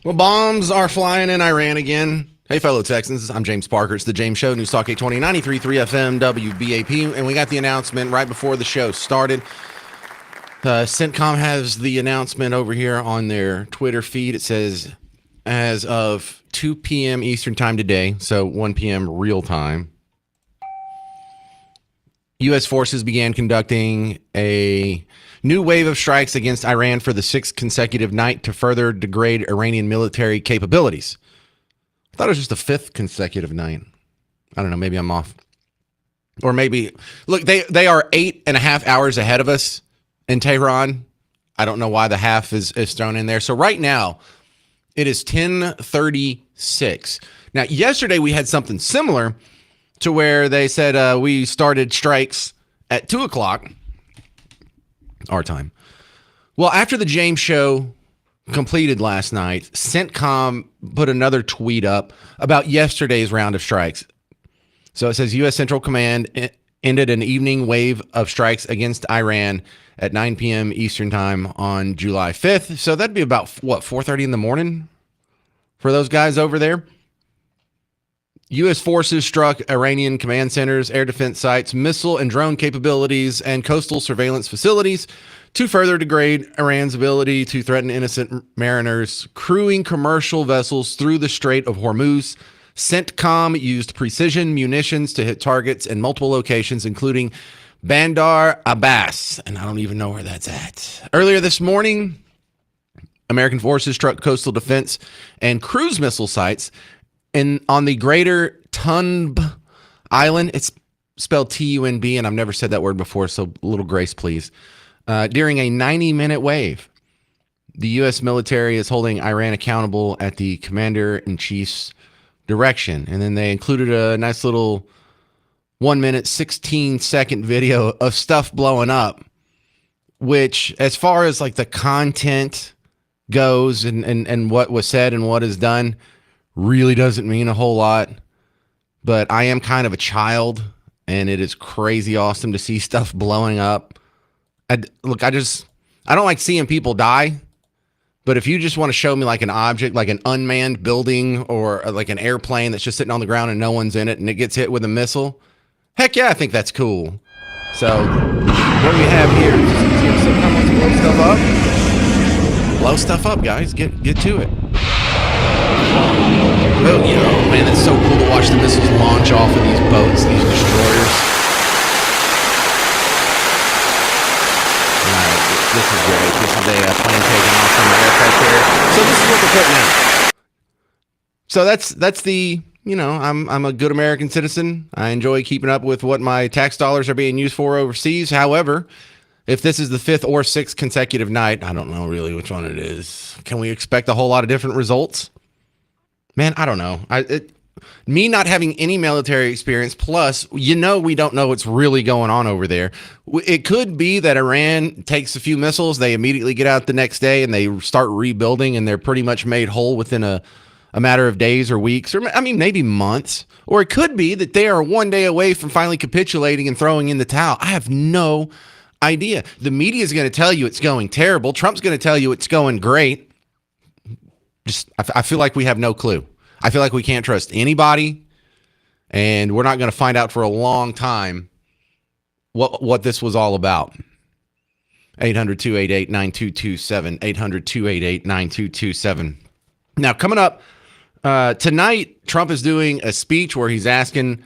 Well, bombs are flying in Iran again. Hey, fellow Texans, I'm James Parker. It's the James Show, News Talk 820, 93.3 FM, WBAP. And we got the announcement right before the show started. CENTCOM has the announcement over here on their Twitter feed. It says, as of 2 p.m. Eastern time today, so 1 p.m. real time, U.S. forces began conducting a new wave of strikes against Iran for the sixth consecutive night to further degrade Iranian military capabilities. I thought it was just the fifth consecutive night. I don't know. Maybe I'm off. Or maybe, look, they are 8.5 hours ahead of us in Tehran. I don't know why the half is thrown in there. So right now, it is 10:36. Now, yesterday we had something similar to where they said we started strikes at 2 o'clock our time. Well, after the James Show completed last night, CENTCOM put another tweet up about yesterday's round of strikes. So it says U.S. Central Command ended an evening wave of strikes against Iran at 9 p.m. Eastern time on July 5th. So that'd be about, 4:30 in the morning for those guys over there. U.S. forces struck Iranian command centers, air defense sites, missile and drone capabilities, and coastal surveillance facilities to further degrade Iran's ability to threaten innocent mariners crewing commercial vessels through the Strait of Hormuz. CENTCOM used precision munitions to hit targets in multiple locations, including Bandar Abbas, and I don't even know where that's at. Earlier this morning, American forces struck coastal defense and cruise missile sites on the Greater Tunb Island. It's spelled T-U-N-B, and I've never said that word before, so a little grace, please. During a 90-minute wave, the U.S. military is holding Iran accountable at the commander-in-chief's direction. And then they included a nice little 1-minute, 16-second video of stuff blowing up, which, as far as like the content goes and what was said and what is done, really doesn't mean a whole lot. But I am kind of a child, and it is crazy awesome to see stuff blowing up. I don't like seeing people die, but if you just want to show me like an object, like an unmanned building or like an airplane that's just sitting on the ground and no one's in it and it gets hit with a missile, heck yeah, I think that's cool. So what we have here is sometimes wants to blow stuff up. Blow stuff up, guys. Get to it. Oh, man, it's so cool to watch the missiles launch off of these boats, these destroyers. This is great. This is a plane taking off from the aircraft carrier. So this is what they're putting out. So that's the, I'm a good American citizen. I enjoy keeping up with what my tax dollars are being used for overseas. However, if this is the fifth or sixth consecutive night, I don't know really which one it is. Can we expect a whole lot of different results? Man, I don't know. Me not having any military experience, plus, we don't know what's really going on over there. It could be that Iran takes a few missiles, they immediately get out the next day, and they start rebuilding, and they're pretty much made whole within a matter of days or weeks, or maybe months. Or it could be that they are one day away from finally capitulating and throwing in the towel. I have no idea. The media is going to tell you it's going terrible. Trump's going to tell you it's going great. I feel like we have no clue. I feel like we can't trust anybody, and we're not going to find out for a long time what this was all about. 800-288-9227, 800-288-9227. Now, coming up tonight, Trump is doing a speech where he's asking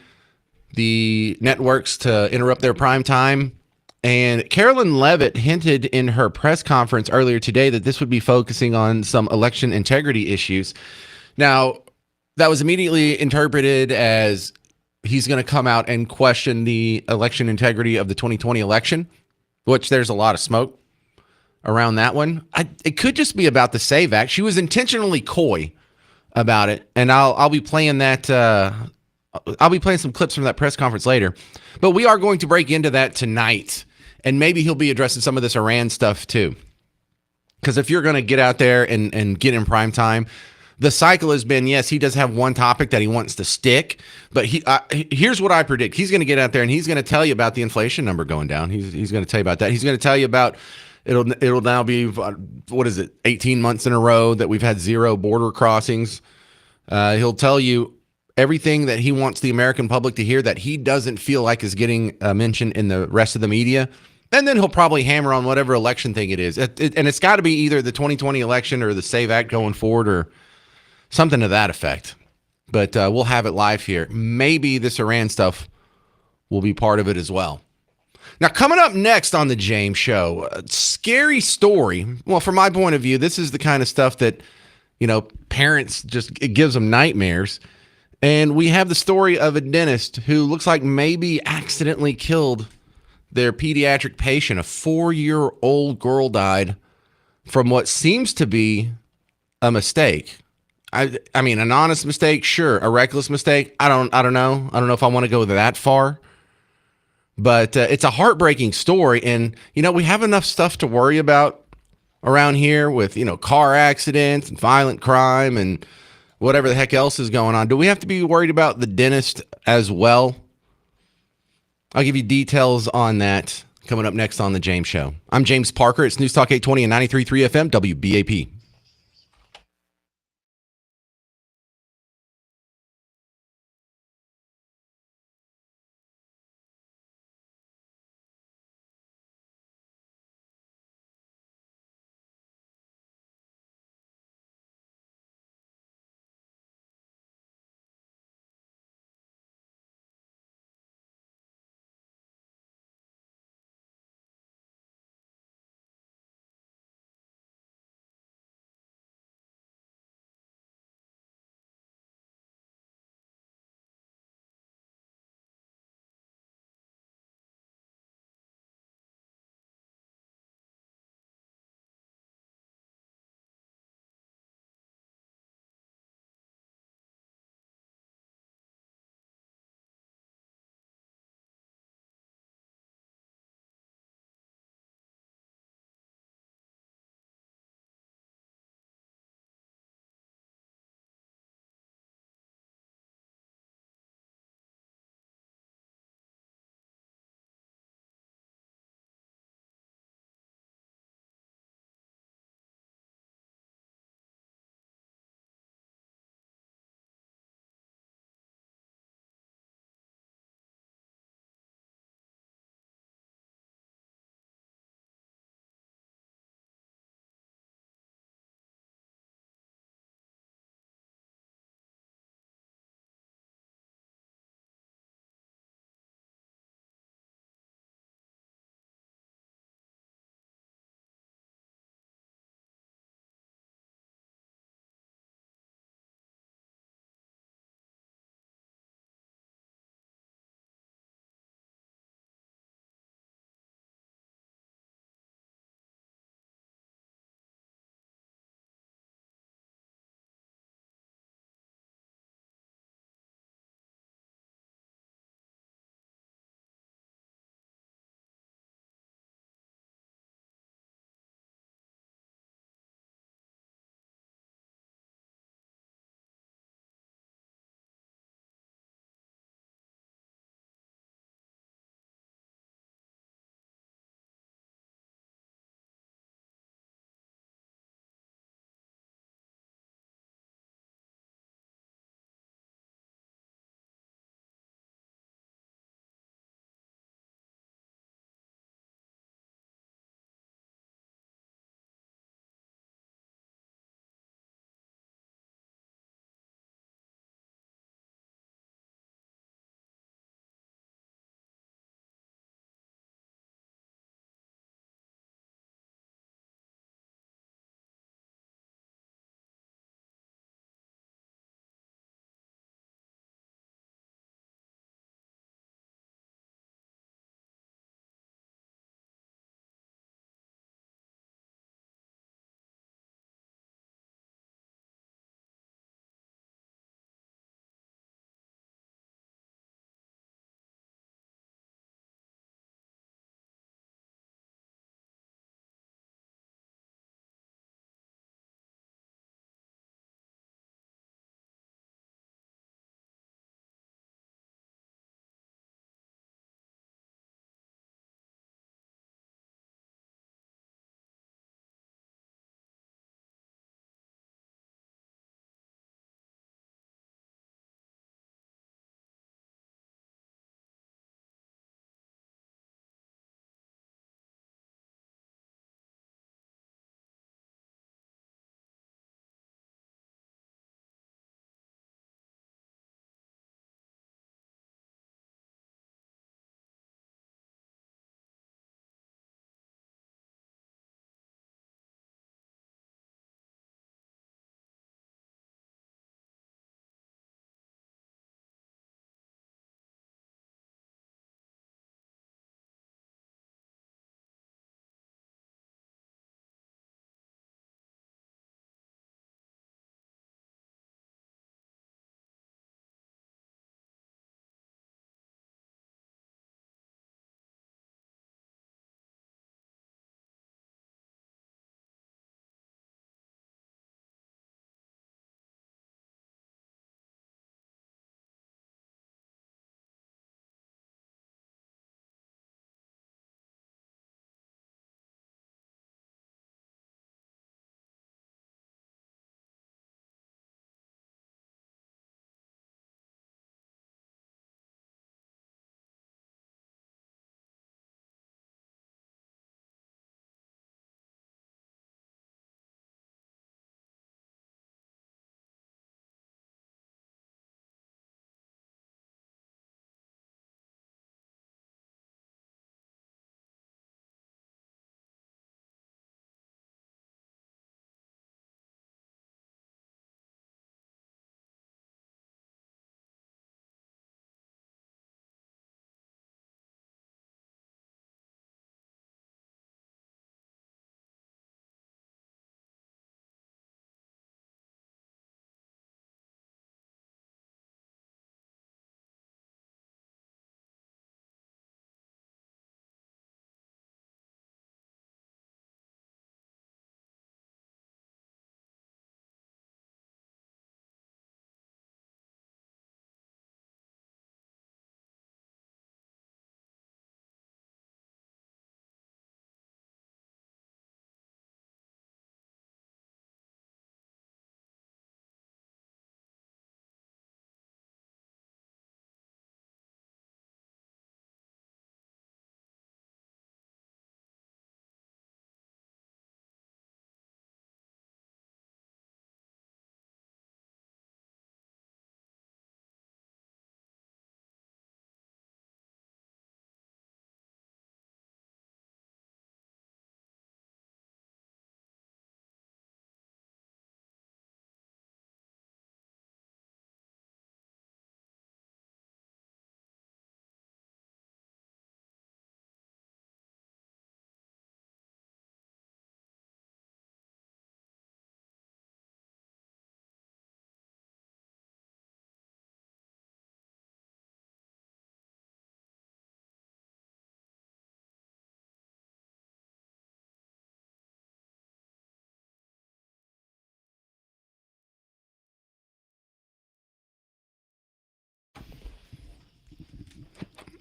the networks to interrupt their prime time. And Carolyn Leavitt hinted in her press conference earlier today that this would be focusing on some election integrity issues. Now, that was immediately interpreted as he's going to come out and question the election integrity of the 2020 election, which there's a lot of smoke around that one. It could just be about the SAVE Act. She was intentionally coy about it, and I'll be playing that. I'll be playing some clips from that press conference later. But we are going to break into that tonight, and maybe he'll be addressing some of this Iran stuff too. Because if you're going to get out there and get in prime time, the cycle has been, yes, he does have one topic that he wants to stick, but here's what I predict. He's going to get out there and he's going to tell you about the inflation number going down. He's going to tell you about that. He's going to tell you about It'll now be what is it, 18 months in a row that we've had zero border crossings. He'll tell you everything that he wants the American public to hear that he doesn't feel like is getting mentioned in the rest of the media. And then he'll probably hammer on whatever election thing it is. And it's got to be either the 2020 election or the SAVE Act going forward or something to that effect. But we'll have it live here. Maybe this Iran stuff will be part of it as well. Now, coming up next on the James Show, a scary story. Well, from my point of view, this is the kind of stuff that, parents it gives them nightmares. And we have the story of a dentist who looks like maybe accidentally killed their pediatric patient. A 4-year-old girl died from what seems to be a mistake. I mean, an honest mistake, sure. A reckless mistake, I don't know. I don't know if I want to go that far. But it's a heartbreaking story. And, we have enough stuff to worry about around here with, car accidents and violent crime and whatever the heck else is going on. Do we have to be worried about the dentist as well? I'll give you details on that coming up next on The James Show. I'm James Parker. It's News Talk 820 and 93.3 FM, WBAP.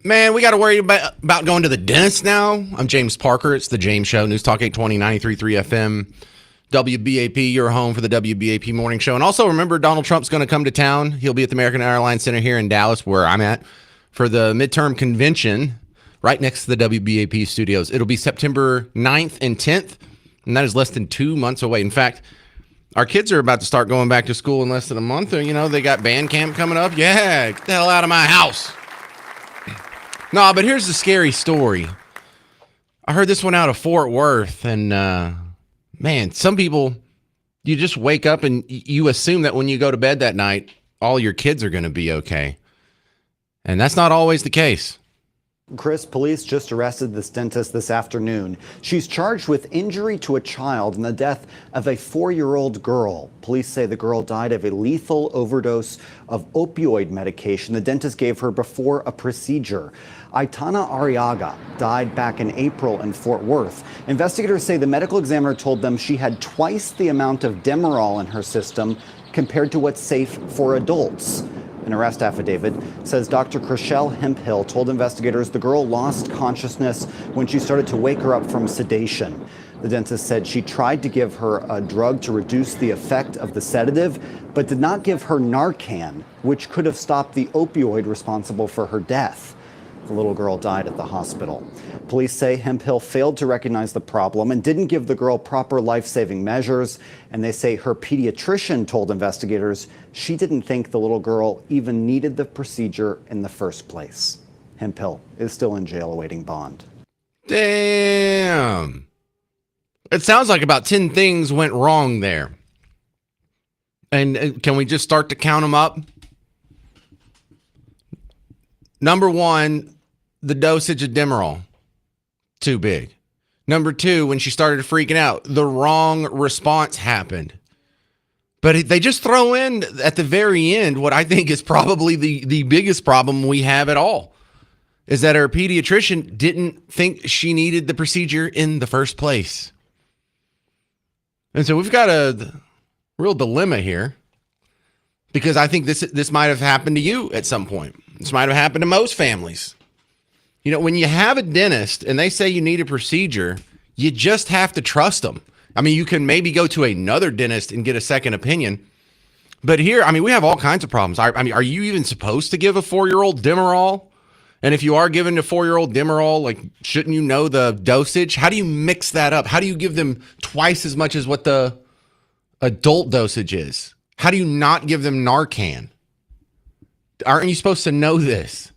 Man, we got to worry about going to the dentist now. I'm James Parker. It's the James Show, News Talk 820, 93.3 FM, WBAP, your home for the WBAP Morning Show. And also remember, Donald Trump's going to come to town. He'll be at the American Airlines Center here in Dallas, where I'm at, for the midterm convention right next to the WBAP studios. It'll be September 9th and 10th, and that is less than 2 months away. In fact, our kids are about to start going back to school in less than a month. You know, they got band camp coming up. Yeah, get the hell out of my house. No, but here's the scary story. I heard this one out of Fort Worth, and man, some people, you just wake up and you assume that when you go to bed that night, all your kids are going to be okay. And that's not always the case. Chris, police just arrested this dentist this afternoon. She's charged with injury to a child and the death of a 4-year-old girl. Police say the girl died of a lethal overdose of opioid medication the dentist gave her before a procedure. Aitana Arriaga died back in April in Fort Worth. Investigators say the medical examiner told them she had twice the amount of Demerol in her system compared to what's safe for adults. An arrest affidavit says Dr. Chriselle Hemphill told investigators the girl lost consciousness when she started to wake her up from sedation. The dentist said she tried to give her a drug to reduce the effect of the sedative, but did not give her Narcan, which could have stopped the opioid responsible for her death. The little girl died at the hospital. Police say Hemphill failed to recognize the problem and didn't give the girl proper life-saving measures. And they say her pediatrician told investigators she didn't think the little girl even needed the procedure in the first place. Hemphill is still in jail awaiting bond. Damn. It sounds like about 10 things went wrong there. And can we just start to count them up? Number one, the dosage of Demerol, too big. Number two, when she started freaking out, the wrong response happened. But they just throw in at the very end what I think is probably the biggest problem we have at all, is that her pediatrician didn't think she needed the procedure in the first place. And so we've got a real dilemma here, because I think this might have happened to you at some point. This might have happened to most families. You know, when you have a dentist and they say you need a procedure, you just have to trust them. I mean, you can maybe go to another dentist and get a second opinion. But here, I mean, we have all kinds of problems. I mean, are you even supposed to give a 4-year-old Demerol? And if you are giving a 4-year-old Demerol, like, shouldn't you know the dosage? How do you mix that up? How do you give them twice as much as what the adult dosage is? How do you not give them Narcan? Aren't you supposed to know this?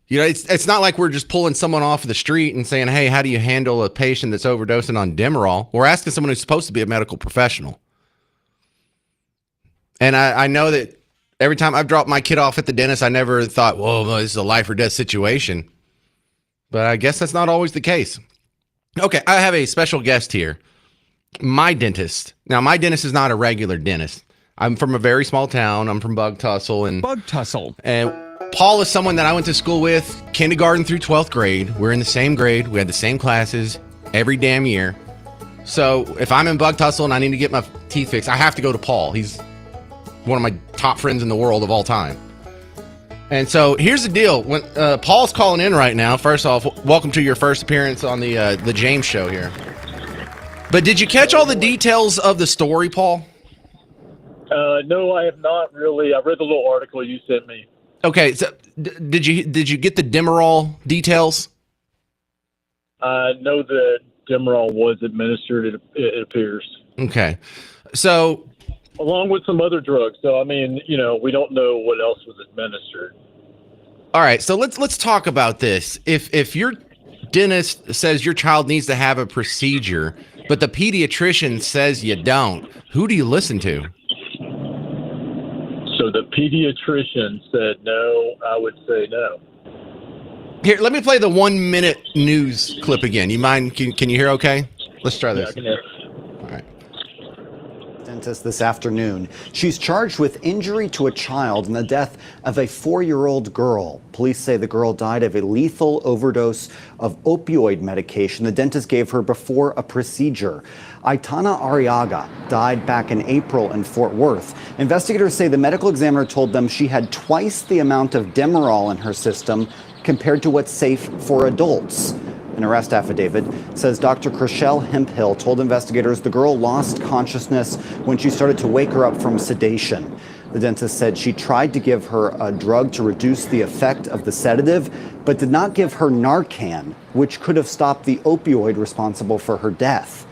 You know, it's not like we're just pulling someone off the street and saying, hey, how do you handle a patient that's overdosing on Demerol? We're asking someone who's supposed to be a medical professional. And I know that every time I've dropped my kid off at the dentist, I never thought, whoa, this is a life or death situation. But I guess that's not always the case. Okay, I have a special guest here. My dentist. Now, my dentist is not a regular dentist. I'm from a very small town. I'm from Bug Tussle. And Paul is someone that I went to school with, kindergarten through 12th grade. We're in the same grade. We had the same classes every damn year. So if I'm in Bug Tussle and I need to get my teeth fixed, I have to go to Paul. He's one of my top friends in the world of all time. And so here's the deal. When Paul's calling in right now, first off, welcome to your first appearance on the James Show here. But did you catch all the details of the story, Paul? No, I have not really. I read the little article you sent me. Okay, so did you get the Demerol details? I know that Demerol was administered, it appears. Okay, so along with some other drugs. So I mean, you know, we don't know what else was administered. All right, so let's talk about this. If your dentist says your child needs to have a procedure, but the pediatrician says you don't, who do you listen to? So the pediatrician said no, I would say no. Here, let me play the 1 minute news clip again. You mind? Can you hear okay? Let's try this. Yeah, I can hear. All right. Dentist this afternoon. She's charged with injury to a child and the death of a 4-year-old girl. Police say the girl died of a lethal overdose of opioid medication the dentist gave her before a procedure. Aitana Arriaga died back in April in Fort Worth. Investigators say the medical examiner told them she had twice the amount of Demerol in her system compared to what's safe for adults. An arrest affidavit says Dr. Chriselle Hemphill told investigators the girl lost consciousness when she started to wake her up from sedation. The dentist said she tried to give her a drug to reduce the effect of the sedative, but did not give her Narcan, which could have stopped the opioid responsible for her death.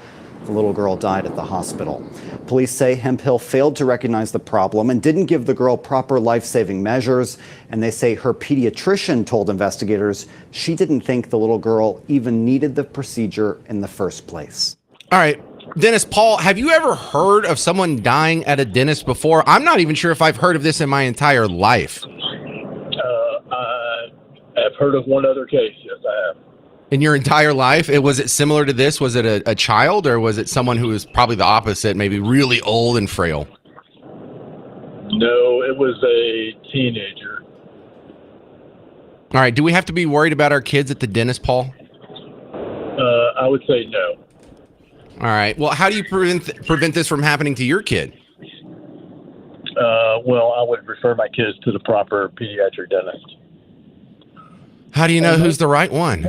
The little girl died at the hospital. Police say Hemphill failed to recognize the problem and didn't give the girl proper life-saving measures. And they say her pediatrician told investigators she didn't think the little girl even needed the procedure in the first place. All right. Dennis Paul, have you ever heard of someone dying at a dentist before? I'm not even sure if I've heard of this in my entire life. I've heard of one other case. Yes, I have. In your entire life? Was it similar to this? Was it a child, or was it someone who was probably the opposite, maybe really old and frail? No, it was a teenager. All right. Do we have to be worried about our kids at the dentist, Paul? I would say no. All right. Well, how do you prevent this from happening to your kid? Well, I would refer my kids to the proper pediatric dentist. How do you know who's the right one?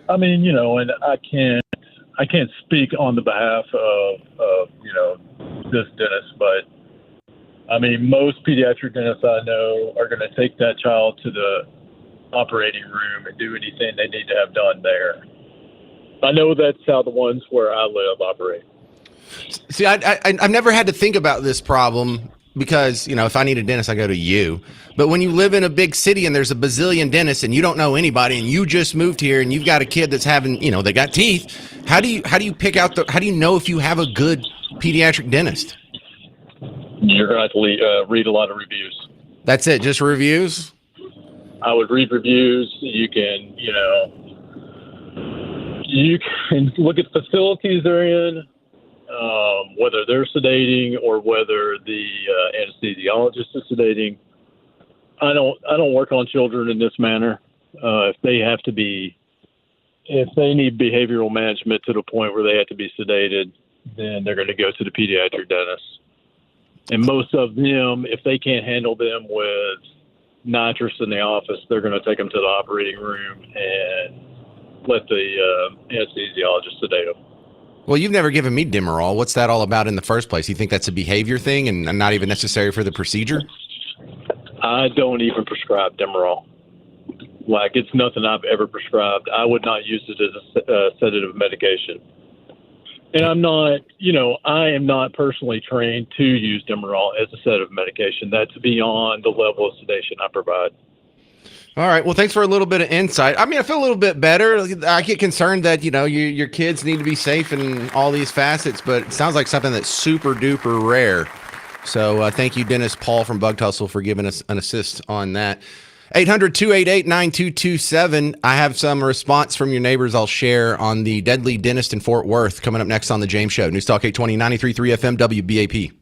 I mean, and I can't speak on the behalf of this dentist, but I mean, most pediatric dentists I know are going to take that child to the operating room and do anything they need to have done there. I know that's how the ones where I live operate. See, I've never had to think about this problem because, if I need a dentist, I go to you. But when you live in a big city and there's a bazillion dentists and you don't know anybody and you just moved here and you've got a kid that's having, they got teeth, how do you pick out how do you know if you have a good pediatric dentist? You're going to have to read a lot of reviews. That's it, just reviews? I would read reviews. You can look at facilities they're in, whether they're sedating or whether the anesthesiologist is sedating. I don't work on children in this manner. If they need behavioral management to the point where they have to be sedated, then they're going to go to the pediatric dentist. And most of them, if they can't handle them with nitrous in the office, they're going to take them to the operating room and let the anesthesiologist sedate them. Well, you've never given me Demerol. What's that all about in the first place? You think that's a behavior thing and not even necessary for the procedure? I don't even prescribe Demerol. Like, it's nothing I've ever prescribed. I would not use it as a sedative medication. And I am not personally trained to use Demerol as a sedative medication. That's beyond the level of sedation I provide. All right. Well, thanks for a little bit of insight. I mean, I feel a little bit better. I get concerned that, your kids need to be safe in all these facets, but it sounds like something that's super duper rare. So thank you, Dennis Paul from Bug Tussle, for giving us an assist on that. 800-288-9227. I have some response from your neighbors I'll share on the deadly dentist in Fort Worth coming up next on The James Show. News Talk 820, 93.3 FM, WBAP.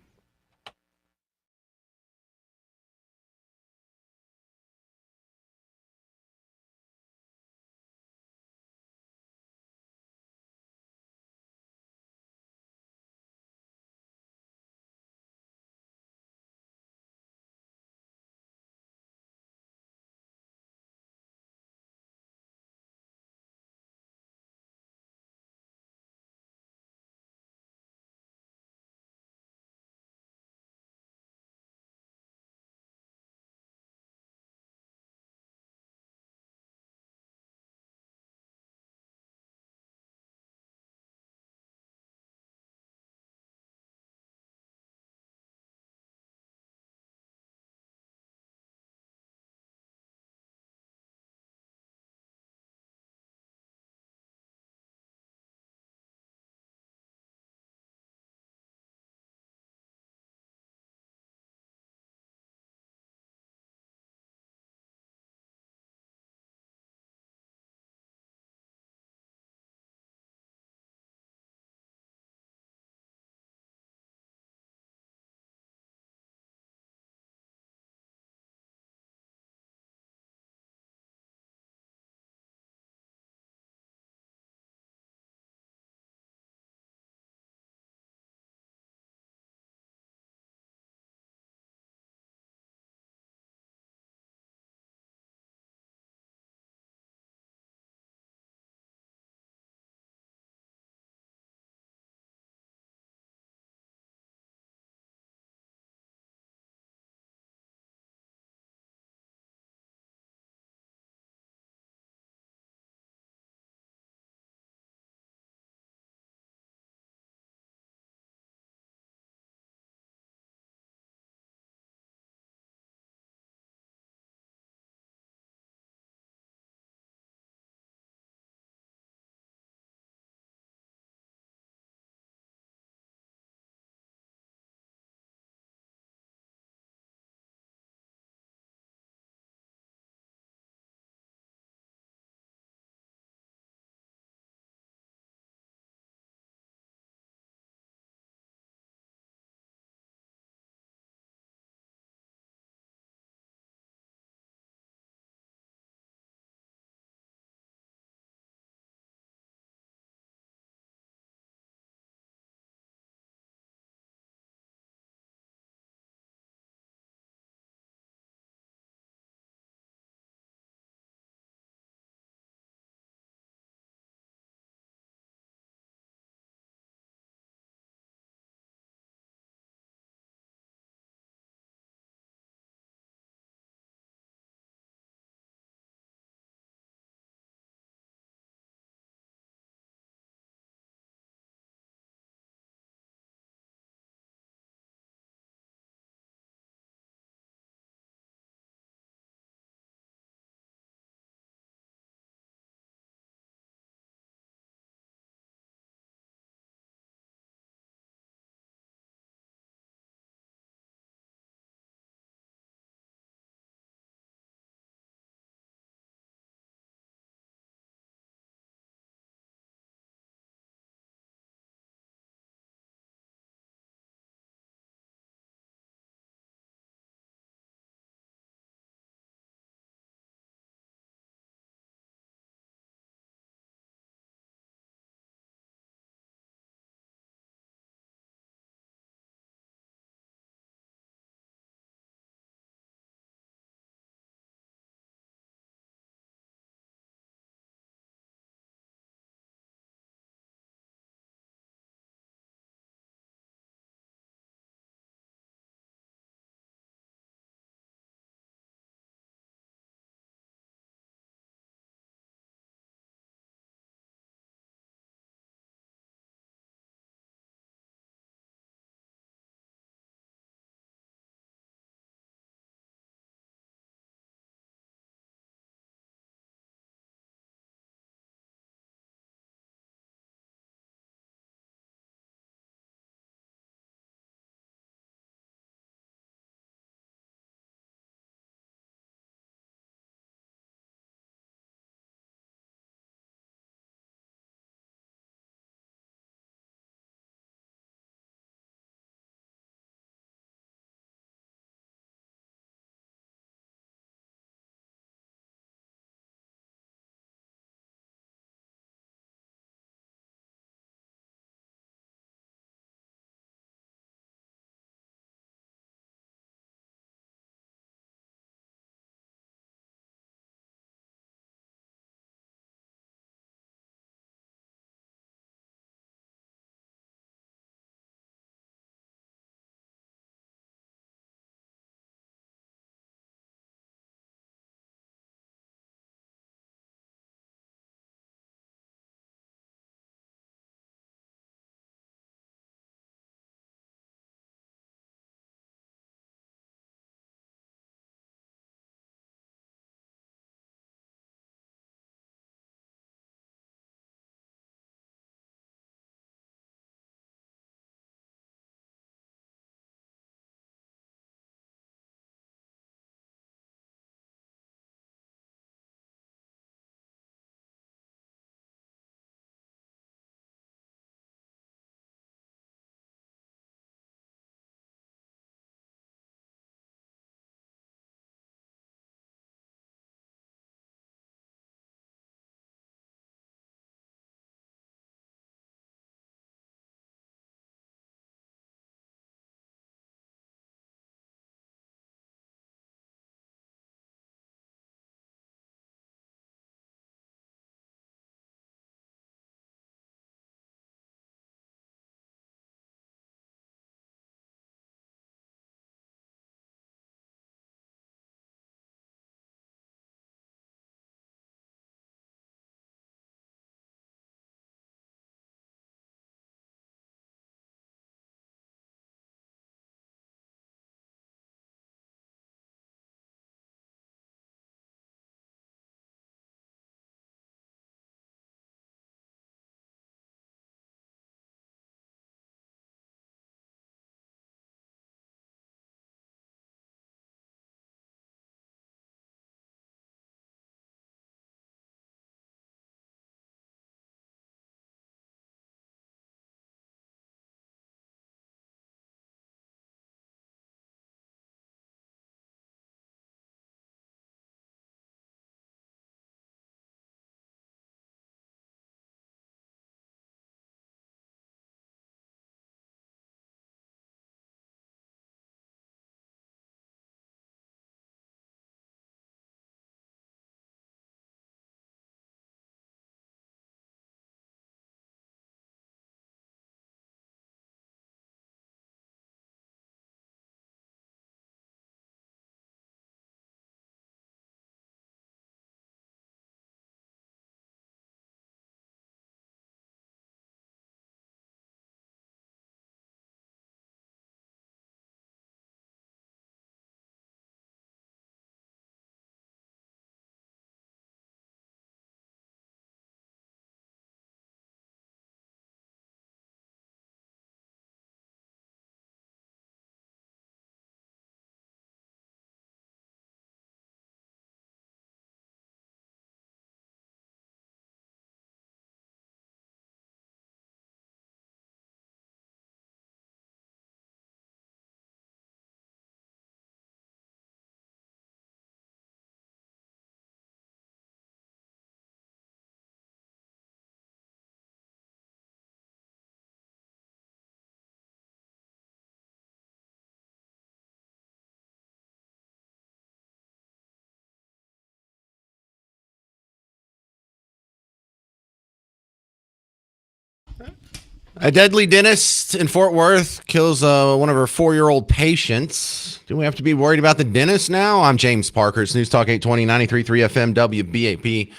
A deadly dentist in Fort Worth kills one of her 4-year-old patients. Do we have to be worried about the dentist now? I'm James Parker. It's News Talk 820, 93.3 FM, WBAP.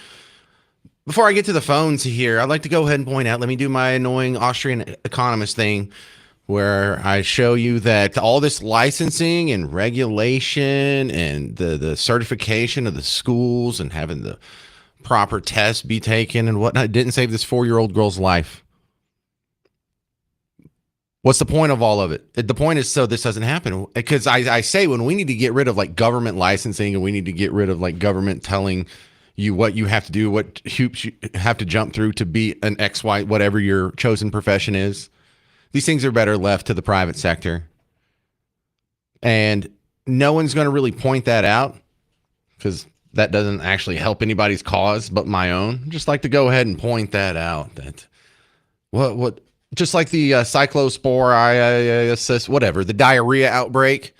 Before I get to the phones here, I'd like to go ahead and point out, let me do my annoying Austrian economist thing where I show you that all this licensing and regulation and the certification of the schools and having the proper tests be taken and whatnot didn't save this 4-year-old girl's life. What's the point of all of it? The point is so this doesn't happen. Because I say when we need to get rid of like government licensing and we need to get rid of like government telling you what you have to do, what hoops you have to jump through to be an XY, whatever your chosen profession is. These things are better left to the private sector. And no one's going to really point that out because that doesn't actually help anybody's cause but my own. I'd just like to go ahead and point that out. That what just like the cyclosporiasis, whatever, the diarrhea outbreak.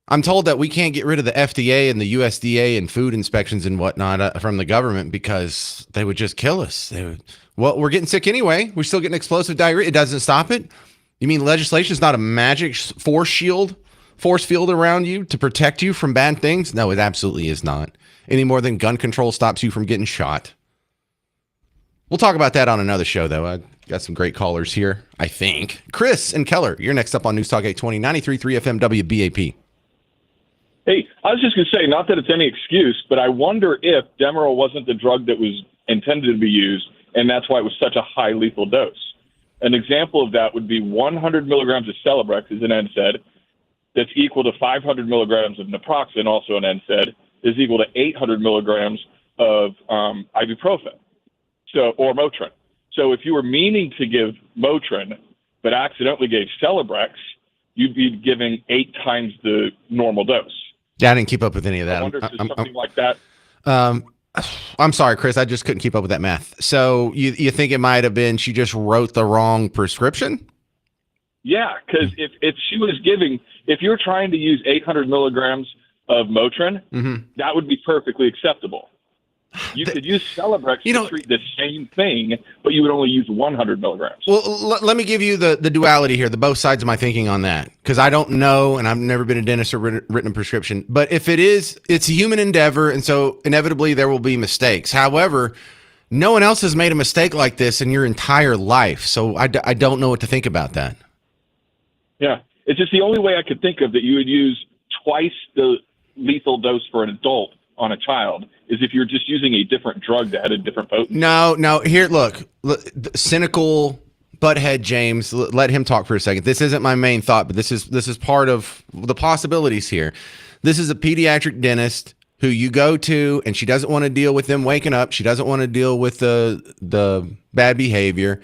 I'm told that we can't get rid of the FDA and the USDA and food inspections and whatnot from the government because they would just kill us. Well, we're getting sick anyway. We're still getting explosive diarrhea. It doesn't stop it. You mean legislation is not a magic force field around you to protect you from bad things? No, it absolutely is not. Any more than gun control stops you from getting shot. We'll talk about that on another show, though. I got some great callers here, I think. Chris and Keller, you're next up on News Talk 820, 93.3 FM WBAP. Hey, I was just going to say, not that it's any excuse, but I wonder if Demerol wasn't the drug that was intended to be used, and that's why it was such a high lethal dose. An example of that would be 100 milligrams of Celebrex is an NSAID that's equal to 500 milligrams of naproxen, also an NSAID, is equal to 800 milligrams of ibuprofen, or Motrin. So if you were meaning to give Motrin but accidentally gave Celebrex, you'd be giving 8 times the normal dose. Yeah, I didn't keep up with any of that. I wonder if there's something like that. I'm sorry, Chris. I just couldn't keep up with that math. So you think it might have been she just wrote the wrong prescription? Yeah, because if she was giving, if you're trying to use 800 milligrams of Motrin, that would be perfectly acceptable. You could use Celebrex to treat the same thing, but you would only use 100 milligrams. Well, let me give you the duality here, the both sides of my thinking on that, because I don't know, and I've never been a dentist or written a prescription. But if it is, it's a human endeavor, and so inevitably there will be mistakes. However, no one else has made a mistake like this in your entire life, so I don't know what to think about that. Yeah, it's just the only way I could think of that you would use twice the lethal dose for an adult on a child is if you're just using a different drug that had a different potency. No, here, look, cynical butthead James, let him talk for a second. This isn't my main thought, but this is part of the possibilities here. This is a pediatric dentist who you go to, and she doesn't want to deal with them waking up. She doesn't want to deal with the bad behavior.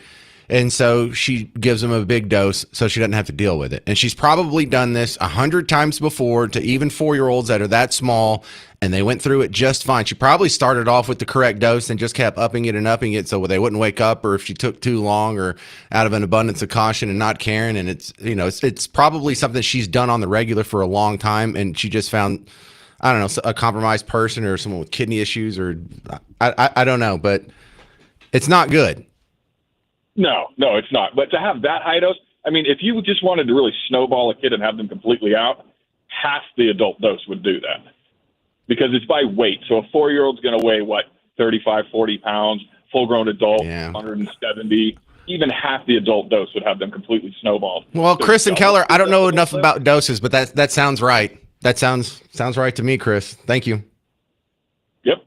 And so she gives them a big dose so she doesn't have to deal with it. And she's probably done this 100 times before to even 4-year-olds that are that small, and they went through it just fine. She probably started off with the correct dose and just kept upping it so they wouldn't wake up, or if she took too long, or out of an abundance of caution and not caring. And it's probably something she's done on the regular for a long time, and she just found, I don't know, a compromised person or someone with kidney issues, or I don't know, but it's not good. No, it's not. But to have that high dose, I mean, if you just wanted to really snowball a kid and have them completely out, half the adult dose would do that. Because it's by weight. So a 4-year-old's going to weigh, 35, 40 pounds, full-grown adult, 170. Even half the adult dose would have them completely snowballed. Well, so Chris and Keller, I don't know enough about doses, but that sounds right. That sounds right to me, Chris. Thank you. Yep.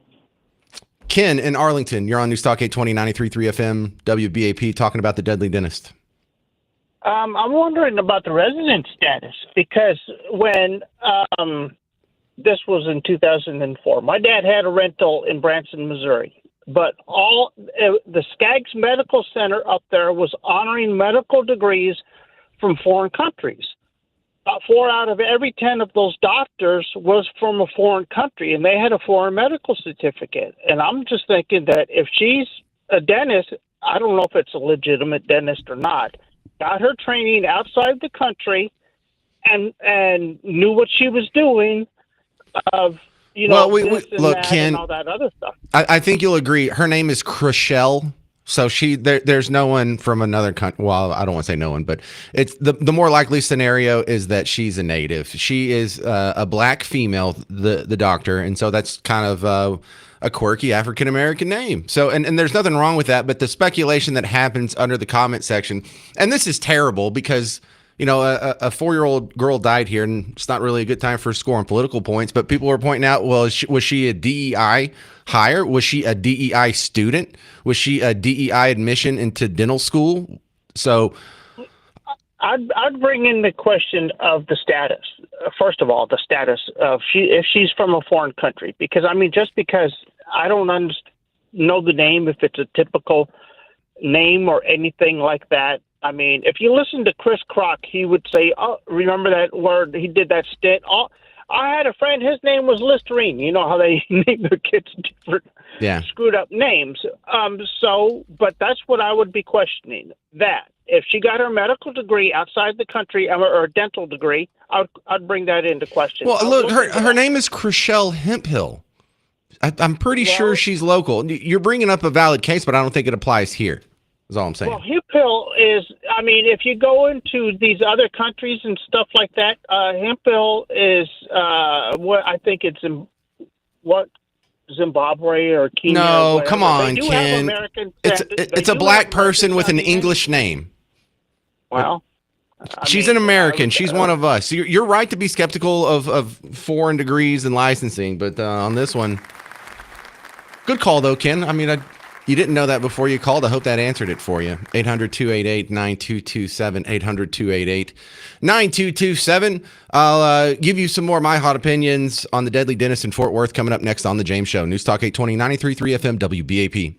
Ken in Arlington, you're on News Talk 820, 93.3 FM, WBAP, talking about the deadly dentist. I'm wondering about the resident status, because when this was in 2004, my dad had a rental in Branson, Missouri, but the Skaggs Medical Center up there was honoring medical degrees from foreign countries. 4 out of every 10 of those doctors was from a foreign country, and they had a foreign medical certificate. And I'm just thinking that if she's a dentist, I don't know if it's a legitimate dentist or not, got her training outside the country and knew what she was doing of, look, Ken, and all that other stuff. I think you'll agree. Her name is Chriselle. So there's no one from another country. Well, I don't want to say no one, but it's the more likely scenario is that she's a native. She is a black female, the doctor, and so that's kind of a quirky African American name. So and there's nothing wrong with that, but the speculation that happens under the comment section, and this is terrible because a 4-year-old girl died here, and it's not really a good time for scoring political points. But people were pointing out, well, was she a DEI hire? Was she a DEI student? Was she a DEI admission into dental school? So I'd bring in the question of the status. First of all, the status of if she's from a foreign country, because just because I don't know the name, if it's a typical name or anything like that. If you listen to Chris Crock, he would say, "Oh, remember that word? He did that stint." Oh, I had a friend. His name was Listerine. You know how they name their kids different, screwed up names. But that's what I would be questioning. That if she got her medical degree outside the country or a dental degree, I'd bring that into question. Well, look, her name is Chriselle Hemphill. I'm pretty sure she's local. You're bringing up a valid case, but I don't think it applies here. Is all I'm saying. Well, Hemphill is, if you go into these other countries and stuff like that, Hemphill is what I think it's Zimbabwe or Kenya. No, come on, Ken. It's a black person with an English name. Well, she's an American. She's one of us. You're right to be skeptical of foreign degrees and licensing, but on this one, good call though, Ken. You didn't know that before you called. I hope that answered it for you. 800-288-9227, 800-288-9227. I'll give you some more My Hot Opinions on the deadly dentist in Fort Worth coming up next on The James Show. News Talk 820, 93.3 FM, WBAP.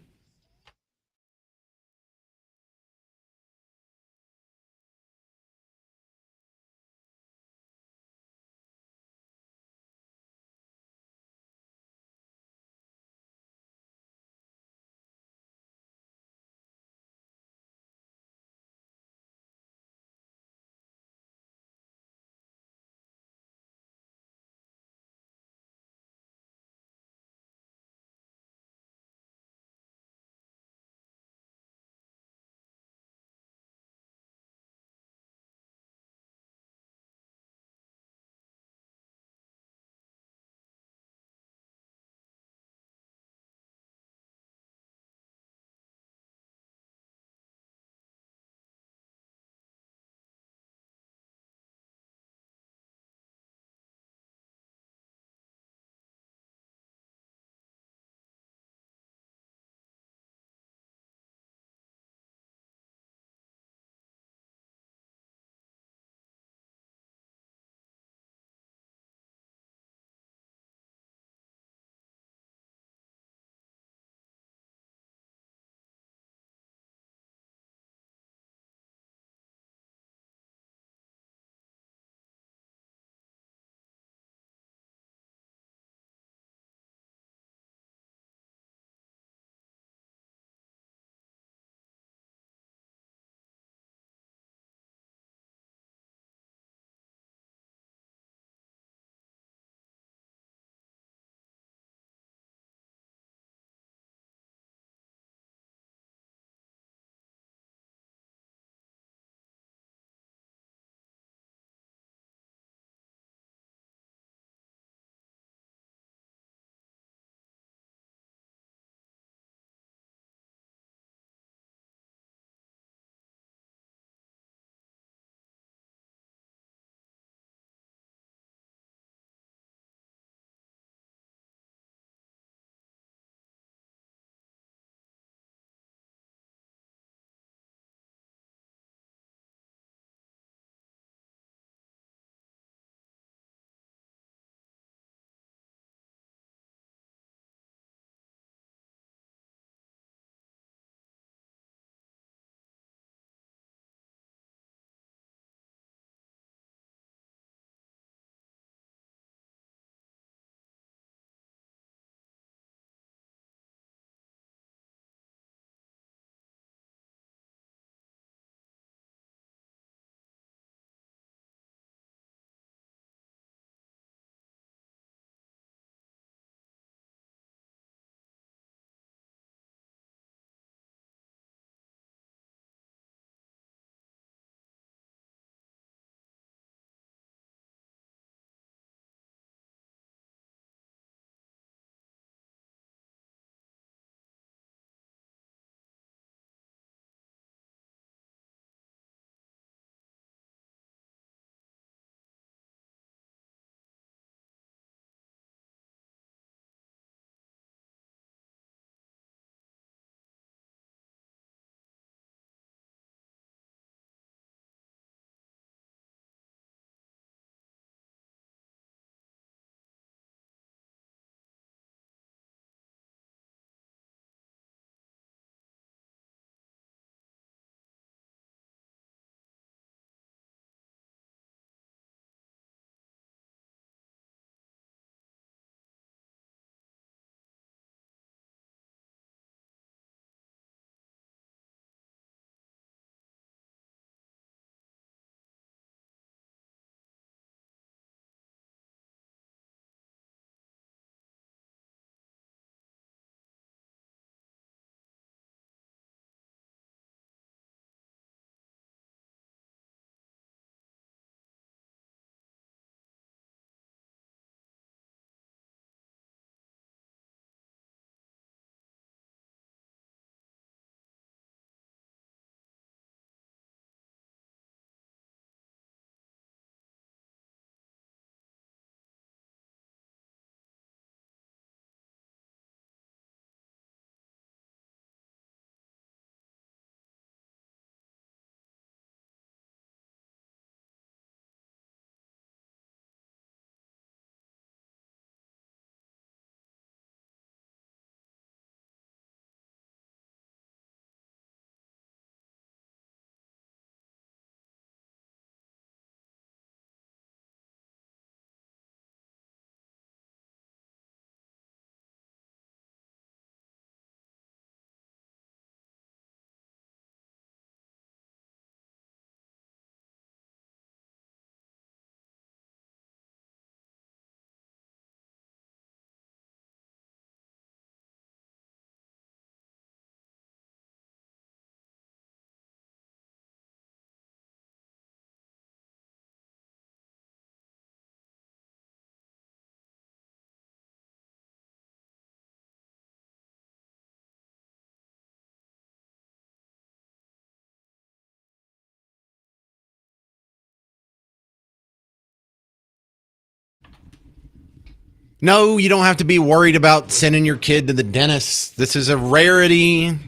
No, you don't have to be worried about sending your kid to the dentist. This is a rarity.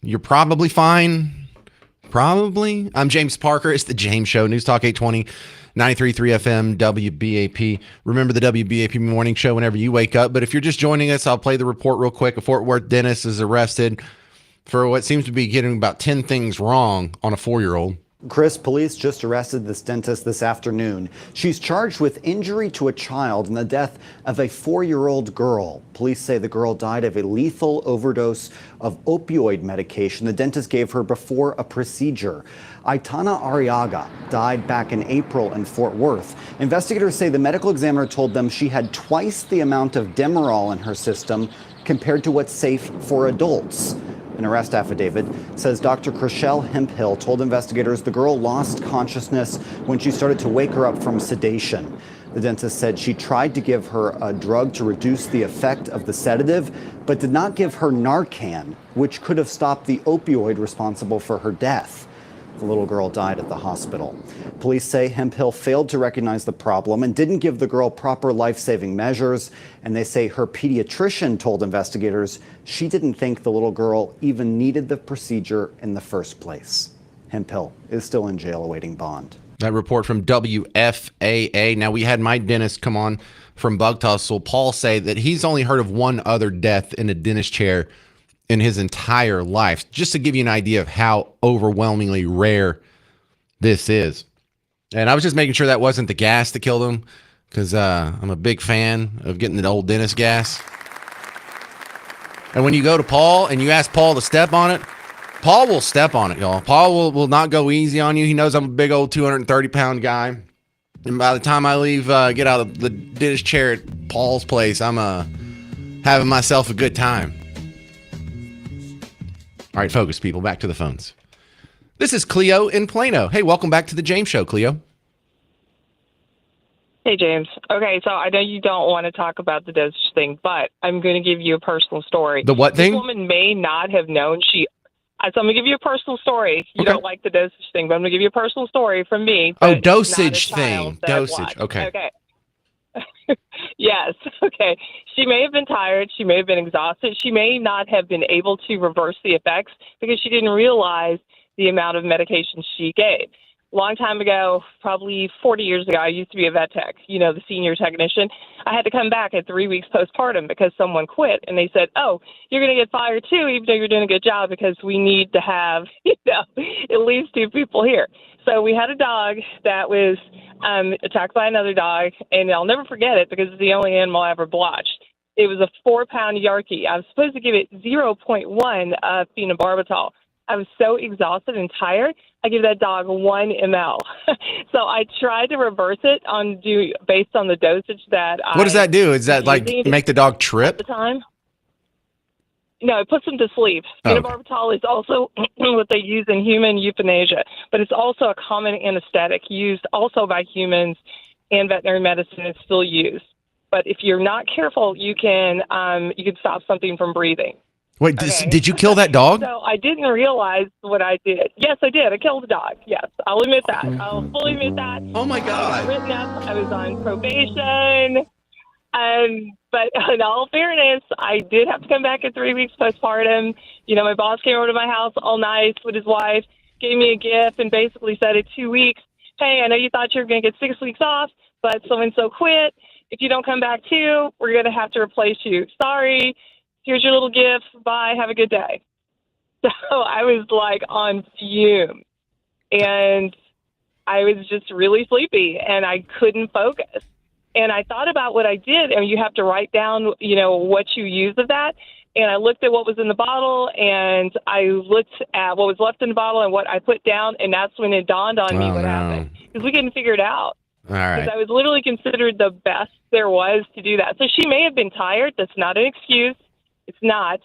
You're probably fine. Probably. I'm James Parker. It's the James Show. News Talk 820, 93.3 FM, WBAP. Remember the WBAP morning show whenever you wake up. But if you're just joining us, I'll play the report real quick. A Fort Worth dentist is arrested for what seems to be getting about 10 things wrong on a 4-year-old. Chris, police just arrested this dentist this afternoon. She's charged with injury to a child and the death of a 4-year-old girl. Police say the girl died of a lethal overdose of opioid medication the dentist gave her before a procedure. Aitana Arriaga died back in April in Fort Worth. Investigators say the medical examiner told them she had twice the amount of Demerol in her system compared to what's safe for adults. An arrest affidavit says Dr. Chriselle Hemphill told investigators the girl lost consciousness when she started to wake her up from sedation. The dentist said she tried to give her a drug to reduce the effect of the sedative, but did not give her Narcan, which could have stopped the opioid responsible for her death. The little girl died at the hospital. Police say Hemphill failed to recognize the problem and didn't give the girl proper life-saving measures. And they say her pediatrician told investigators she didn't think the little girl even needed the procedure in the first place. Hemphill is still in jail awaiting bond. That report from WFAA. Now, we had my dentist come on from Bug Tussle, Paul, say that he's only heard of one other death in a dentist chair in his entire life, just to give you an idea of how overwhelmingly rare this is. And I was just making sure that wasn't the gas that killed him, because I'm a big fan of getting the old dentist gas. And when you go to Paul and you ask Paul to step on it, Paul will step on it, y'all. Paul will not go easy on you. He knows I'm a big old 230-pound guy. And by the time I leave, get out of the dentist chair at Paul's place, I'm having myself a good time. All right, focus, people. Back to the phones. This is Cleo in Plano. Hey, welcome back to the James Show, Cleo. Hey, James. Okay, so I know you don't want to talk about the dosage thing, but I'm going to give you a personal story. The what thing? This woman may not have known so I'm going to give you a personal story. You don't like the dosage thing, but I'm going to give you a personal story from me. Oh, dosage thing. Dosage. Okay. Yes. Okay. She may have been tired. She may have been exhausted. She may not have been able to reverse the effects because she didn't realize the amount of medication she gave. Long time ago, probably 40 years ago, I used to be a vet tech, the senior technician. I had to come back at 3 weeks postpartum because someone quit. And they said, oh, you're going to get fired too, even though you're doing a good job, because we need to have, at least 2 people here. So we had a dog that was attacked by another dog, and I'll never forget it because it's the only animal I ever blotched. It was a 4-pound Yorkie. I was supposed to give it 0.1 phenobarbital. I was so exhausted and tired, I gave that dog 1 ml. So I tried to reverse it based on the dosage that What does that do? Is that like make the dog trip? At the time? No, it puts them to sleep. Phenobarbital is also what they use in human euthanasia, but it's also a common anesthetic used also by humans, and veterinary medicine is still used. But if you're not careful, you can stop something from breathing. Wait, did you kill that dog? So I didn't realize what I did. Yes, I did. I killed the dog. Yes, I'll admit that. I'll fully admit that. Oh, my God. I got written up. I was on probation. But in all fairness, I did have to come back at 3 weeks postpartum. My boss came over to my house all nice with his wife, gave me a gift, and basically said in 2 weeks, hey, I know you thought you were going to get 6 weeks off, but so-and-so quit. If you don't come back too, we're going to have to replace you. Sorry. Here's your little gift. Bye. Have a good day. So I was like on fumes, and I was just really sleepy, and I couldn't focus. And I thought about what I did, and you have to write down, what you use of that. And I looked at what was in the bottle, and I looked at what was left in the bottle and what I put down, and that's when it dawned on me what happened. Because we couldn't figure it out. All right. Because I was literally considered the best there was to do that. So she may have been tired. That's not an excuse. It's not.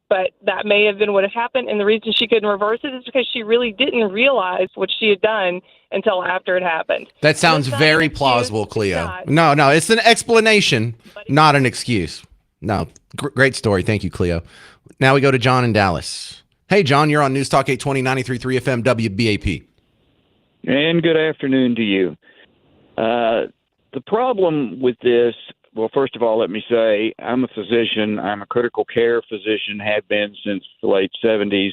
But that may have been what had happened. And the reason she couldn't reverse it is because she really didn't realize what she had done until after it happened. That sounds very plausible, Cleo. No, it's an explanation, not an excuse. No, great story. Thank you, Cleo. Now we go to John in Dallas. Hey, John, you're on News Talk 820, 93.3 FM, WBAP. And good afternoon to you. The problem with this, Well, first of all, let me say I'm a physician. I'm a critical care physician, have been since the late 70s.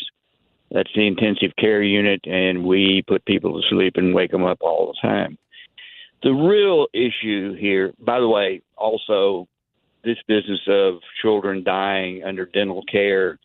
That's the intensive care unit, and we put people to sleep and wake them up all the time. The real issue here, by the way, also, this business of children dying under dental care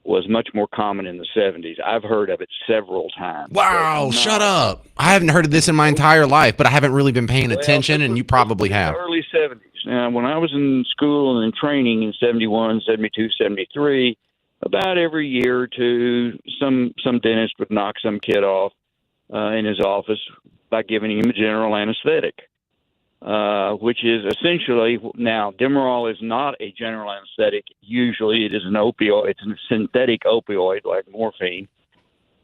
was much more common in the 70s. I've heard of it several times. Wow, shut up. I haven't heard of this in my entire life, but I haven't really been paying attention, and you probably have. The early 70s. Now, when I was in school and in training in 71, 72, 73, about every year or two, some dentist would knock some kid off in his office by giving him a general anesthetic, which is essentially, now, Demerol is not a general anesthetic. Usually it is an opioid. It's a synthetic opioid like morphine.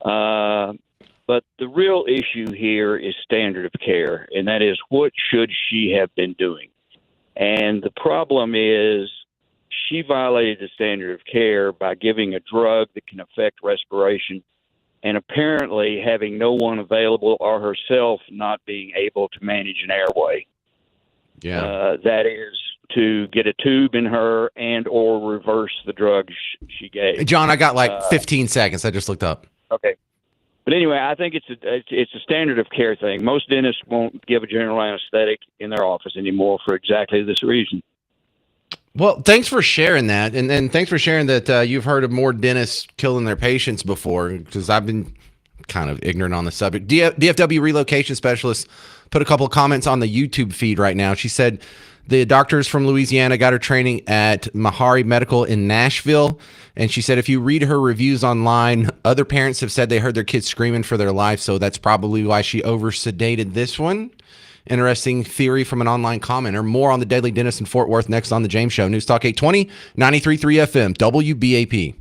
But the real issue here is standard of care, and that is, what should she have been doing? And the problem is she violated the standard of care by giving a drug that can affect respiration and apparently having no one available or herself not being able to manage an airway. Yeah. That is to get a tube in her and or reverse the drug she gave. Hey, John, I got like 15 seconds. I just looked up. Okay. But anyway, I think it's a standard of care thing. Most dentists won't give a general anesthetic in their office anymore for exactly this reason. Well, thanks for sharing that. And thanks for sharing that you've heard of more dentists killing their patients before, because I've been kind of ignorant on the subject. DFW relocation specialist put a couple of comments on the YouTube feed right now. She said the doctors from Louisiana got her training at Mahari Medical in Nashville. And she said if you read her reviews online, other parents have said they heard their kids screaming for their life. So that's probably why she over-sedated this one. Interesting theory from an online commenter. More on the Deadly Dentist in Fort Worth next on The James Show. News Talk 820, 93.3 FM, WBAP.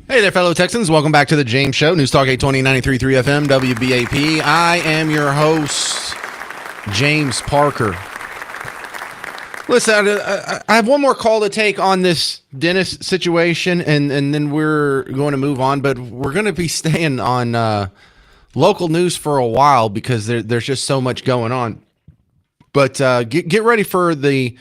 Hey there, fellow Texans. Welcome back to the James Show. News Talk 820, 93.3 FM, WBAP. I am your host, James Parker. Listen, I have one more call to take on this Dennis situation, and then we're going to move on. But we're going to be staying on local news for a while because there's just so much going on. But get ready for the...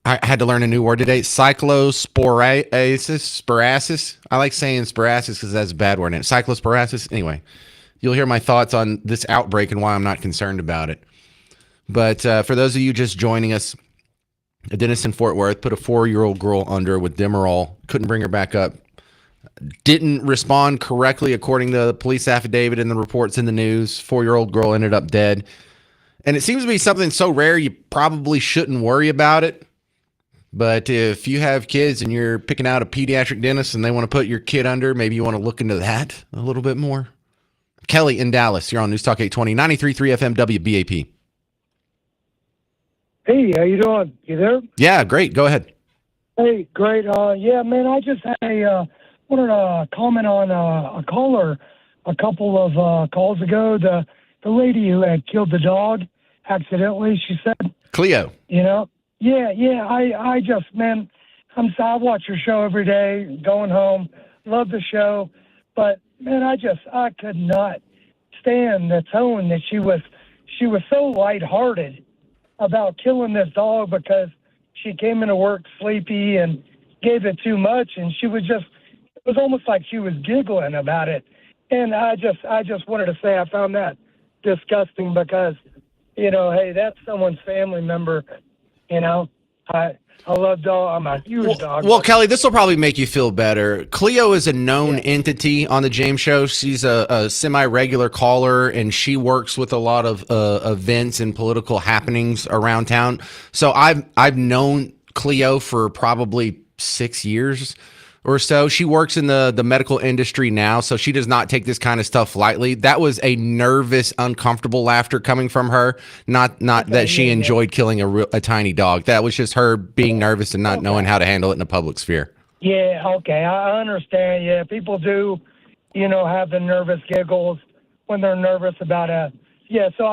I had to learn a new word today. Cyclosporasis. I like saying sporasis because that's a bad word. Cyclosporasis. Anyway, you'll hear my thoughts on this outbreak and why I'm not concerned about it. But for those of you just joining us, a dentist in Fort Worth put a 4-year-old girl under with Demerol. Couldn't bring her back up. Didn't respond correctly according to the police affidavit and the reports in the news. 4-year-old girl ended up dead. And it seems to be something so rare you probably shouldn't worry about it. But if you have kids and you're picking out a pediatric dentist and they want to put your kid under, maybe you want to look into that a little bit more. Kelly in Dallas, you're on News Talk 820, 93.3 FM WBAP. Hey, how you doing? You there? Yeah, great. Go ahead. Hey, great. Yeah, man, I just had wanted to comment on a caller a couple of calls ago. The lady who had killed the dog accidentally, she said. Cleo. You know? Yeah. I just, man, I watch your show every day, going home. Love the show. But, man, I could not stand the tone that she was so lighthearted about killing this dog because she came into work sleepy and gave it too much. And it was almost like she was giggling about it. And I just wanted to say I found that disgusting because, hey, that's someone's family member. I love dog. I'm a huge dog. Well, Kelly, this will probably make you feel better. Cleo is a known entity on the James Show. She's a semi-regular caller, and she works with a lot of events and political happenings around town. So I've known Cleo for probably 6 years or so. She works in the medical industry now, so she does not take this kind of stuff lightly. That was a nervous, uncomfortable laughter coming from her, not that she enjoyed killing a tiny dog. That was just her being nervous and not knowing how to handle it in the public sphere. Yeah, okay, I understand. Yeah, people do, have the nervous giggles when they're nervous about so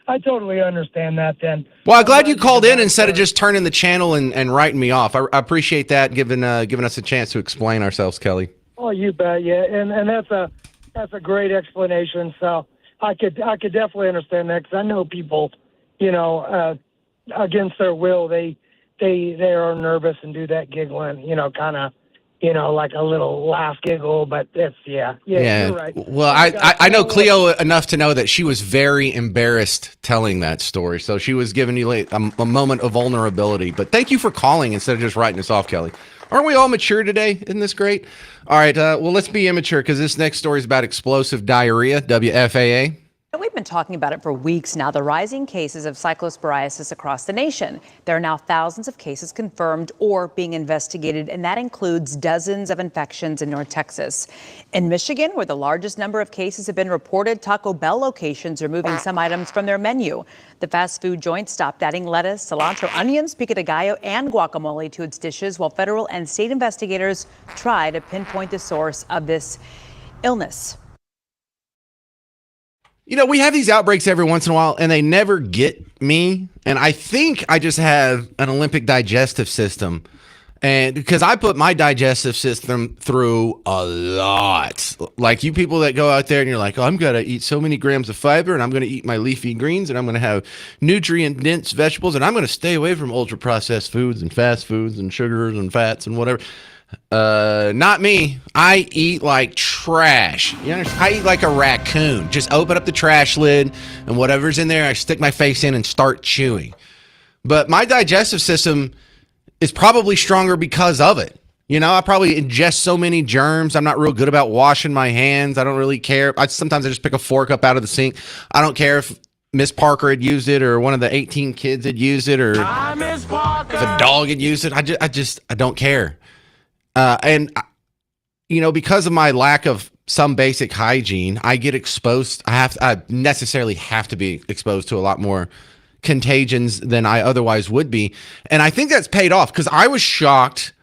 I totally understand that then. Well, I'm glad you called in instead of just turning the channel and writing me off. I appreciate that, giving us a chance to explain ourselves, Kelly. Oh, you bet, yeah, and that's a great explanation. So I could definitely understand that because I know people, against their will, they are nervous and do that giggling, kind of. Like a little laugh giggle, but it's, yeah, you're right. Well, I know Cleo enough to know that she was very embarrassed telling that story. So she was giving you a moment of vulnerability. But thank you for calling instead of just writing us off, Kelly. Aren't we all mature today? Isn't this great? All right, well, let's be immature because this next story is about explosive diarrhea, WFAA. We've been talking about it for weeks now, the rising cases of cyclosporiosis across the nation. There are now thousands of cases confirmed or being investigated, and that includes dozens of infections in North Texas. In Michigan, where the largest number of cases have been reported, Taco Bell locations are moving some items from their menu. The fast food joint stopped adding lettuce, cilantro, onions, pico de gallo, and guacamole to its dishes, while federal and state investigators try to pinpoint the source of this illness. We have these outbreaks every once in a while, and they never get me. And I think I just have an Olympic digestive system. And because I put my digestive system through a lot. Like you people that go out there and you're like, I'm going to eat so many grams of fiber, and I'm going to eat my leafy greens, and I'm going to have nutrient-dense vegetables, and I'm going to stay away from ultra-processed foods and fast foods and sugars and fats and whatever. Not me. I eat like trash. I eat like a raccoon. Just open up the trash lid and whatever's in there, I stick my face in and start chewing. But my digestive system is probably stronger because of it. I probably ingest so many germs. I'm not real good about washing my hands. I don't really care. Sometimes I just pick a fork up out of the sink. I don't care if Miss Parker had used it or one of the 18 kids had used it or if a dog had used it. I don't care. Because of my lack of some basic hygiene, I get exposed. I necessarily have to be exposed to a lot more contagions than I otherwise would be. And I think that's paid off because I was shocked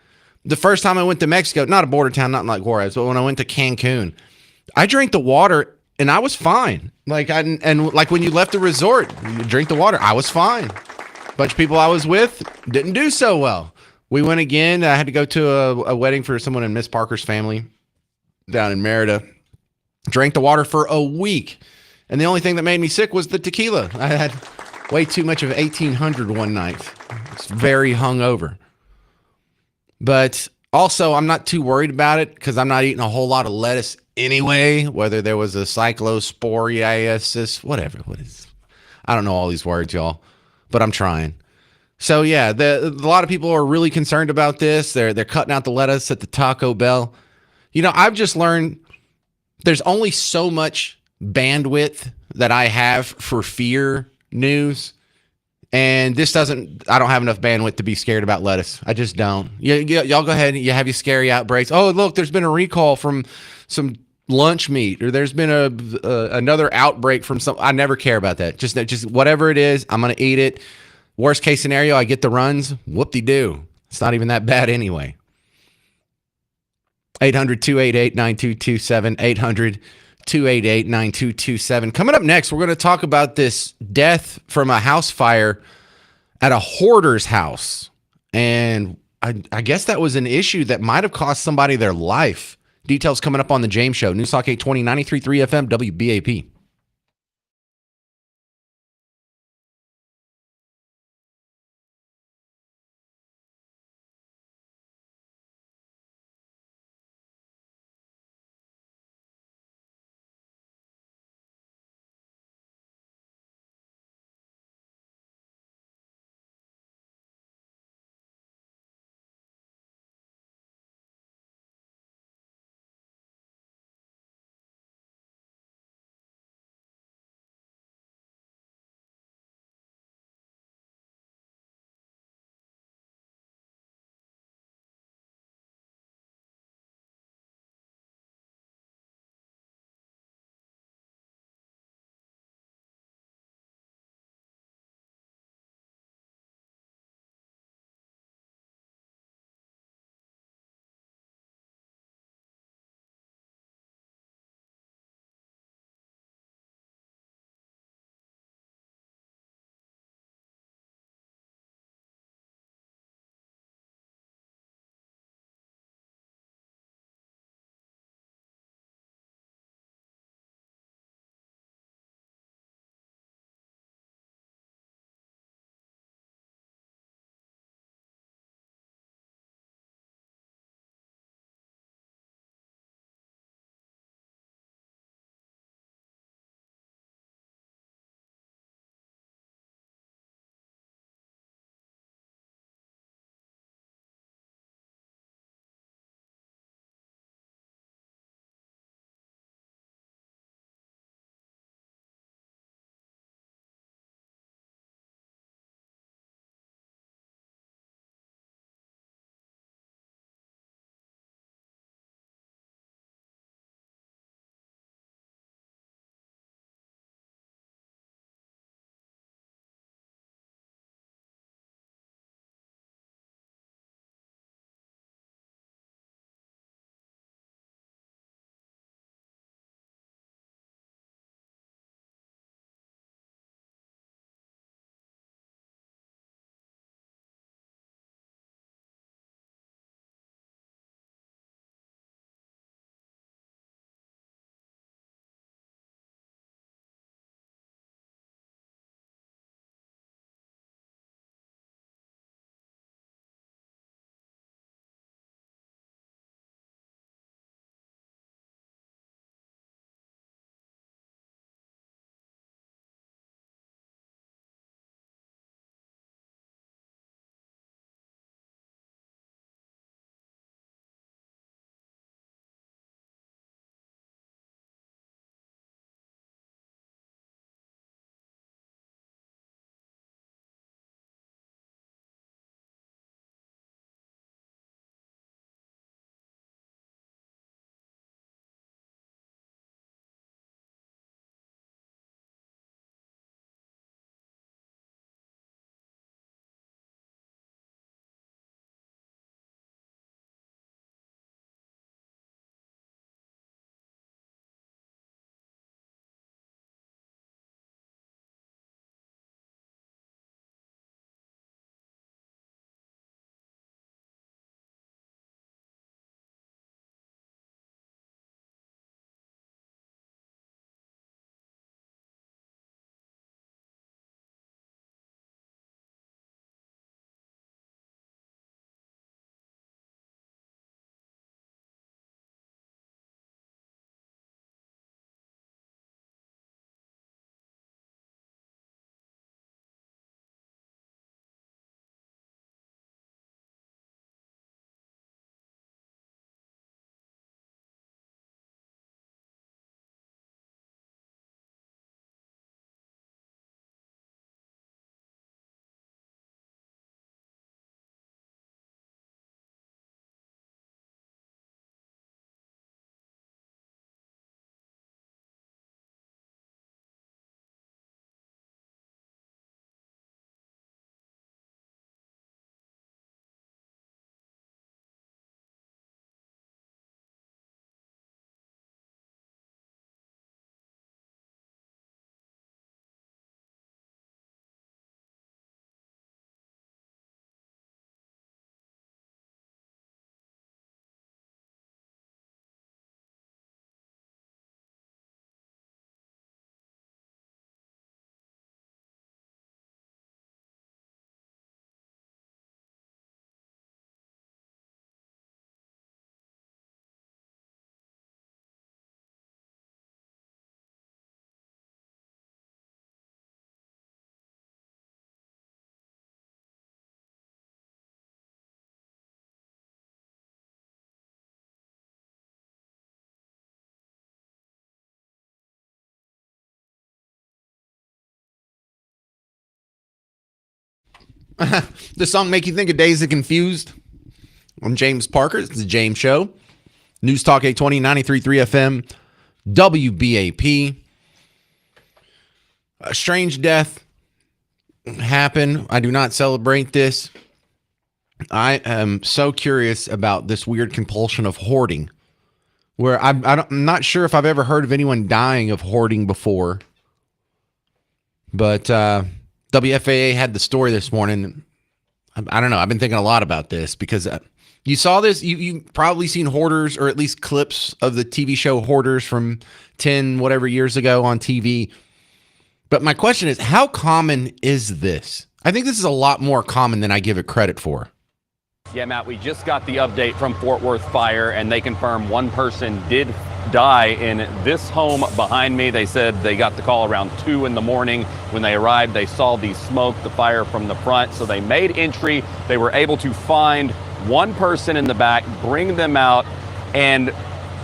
the first time I went to Mexico, not a border town, not like Juarez, but when I went to Cancun, I drank the water and I was fine. Like and like when you left the resort, you drink the water, I was fine. Bunch of people I was with didn't do so well. We went again. I had to go to a wedding for someone in Miss Parker's family down in Merida. Drank the water for a week. And the only thing that made me sick was the tequila. I had way too much of 1800 one night. It's very hungover. But also, I'm not too worried about it because I'm not eating a whole lot of lettuce anyway, whether there was a cyclosporiasis, whatever. I don't know all these words, y'all, but I'm trying. So, yeah, a lot of people are really concerned about this. They're cutting out the lettuce at the Taco Bell. You know, I've just learned there's only so much bandwidth that I have for fear news. And this I don't have enough bandwidth to be scared about lettuce. I just don't. Y'all go ahead and you have your scary outbreaks. Oh, look, there's been a recall from some lunch meat, or there's been another outbreak from some. I never care about that. Just whatever it is, I'm going to eat it. Worst case scenario, I get the runs. Whoop-de-doo. It's not even that bad anyway. 800-288-9227. 800-288-9227. Coming up next, we're going to talk about this death from a house fire at a hoarder's house. And I guess that was an issue that might have cost somebody their life. Details coming up on the James Show. Newstalk 820, 93.3 FM, WBAP. This song make you think of Dazed and Confused? I'm James Parker. It's the James Show. News Talk 820, 93.3 FM, WBAP. A strange death happened. I do not celebrate this. I am so curious about this weird compulsion of hoarding, where I'm not sure if I've ever heard of anyone dying of hoarding before. But WFAA had the story this morning. I don't know. I've been thinking a lot about this because you saw this. You probably seen Hoarders, or at least clips of the TV show Hoarders from 10 whatever years ago on TV. But my question is, how common is this? I think this is a lot more common than I give it credit for. Yeah, Matt, we just got the update from Fort Worth Fire, and they confirmed one person did die in this home behind me. They said they got the call around 2 in the morning. When they arrived, they saw the smoke, the fire from the front. So they made entry. They were able to find one person in the back, bring them out, and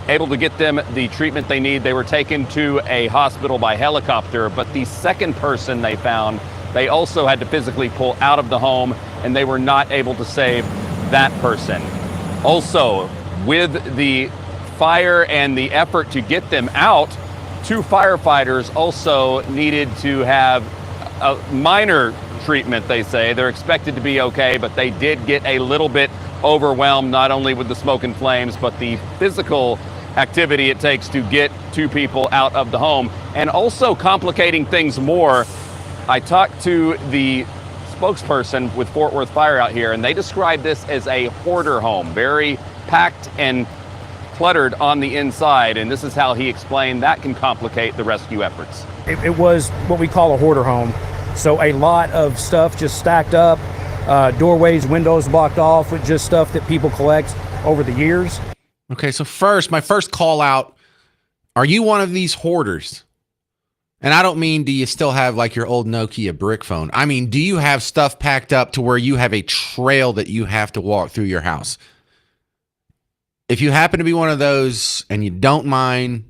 able to get them the treatment they need. They were taken to a hospital by helicopter, but the second person they found, they also had to physically pull out of the home, and they were not able to save that person. Also, with the fire and the effort to get them out, 2 firefighters also needed to have a minor treatment, they say. They're expected to be okay, but they did get a little bit overwhelmed, not only with the smoke and flames, but the physical activity it takes to get 2 people out of the home. And also complicating things more, I talked to the spokesperson with Fort Worth Fire out here, and they described this as a hoarder home, very packed and cluttered on the inside, and this is how he explained that can complicate the rescue efforts. It was what we call a hoarder home, so a lot of stuff just stacked up, doorways, windows blocked off with just stuff that people collect over the years. Okay, so my first call out, are you one of these hoarders? And I don't mean do you still have like your old Nokia brick phone. I mean, do you have stuff packed up to where you have a trail that you have to walk through your house? If you happen to be one of those and you don't mind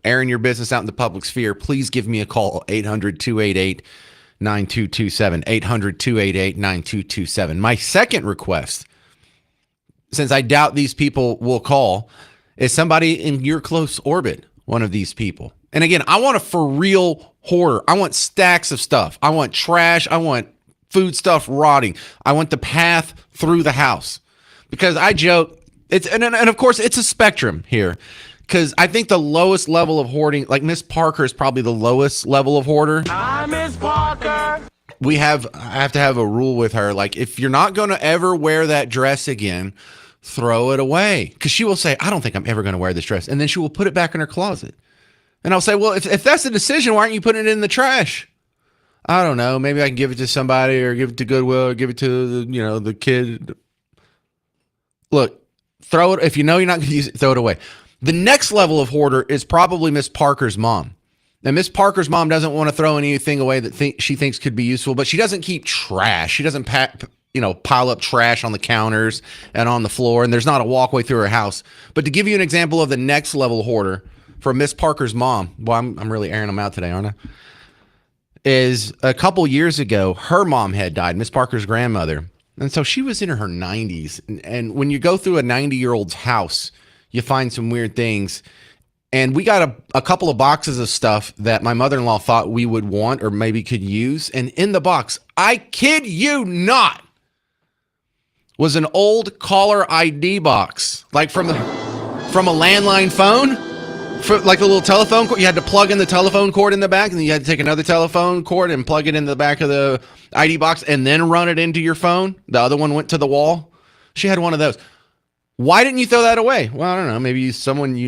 airing your business out in the public sphere, please give me a call, 800-288-9227, 800-288-9227. My second request, since I doubt these people will call, is somebody in your close orbit, one of these people. And again, I want a for real hoarder. I want stacks of stuff. I want trash. I want food stuff rotting. I want the path through the house. Because I joke, and of course it's a spectrum here. Because I think the lowest level of hoarding, like Miss Parker is probably the lowest level of hoarder. Hi, Miss Parker. I have to have a rule with her. Like, if you're not going to ever wear that dress again, throw it away. Because she will say, I don't think I'm ever going to wear this dress. And then she will put it back in her closet. And I'll say, well, if that's the decision, why aren't you putting it in the trash? I don't know. Maybe I can give it to somebody, or give it to Goodwill, or give it to the kid. Look, throw it. If you know you're not going to use it, throw it away. The next level of hoarder is probably Miss Parker's mom. Now, Miss Parker's mom doesn't want to throw anything away that she thinks could be useful, but she doesn't keep trash. She doesn't pile up trash on the counters and on the floor, and there's not a walkway through her house. But to give you an example of the next level hoarder, for Miss Parker's mom, well, I'm really airing them out today, aren't I? Is a couple years ago, her mom had died, Miss Parker's grandmother. And so she was in her 90s. And when you go through a 90-year-old's house, you find some weird things. And we got a couple of boxes of stuff that my mother-in-law thought we would want or maybe could use. And in the box, I kid you not, was an old caller ID box, like from a landline phone. For like a little telephone cord, you had to plug in the telephone cord in the back, and then you had to take another telephone cord and plug it in the back of the ID box and then run it into your phone. The other one went to the wall. She had one of those. Why didn't you throw that away? Well, I don't know. Maybe you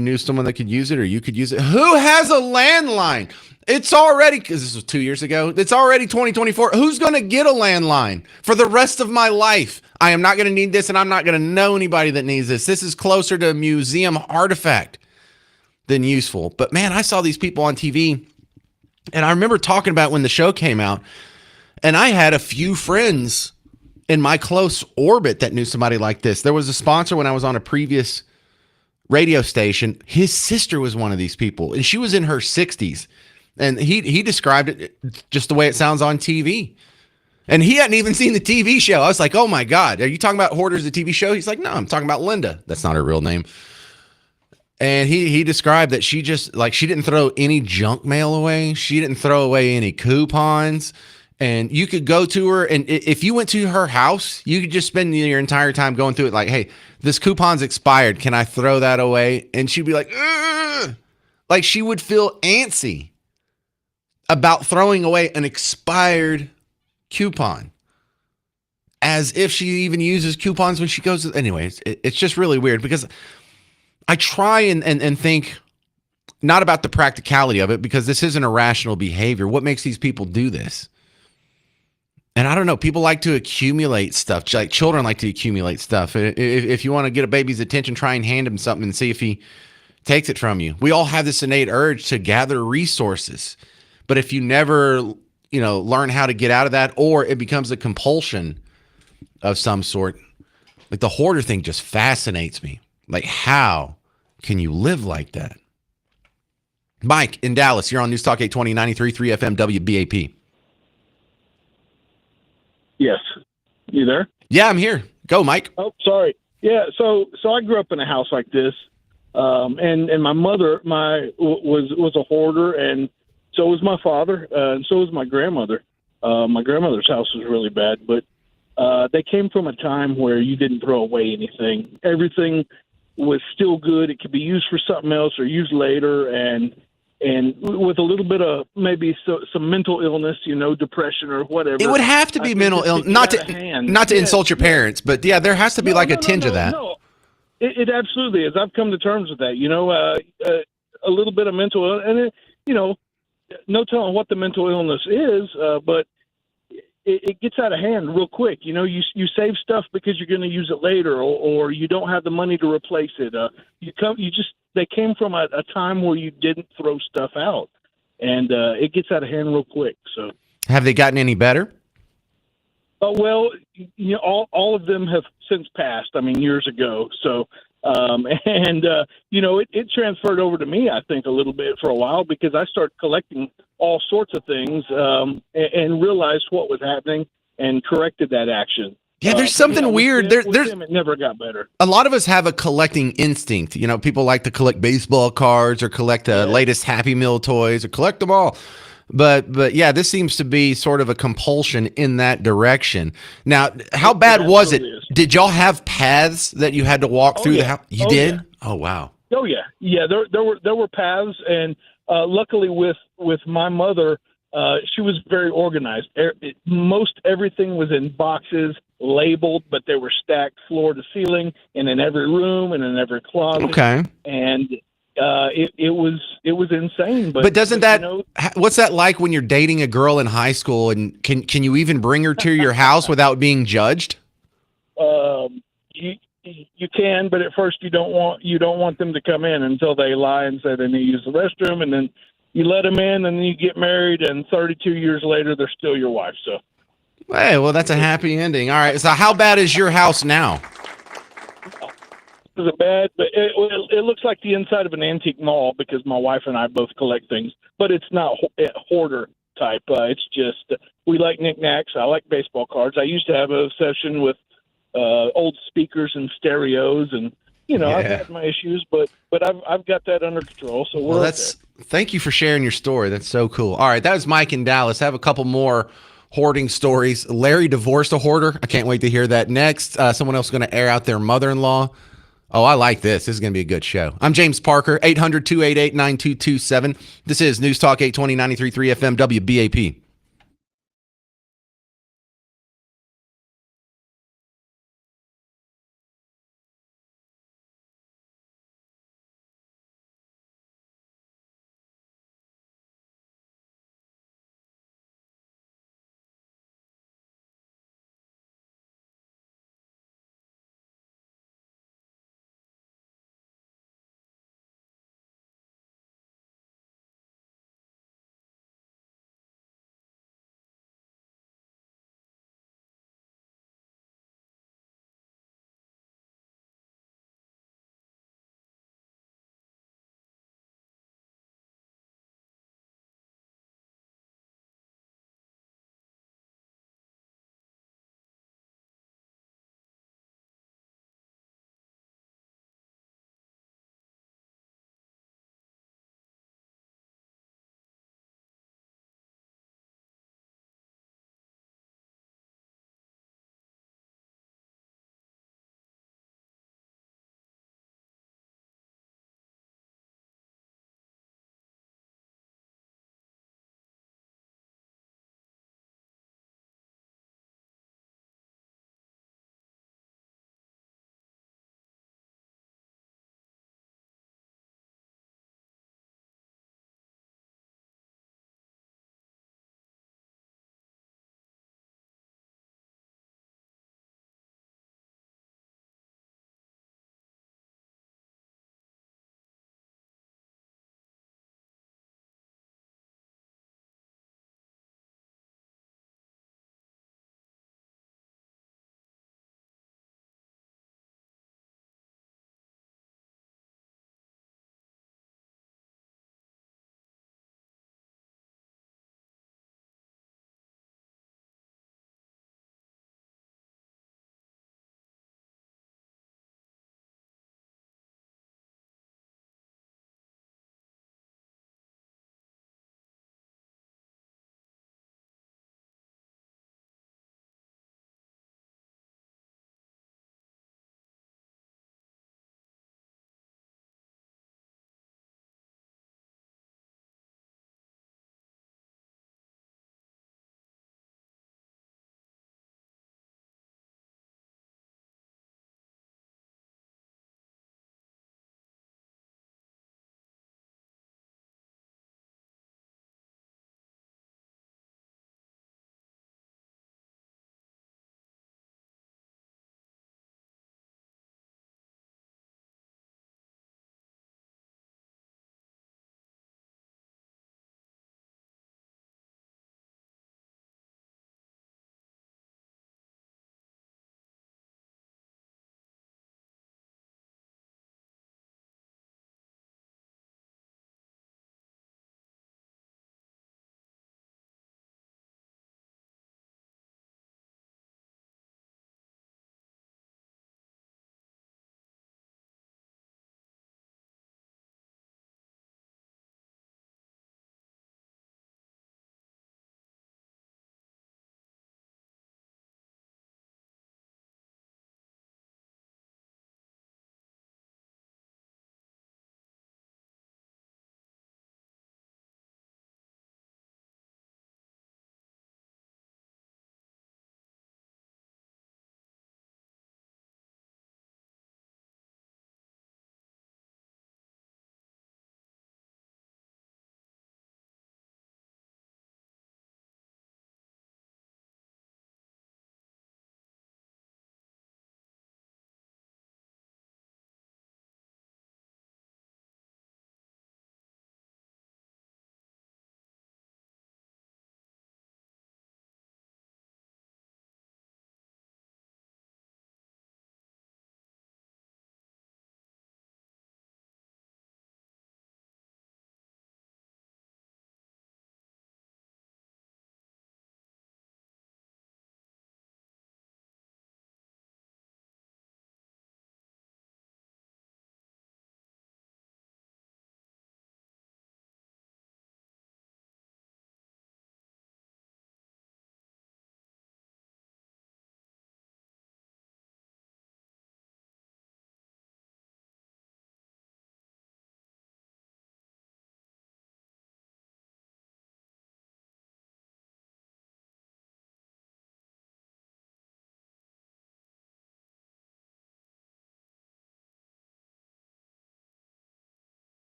knew someone that could use it, or you could use it. Who has a landline? It's already, because this was 2 years ago, it's already 2024. Who's going to get a landline for the rest of my life? I am not going to need this, and I'm not going to know anybody that needs this. This is closer to a museum artifact than useful. But man, I saw these people on TV, and I remember talking about when the show came out, and I had a few friends in my close orbit that knew somebody like this. There was a sponsor when I was on a previous radio station. His sister was one of these people, and she was in her 60s, and he described it just the way it sounds on TV. And he hadn't even seen the TV show. I was like, oh my God, are you talking about Hoarders, the TV show? He's like, no, I'm talking about Linda. That's not her real name. And he described that she just, like, she didn't throw any junk mail away. She didn't throw away any coupons. And you could go to her, and if you went to her house, you could just spend your entire time going through it like, hey, this coupon's expired. Can I throw that away? And she'd be like, ugh. Like, she would feel antsy about throwing away an expired coupon, as if she even uses coupons when she goes. Anyways, it's just really weird because I try and think not about the practicality of it, because this isn't irrational behavior. What makes these people do this? And I don't know. People like to accumulate stuff. Like children like to accumulate stuff. If you want to get a baby's attention, try and hand him something and see if he takes it from you. We all have this innate urge to gather resources. But if you never, learn how to get out of that, or it becomes a compulsion of some sort, like the hoarder thing just fascinates me. Like, how can you live like that? Mike in Dallas, you're on News Talk 820, 93.3 FM WBAP. Yes. You there? Yeah, I'm here. Go, Mike. Oh, sorry. Yeah. So I grew up in a house like this, and my mother was a hoarder, and so was my father, and so was my grandmother. My grandmother's house was really bad, but they came from a time where you didn't throw away anything. Everything was still good. It could be used for something else or used later, and with a little bit of maybe some mental illness, depression or whatever. It would have to be mental illness, not to insult your parents, but yeah, there has to be a tinge of that. No, it absolutely is. I've come to terms with that. A little bit of mental illness, and no telling what the mental illness is, but it gets out of hand real quick. You save stuff because you're going to use it later, or you don't have the money to replace it. They came from a time where you didn't throw stuff out, and it gets out of hand real quick. So, have they gotten any better? Well, all of them have since passed. I mean, years ago. So, it transferred over to me, I think, a little bit for a while, because I started collecting all sorts of things and realized what was happening and corrected that action. Yeah, there's something weird. With him, it never got better. A lot of us have a collecting instinct. People like to collect baseball cards or collect the latest Happy Meal toys or collect them all. But yeah, this seems to be sort of a compulsion in that direction. Now, how bad was it? Did y'all have paths that you had to walk through the house? You did? Yeah. Oh, wow. Oh, yeah. Yeah, there were paths, and luckily with my mother, she was very organized. Most everything was in boxes, labeled, but they were stacked floor to ceiling and in every room and in every closet. Okay. And it was insane. But doesn't that, what's that like when you're dating a girl in high school, and can you even bring her to your house without being judged? You can, but at first you don't want them to come in until they lie and say they need to use the restroom, and then you let them in, and then you get married, and 32 years later they're still your wife. So, hey, well, that's a happy ending. All right. So how bad is your house now? Is it bad? But it looks like the inside of an antique mall, because my wife and I both collect things, but it's not hoarder type. It's just we like knickknacks. I like baseball cards. I used to have an obsession with old speakers and stereos, and I've had my issues, but I've got that under control. So thank you for sharing your story. That's so cool. All right, that was Mike in Dallas. I have a couple more hoarding stories. Larry divorced a hoarder. I can't wait to hear that next. Someone else is going to air out their mother-in-law. Oh, I like this. This is going to be a good show. I'm James Parker, 800-288-9227. This is News Talk 820, 93.3 FM WBAP.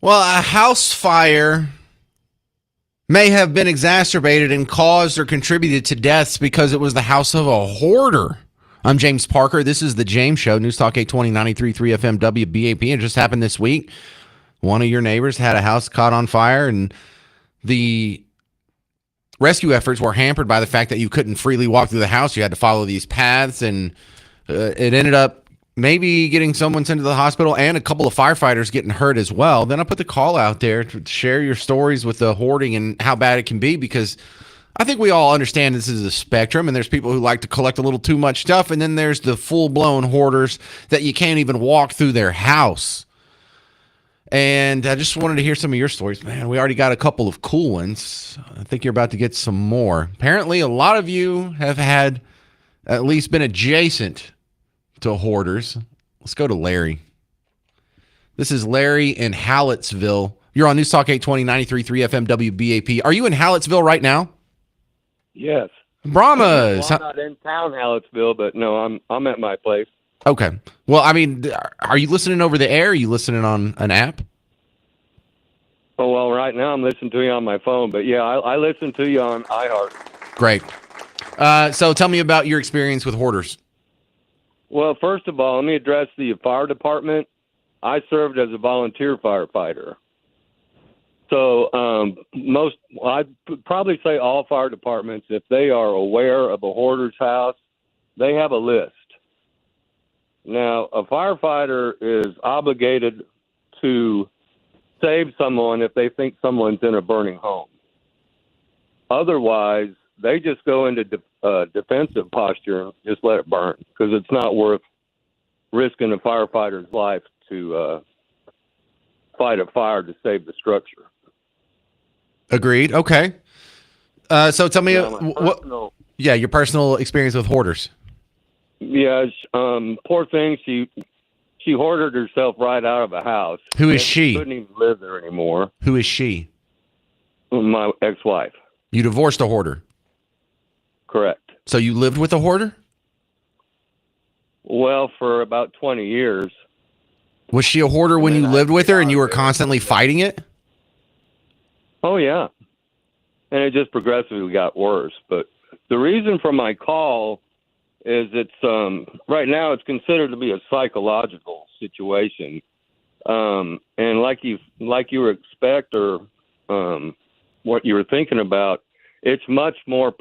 Well, a house fire may have been exacerbated and caused or contributed to deaths because it was the house of a hoarder. I'm James Parker. This is The James Show, News Talk 820, 93.3 FM WBAP. It just happened this week. One of your neighbors had a house caught on fire, and the rescue efforts were hampered by the fact that you couldn't freely walk through the house. You had to follow these paths, and it ended up maybe getting someone sent to the hospital and a couple of firefighters getting hurt as well. Then I put the call out there to share your stories with the hoarding and how bad it can be, because I think we all understand this is a spectrum, and there's people who like to collect a little too much stuff, and then there's the full-blown hoarders that you can't even walk through their house. And I just wanted to hear some of your stories. Man, we already got a couple of cool ones. I think you're about to get some more. Apparently, a lot of you have had at least been adjacent to hoarders. Let's go to Larry. This is Larry in Hallettsville. You're on News Talk 820, 93.3 FM WBAP. Are you in Hallettsville right now? Yes. Brahmas. Well, I'm not in town, Hallettsville, but no, I'm at my place. Okay. Well, I mean, are you listening over the air? Are you listening on an app? Oh, well, right now I'm listening to you on my phone, but yeah, I listen to you on iHeart. Great. So tell me about your experience with hoarders. Well, first of all, let me address the fire department. I served as a volunteer firefighter. So I'd probably say all fire departments, if they are aware of a hoarder's house, they have a list. Now, a firefighter is obligated to save someone if they think someone's in a burning home. Otherwise, they just go into defensive posture and just let it burn, because it's not worth risking a firefighter's life to fight a fire to save the structure. Agreed. Okay. So tell me, your personal experience with hoarders. Yeah, poor thing. She hoarded herself right out of a house. Who is she? Couldn't even live there anymore. Who is she? My ex-wife. You divorced a hoarder? Correct. So you lived with a hoarder? Well, for about 20 years. Was she a hoarder when you lived with her and you were constantly fighting it? Oh, yeah. And it just progressively got worse. But the reason for my call is it's right now it's considered to be a psychological situation. And like you would expect, or what you were thinking about, it's much more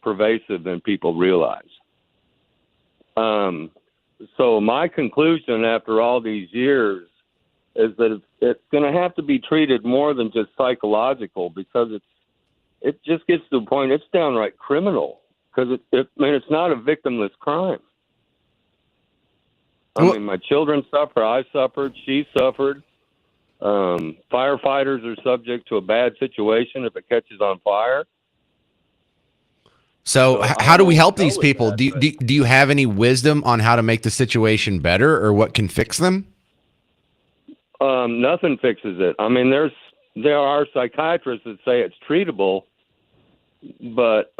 pervasive than people realize. So my conclusion after all these years is that it's going to have to be treated more than just psychological, because it just gets to the point it's downright criminal, because it's not a victimless crime. I mean, my children suffer, I suffered, she suffered. Firefighters are subject to a bad situation if it catches on fire. So how do we help these people? Do you have any wisdom on how to make the situation better, or what can fix them? Nothing fixes it. I mean, there are psychiatrists that say it's treatable, but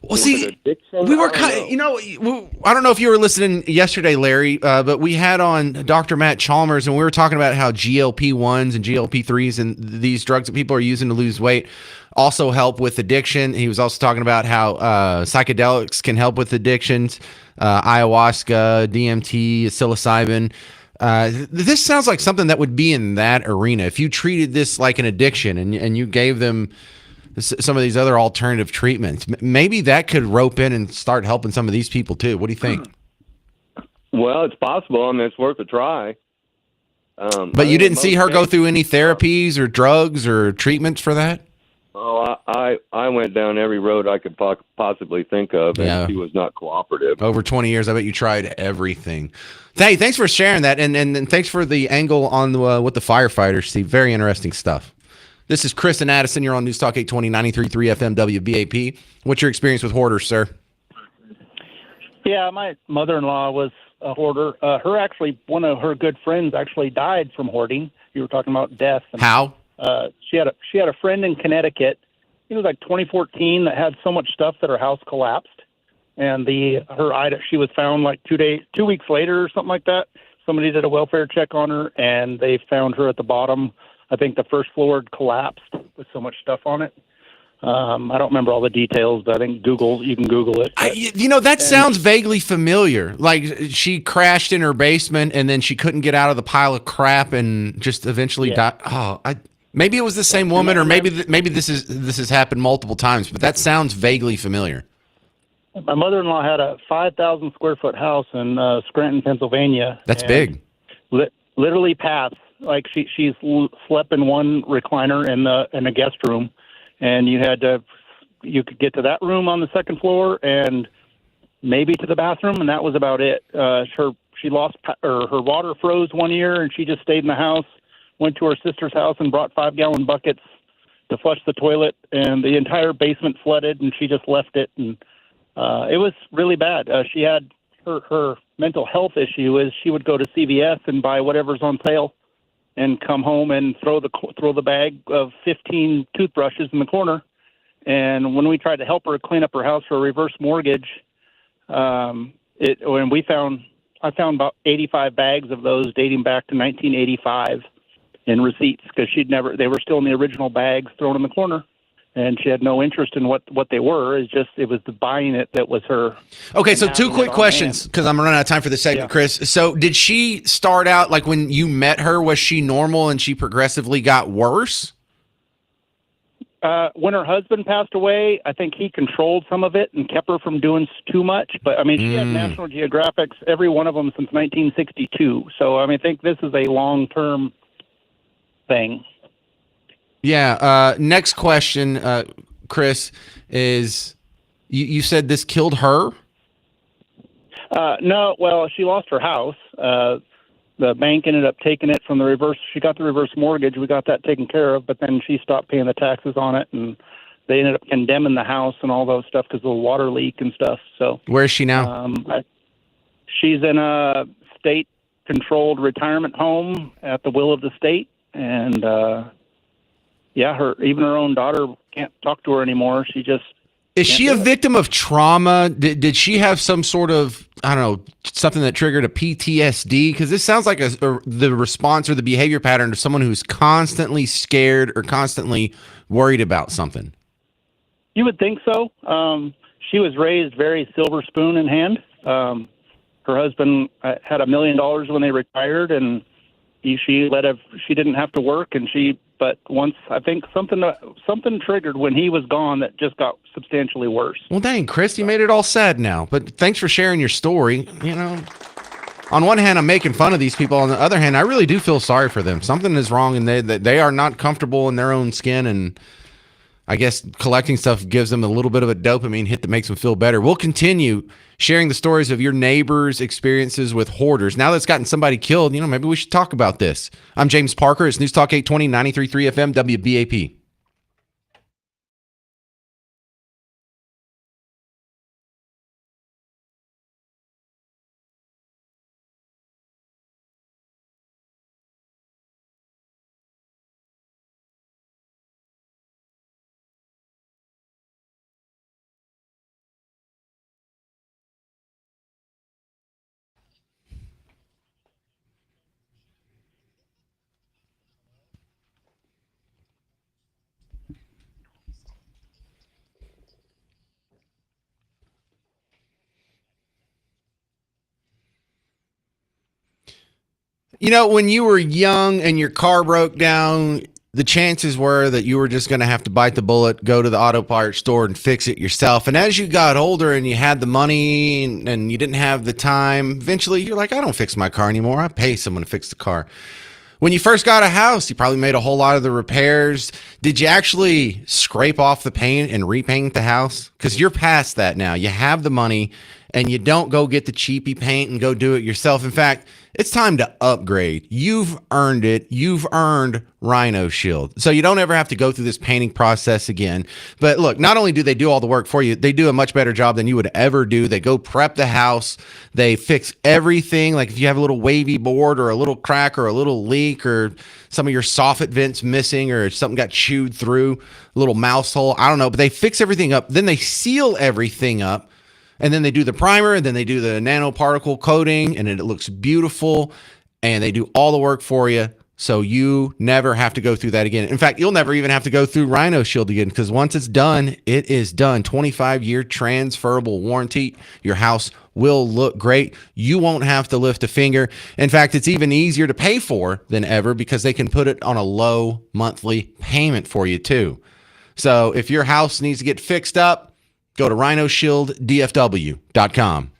well, see, we were kind of, I don't know if you were listening yesterday, Larry, but we had on Dr. Matt Chalmers, and we were talking about how GLP-1s and GLP-3s and these drugs that people are using to lose weight also help with addiction. He was also talking about how psychedelics can help with addictions, ayahuasca, DMT, psilocybin. This sounds like something that would be in that arena. If you treated this like an addiction and you gave them some of these other alternative treatments, maybe that could rope in and start helping some of these people too. What do you think? Well, it's possible. I mean, it's worth a try. But you didn't see her go through any therapies or drugs or treatments for that? Oh, I went down every road I could possibly think of, and she was not cooperative. Over 20 years, I bet you tried everything. Hey, thanks for sharing that, and thanks for the angle on with the firefighters, Steve. Very interesting stuff. This is Chris and Addison. You're on News Talk 820, 93.3 FM WBAP. What's your experience with hoarders, sir? Yeah, my mother-in-law was a hoarder. One of her good friends actually died from hoarding. You were talking about death. How? She had a friend in Connecticut. It was like 2014 that had so much stuff that her house collapsed, and she was found like 2 weeks later or something like that. somebody did a welfare check on her, and they found her at the bottom. I think the first floor had collapsed with so much stuff on it. I don't remember all the details, but I think you can Google it. That sounds vaguely familiar. Like she crashed in her basement and then she couldn't get out of the pile of crap and just eventually died. Oh, maybe it was the same woman, or maybe this has happened multiple times, but that sounds vaguely familiar. My mother-in-law had a 5,000 square foot house in Scranton, Pennsylvania. That's big. Literally paths. Like she's slept in one recliner in a guest room, and you could get to that room on the second floor and maybe to the bathroom, and that was about it. She lost her water froze one year, and she just stayed in the house. Went to her sister's house and brought 5-gallon buckets to flush the toilet, and the entire basement flooded, and she just left it, and it was really bad. She had her mental health issue is she would go to CVS and buy whatever's on sale, and come home and throw the bag of 15 toothbrushes in the corner. And when we tried to help her clean up her house for a reverse mortgage, I found about 85 bags of those dating back to 1985 in receipts, because they were still in the original bags thrown in the corner. And she had no interest in what they were. It was the buying it that was her. Okay, so 2 quick questions, because I'm running out of time for this segment, Chris. So did she start out, like when you met her, was she normal and she progressively got worse? When her husband passed away, I think he controlled some of it and kept her from doing too much. But, I mean, she had National Geographics, every one of them since 1962. So, I think this is a long-term thing. Yeah. Next question, Chris, is you said this killed her? No. Well, she lost her house. The bank ended up taking it from the reverse. She got the reverse mortgage. We got that taken care of, but then she stopped paying the taxes on it, and they ended up condemning the house and all those stuff because of the water leak and stuff. So where is she now? She's in a state-controlled retirement home at the will of the state, and even her own daughter can't talk to her anymore. Is she a victim of trauma? Did she have some sort of, I don't know, something that triggered a PTSD? Because this sounds like the response or the behavior pattern of someone who's constantly scared or constantly worried about something. You would think so. She was raised very silver spoon in hand. Her husband had $1 million when they retired, and she didn't have to work, but once, I think something triggered when he was gone that just got substantially worse. Well, dang, Chris, you made it all sad now. But thanks for sharing your story. On one hand, I'm making fun of these people. On the other hand, I really do feel sorry for them. Something is wrong, and they are not comfortable in their own skin. And I guess collecting stuff gives them a little bit of a dopamine hit that makes them feel better. We'll continue sharing the stories of your neighbors' experiences with hoarders. Now that's gotten somebody killed, maybe we should talk about this. I'm James Parker. It's News Talk 820, 93.3 FM, WBAP. When you were young and your car broke down, the chances were that you were just going to have to bite the bullet, go to the auto parts store and fix it yourself. And as you got older and you had the money and you didn't have the time, eventually you're like, I don't fix my car anymore. I pay someone to fix the car. When you first got a house, you probably made a whole lot of the repairs. Did you actually scrape off the paint and repaint the house? Because you're past that now. You have the money, and you don't go get the cheapy paint and go do it yourself. In fact, it's time to upgrade. You've earned it. You've earned Rhino Shield. So you don't ever have to go through this painting process again. But look, not only do they do all the work for you, they do a much better job than you would ever do. They go prep the house. They fix everything. Like if you have a little wavy board or a little crack or a little leak or some of your soffit vents missing or something got chewed through, a little mouse hole, I don't know. But they fix everything up. Then they seal everything up. And then they do the primer, and then they do the nanoparticle coating, and it looks beautiful. and they do all the work for you. So you never have to go through that again. In fact, you'll never even have to go through Rhino Shield again, because once it's done, it is done. 25-year transferable warranty. Your house will look great. You won't have to lift a finger. In fact, it's even easier to pay for than ever, because they can put it on a low monthly payment for you too. So if your house needs to get fixed up, go to rhinoshielddfw.com.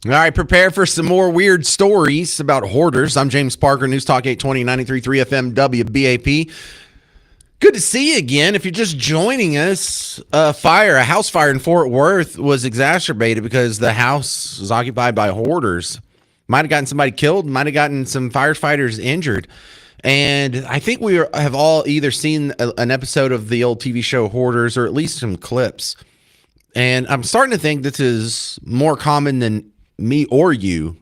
All right, prepare for some more weird stories about hoarders. I'm James Parker, News Talk 820, 93.3 FM, WBAP. Good to see you again. If you're just joining us, a house fire in Fort Worth was exacerbated because the house was occupied by hoarders. Might have gotten somebody killed, might have gotten some firefighters injured. And I think we have all either seen an episode of the old TV show Hoarders, or at least some clips. And I'm starting to think this is more common than me or you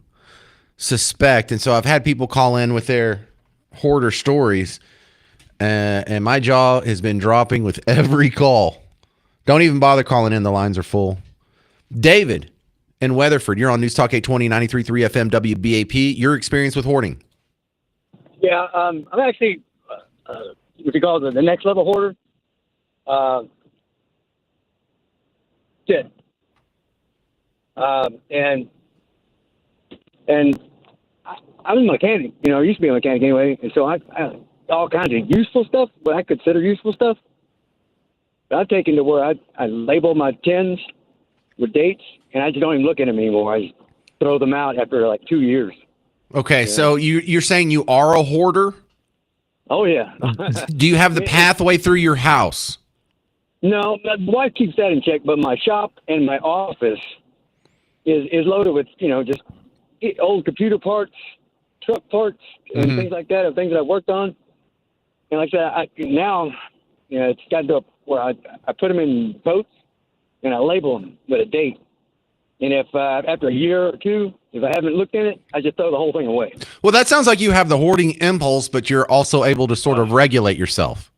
suspect. And so I've had people call in with their hoarder stories, and my jaw has been dropping with every call. Don't even bother calling in. The lines are full. David in Weatherford, you're on News Talk 820, 93.3 FM, WBAP. Your experience with hoarding. Yeah, I'm actually what you call the next level hoarder. Did. And I'm a mechanic, I used to be a mechanic anyway, and so I all kinds of useful stuff, what I consider useful stuff, I've taken to where I label my tins with dates, and I just don't even look at them anymore. I just throw them out after like 2 years. Okay, so you're saying you are a hoarder? Oh yeah. Do you have the pathway through your house? No, my wife keeps that in check, but my shop and my office is loaded with, just old computer parts, truck parts, and things like that, and things that I've worked on. And like I said, now, it's gotten to where I put them in totes and I label them with a date. And if after a year or two, if I haven't looked in it, I just throw the whole thing away. Well, that sounds like you have the hoarding impulse, but you're also able to sort of regulate yourself.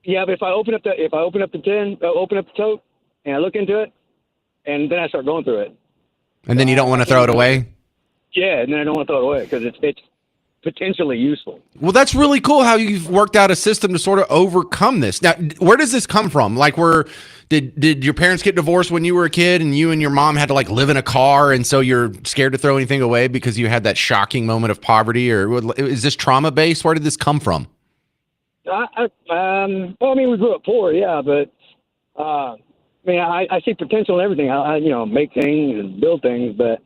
Yeah, but if I open up the tin, open up the tote, and I look into it, and then I start going through it. And then you don't want to throw it away? Yeah, and then I don't want to throw it away because it's potentially useful. Well, that's really cool how you've worked out a system to sort of overcome this. Now, where does this come from? Like, did your parents get divorced when you were a kid and you and your mom had to like live in a car and so you're scared to throw anything away because you had that shocking moment of poverty? Or is this trauma based? Where did this come from? Well, we grew up poor, yeah, but I see potential in everything. I make things and build things, but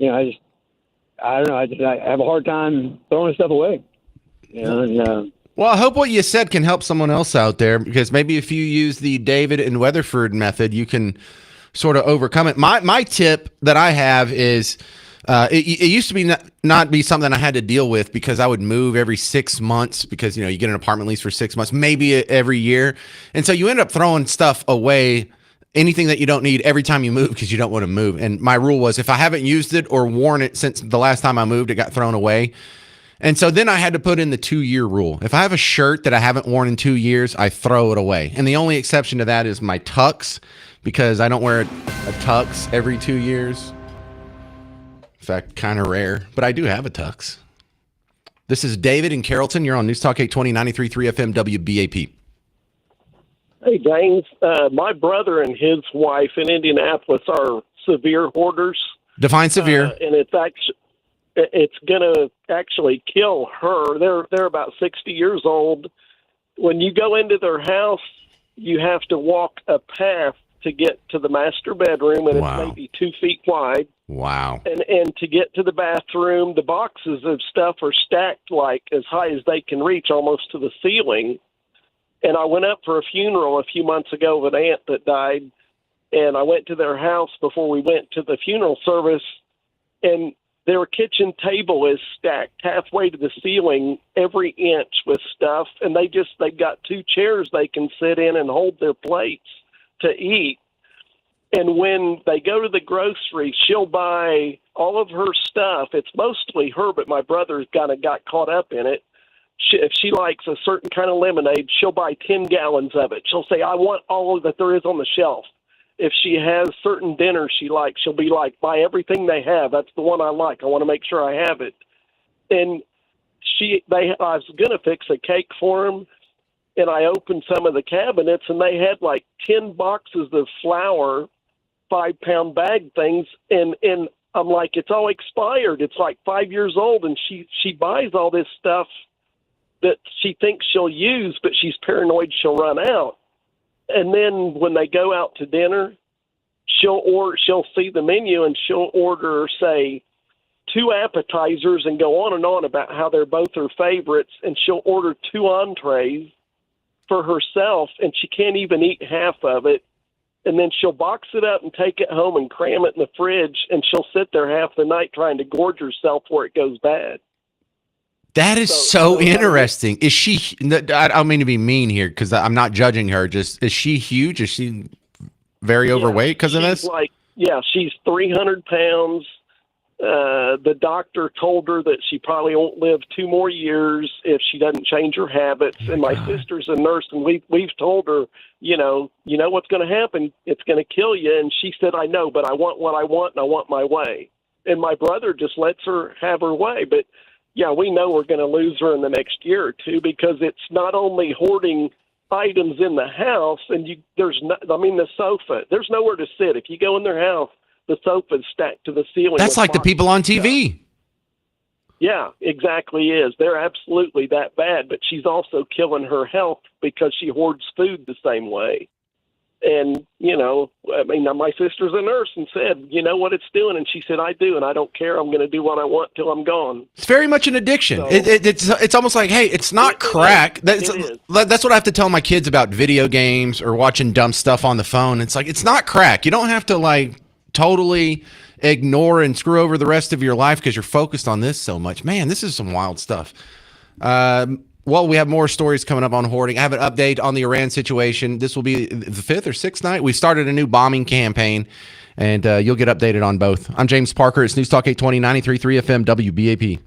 I don't know. I have a hard time throwing stuff away. Well, I hope what you said can help someone else out there, because maybe if you use the David and Weatherford method, you can sort of overcome it. My tip that I have is it used to be not be something I had to deal with because I would move every 6 months because, you get an apartment lease for 6 months, maybe every year. And so you end up throwing stuff away, anything that you don't need every time you move because you don't want to move. And my rule was if I haven't used it or worn it since the last time I moved, it got thrown away. And so then I had to put in the 2-year rule. If I have a shirt that I haven't worn in 2 years, I throw it away. And the only exception to that is my tux, because I don't wear a tux every 2 years. In fact, kind of rare, but I do have a tux. This is David in Carrollton. You're on News Talk 820, 93.3 FM WBAP. Hey, James. My brother and his wife in Indianapolis are severe hoarders. Define severe. And it's going to actually kill her. They're about 60 years old. When you go into their house, you have to walk a path to get to the master bedroom, and it's maybe 2 feet wide. Wow. And to get to the bathroom, the boxes of stuff are stacked like as high as they can reach, almost to the ceiling. And I went up for a funeral a few months ago of an aunt that died, and I went to their house before we went to the funeral service, and their kitchen table is stacked halfway to the ceiling, every inch with stuff, and they've got 2 chairs they can sit in and hold their plates to eat. And when they go to the grocery, she'll buy all of her stuff. It's mostly her, but my brother's kind of got caught up in it. If she likes a certain kind of lemonade, she'll buy 10 gallons of it. She'll say, I want all that there is on the shelf. If she has certain dinners she likes, she'll be like, buy everything they have. That's the one I like. I want to make sure I have it. And I was going to fix a cake for them, and I opened some of the cabinets, and they had like 10 boxes of flour, 5-pound bag things, and I'm like, it's all expired. It's like 5 years old, and she buys all this stuff that she thinks she'll use, but she's paranoid she'll run out. And then when they go out to dinner, she'll see the menu and she'll order, say, 2 appetizers and go on about how they're both her favorites, and she'll order 2 entrees for herself, and she can't even eat half of it. And then she'll box it up and take it home and cram it in the fridge, and she'll sit there half the night trying to gorge herself before it goes bad. That is so interesting. Is she, I don't mean to be mean here because I'm not judging her. Just, is she huge? Is she very overweight because of this? She's 300 pounds. The doctor told her that she probably won't live 2 more years if she doesn't change her habits. And my sister's a nurse, and we've told her, you know what's going to happen. It's going to kill you. And she said, I know, but I want what I want, and I want my way. And my brother just lets her have her way. But yeah, we know we're going to lose her in the next year or two, because it's not only hoarding items in the house, and the sofa, there's nowhere to sit. If you go in their house, the sofa's stacked to the ceiling. That's like the people on TV. Yeah, exactly is. They're absolutely that bad, but she's also killing her health because she hoards food the same way. And, you know, I mean, my sister's a nurse and said, you know what it's doing? And she said, I do, and I don't care. I'm going to do what I want till I'm gone. It's very much an addiction. So, It's almost like, hey, it's not crack. It is. That's what I have to tell my kids about video games or watching dumb stuff on the phone. It's like, it's not crack. You don't have to like totally ignore and screw over the rest of your life because you're focused on this so much. Man, this is some wild stuff. Well, we have more stories coming up on hoarding. I have an update on the Iran situation. This will be the 5th or 6th night. We started a new bombing campaign, and you'll get updated on both. I'm James Parker. It's News Talk 820, 93.3 FM, WBAP.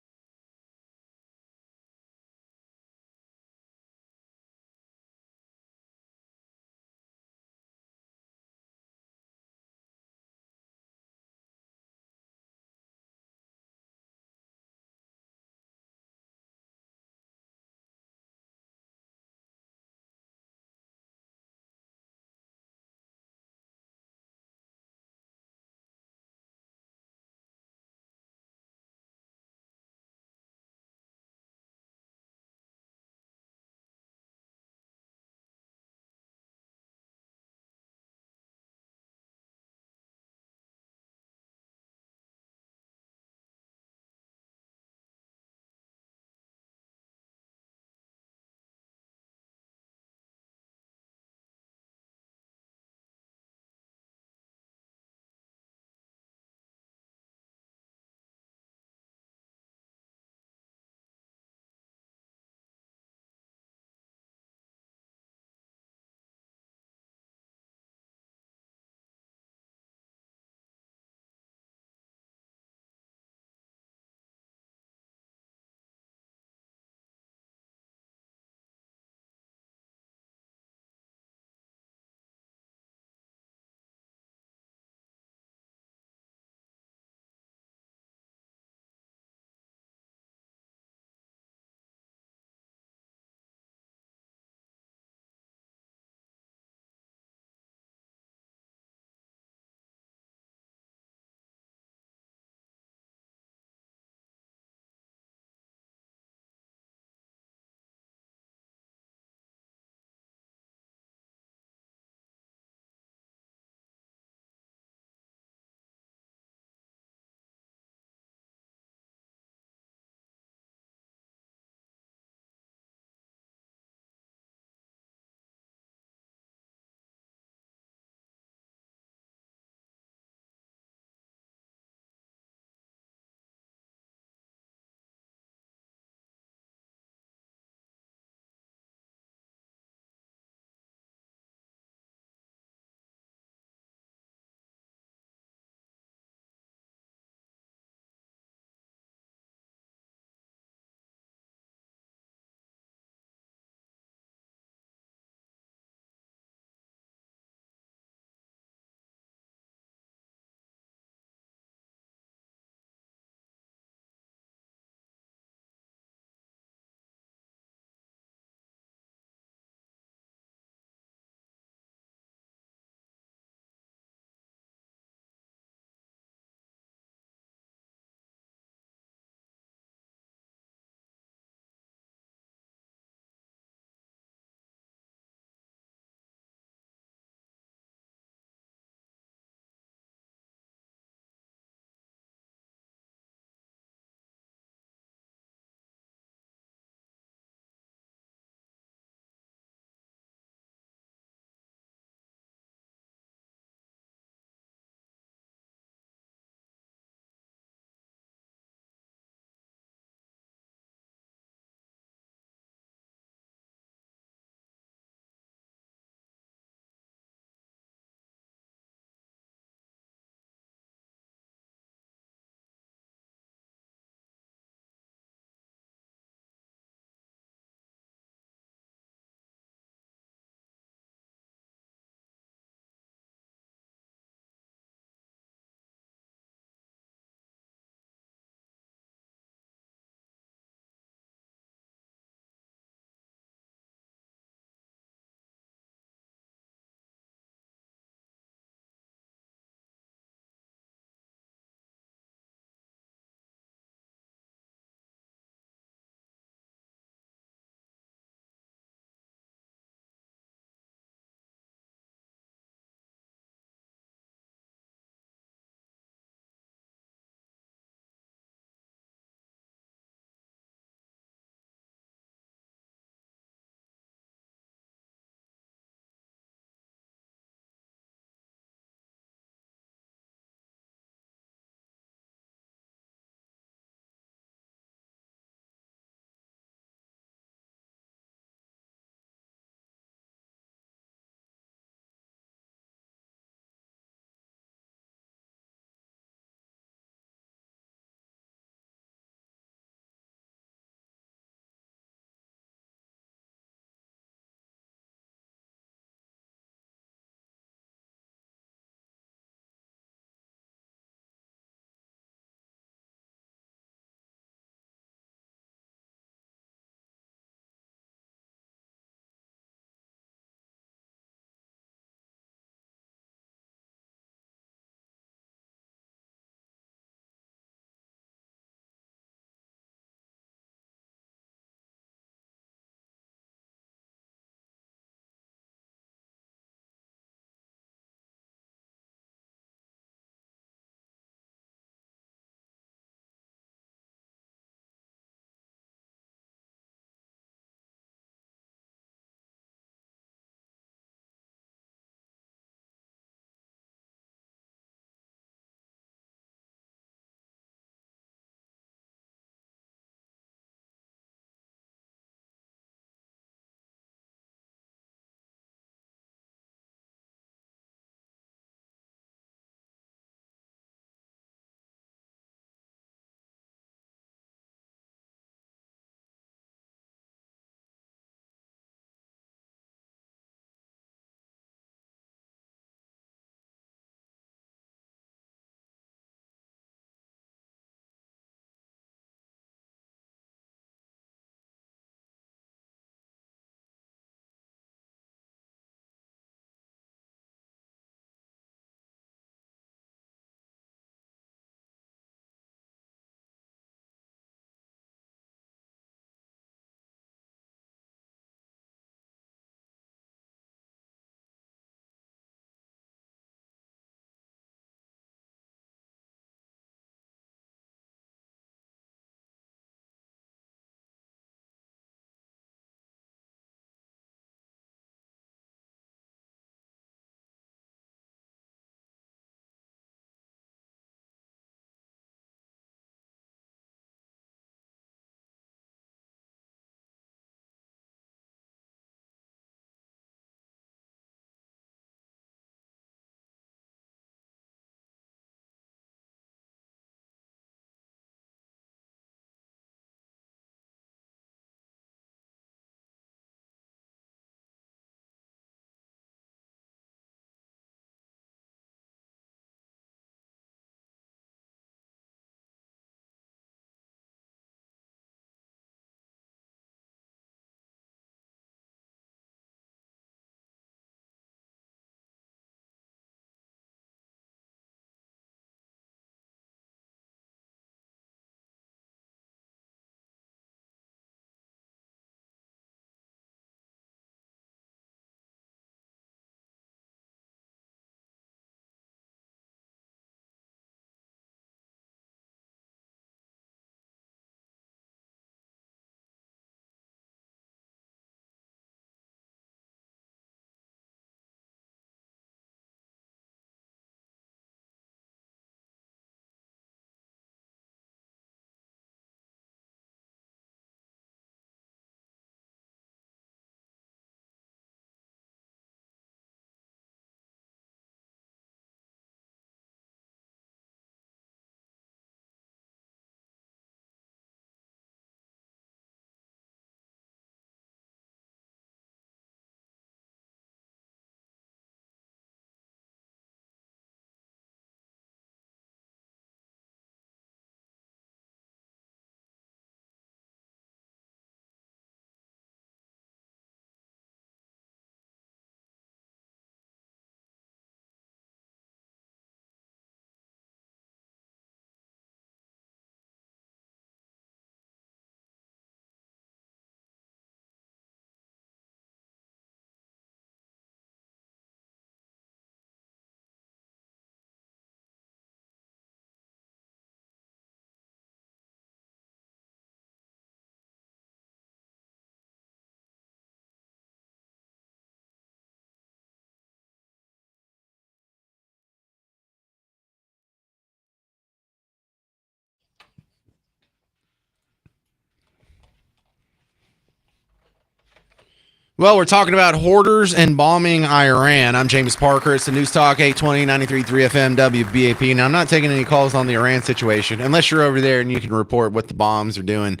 Well, we're talking about hoarders and bombing Iran. I'm James Parker. It's the News Talk 820, 93.3 FM, WBAP. Now, I'm not taking any calls on the Iran situation, unless you're over there and you can report what the bombs are doing.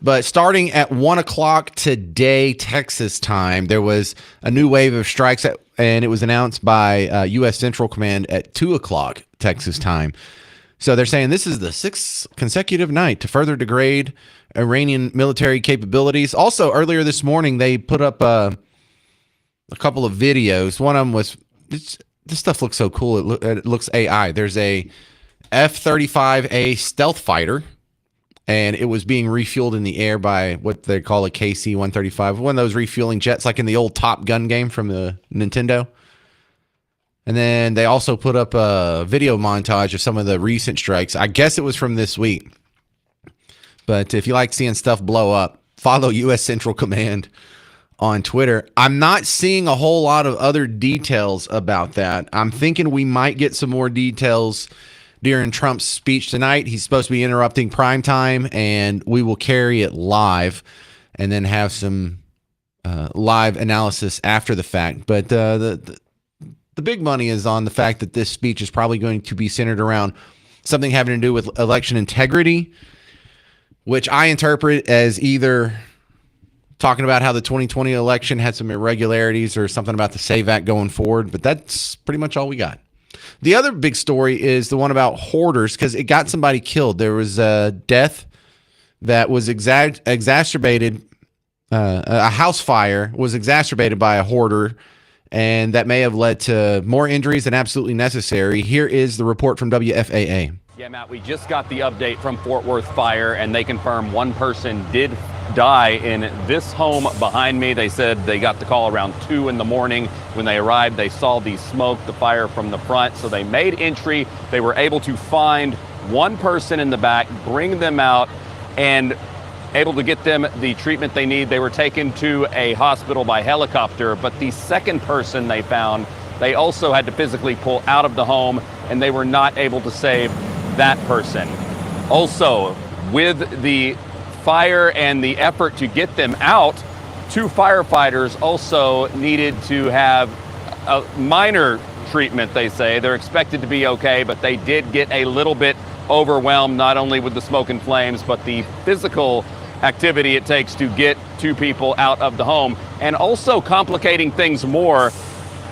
But starting at 1 o'clock today, Texas time, there was a new wave of strikes, and it was announced by U.S. Central Command at 2 o'clock Texas time. So they're saying this is the sixth consecutive night to further degrade Iranian military capabilities. Also, earlier this morning, they put up a couple of videos. One of them was, this stuff looks so cool. It looks AI. There's a F-35A stealth fighter, and it was being refueled in the air by what they call a KC-135, one of those refueling jets like in the old Top Gun game from the Nintendo. And then they also put up a video montage of some of the recent strikes. I guess it was from this week. But if you like seeing stuff blow up, follow U.S. Central Command on Twitter. I'm not seeing a whole lot of other details about that. I'm thinking we might get some more details during Trump's speech tonight. He's supposed to be interrupting prime time, and we will carry it live and then have some live analysis after the fact. But the big money is on the fact that this speech is probably going to be centered around something having to do with election integrity, which I interpret as either talking about how the 2020 election had some irregularities or something about the SAVE Act going forward. But that's pretty much all we got. The other big story is the one about hoarders, because it got somebody killed. There was a death that was exacerbated. A house fire was exacerbated by a hoarder, and that may have led to more injuries than absolutely necessary. Here is the report from WFAA. Yeah, Matt, we just got the update from Fort Worth Fire, and they confirmed one person did die in this home behind me. They said they got the call around 2 in the morning. When they arrived, they saw the smoke, the fire from the front, so they made entry. They were able to find one person in the back, bring them out, and able to get them the treatment they need. They were taken to a hospital by helicopter, but the second person they found, they also had to physically pull out of the home, and they were not able to save that person. Also, with the fire and the effort to get them out, 2 firefighters also needed to have a minor treatment, they say. They're expected to be okay, but they did get a little bit overwhelmed, not only with the smoke and flames, but the physical activity it takes to get 2 people out of the home. And also complicating things more,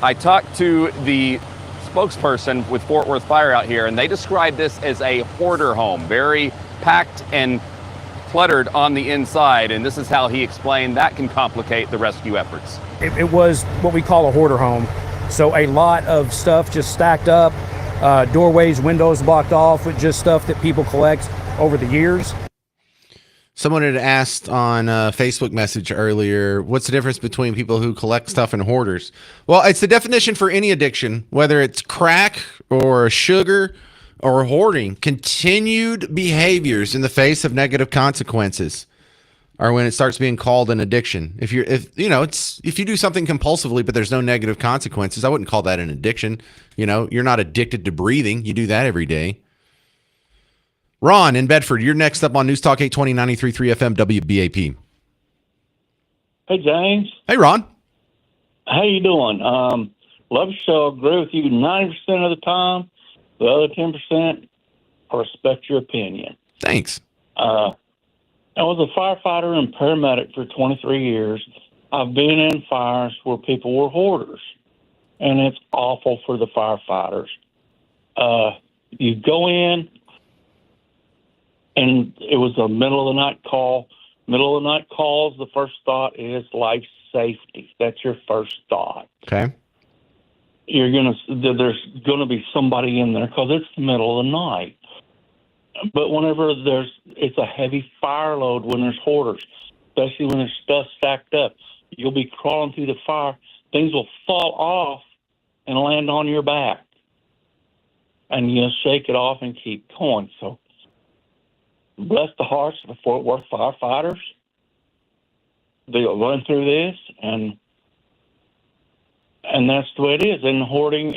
I talked to the spokesperson with Fort Worth Fire out here, and they described this as a hoarder home, very packed and cluttered on the inside, and this is how he explained that can complicate the rescue efforts. It was what we call a hoarder home, so a lot of stuff just stacked up, doorways, windows blocked off with just stuff that people collect over the years. Someone had asked on a Facebook message earlier, what's the difference between people who collect stuff and hoarders? Well, it's the definition for any addiction, whether it's crack or sugar or hoarding. Continued behaviors in the face of negative consequences are when it starts being called an addiction. If you do something compulsively, but there's no negative consequences, I wouldn't call that an addiction. You're not addicted to breathing. You do that every day. Ron in Bedford, you're next up on News Talk 820, 93.3 FM, WBAP. Hey, James. Hey, Ron. How you doing? Love the show. Agree with you 90% of the time. The other 10%, I respect your opinion. Thanks. I was a firefighter and paramedic for 23 years. I've been in fires where people were hoarders, and it's awful for the firefighters. You go in, and it was a middle of the night call. Middle of the night calls, the first thought is life safety. That's your first thought. Okay. There's gonna be somebody in there because it's the middle of the night. But whenever it's a heavy fire load when there's hoarders, especially when there's stuff stacked up. You'll be crawling through the fire. Things will fall off and land on your back. And you'll shake it off and keep going. So bless the hearts of the Fort Worth firefighters. They'll run through this, and that's the way it is. And hoarding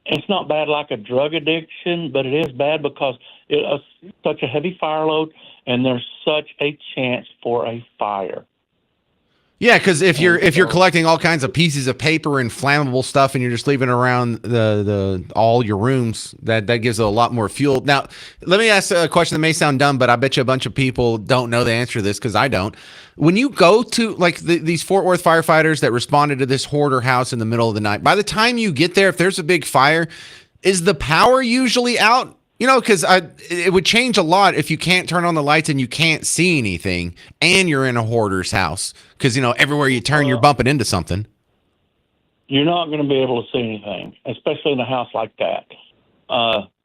it's not bad like a drug addiction, but it is bad because it's such a heavy fire load, and there's such a chance for a fire. Yeah, because if you're collecting all kinds of pieces of paper and flammable stuff, and you're just leaving around the all your rooms, that gives a lot more fuel. Now, let me ask a question that may sound dumb, but I bet you a bunch of people don't know the answer to this because I don't. When you go to like these Fort Worth firefighters that responded to this hoarder house in the middle of the night, by the time you get there, if there's a big fire, is the power usually out? You know, because it would change a lot if you can't turn on the lights and you can't see anything, and you're in a hoarder's house. Because, you know, everywhere you turn, you're bumping into something. You're not going to be able to see anything, especially in a house like that.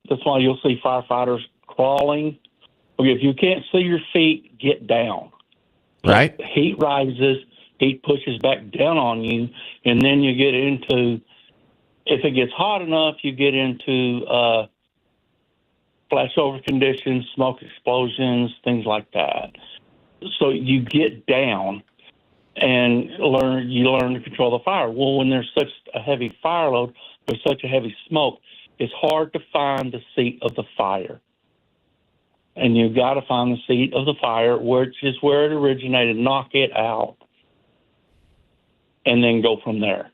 That's why you'll see firefighters crawling. Okay, if you can't see your feet, get down. Right. Heat rises, heat pushes back down on you, and then you get into, if it gets hot enough, you get into flashover conditions, smoke explosions, things like that. So you get down and you learn to control the fire. Well, when there's such a heavy fire load, there's such a heavy smoke, it's hard to find the seat of the fire. And you've got to find the seat of the fire, which is where it originated, knock it out, and then go from there.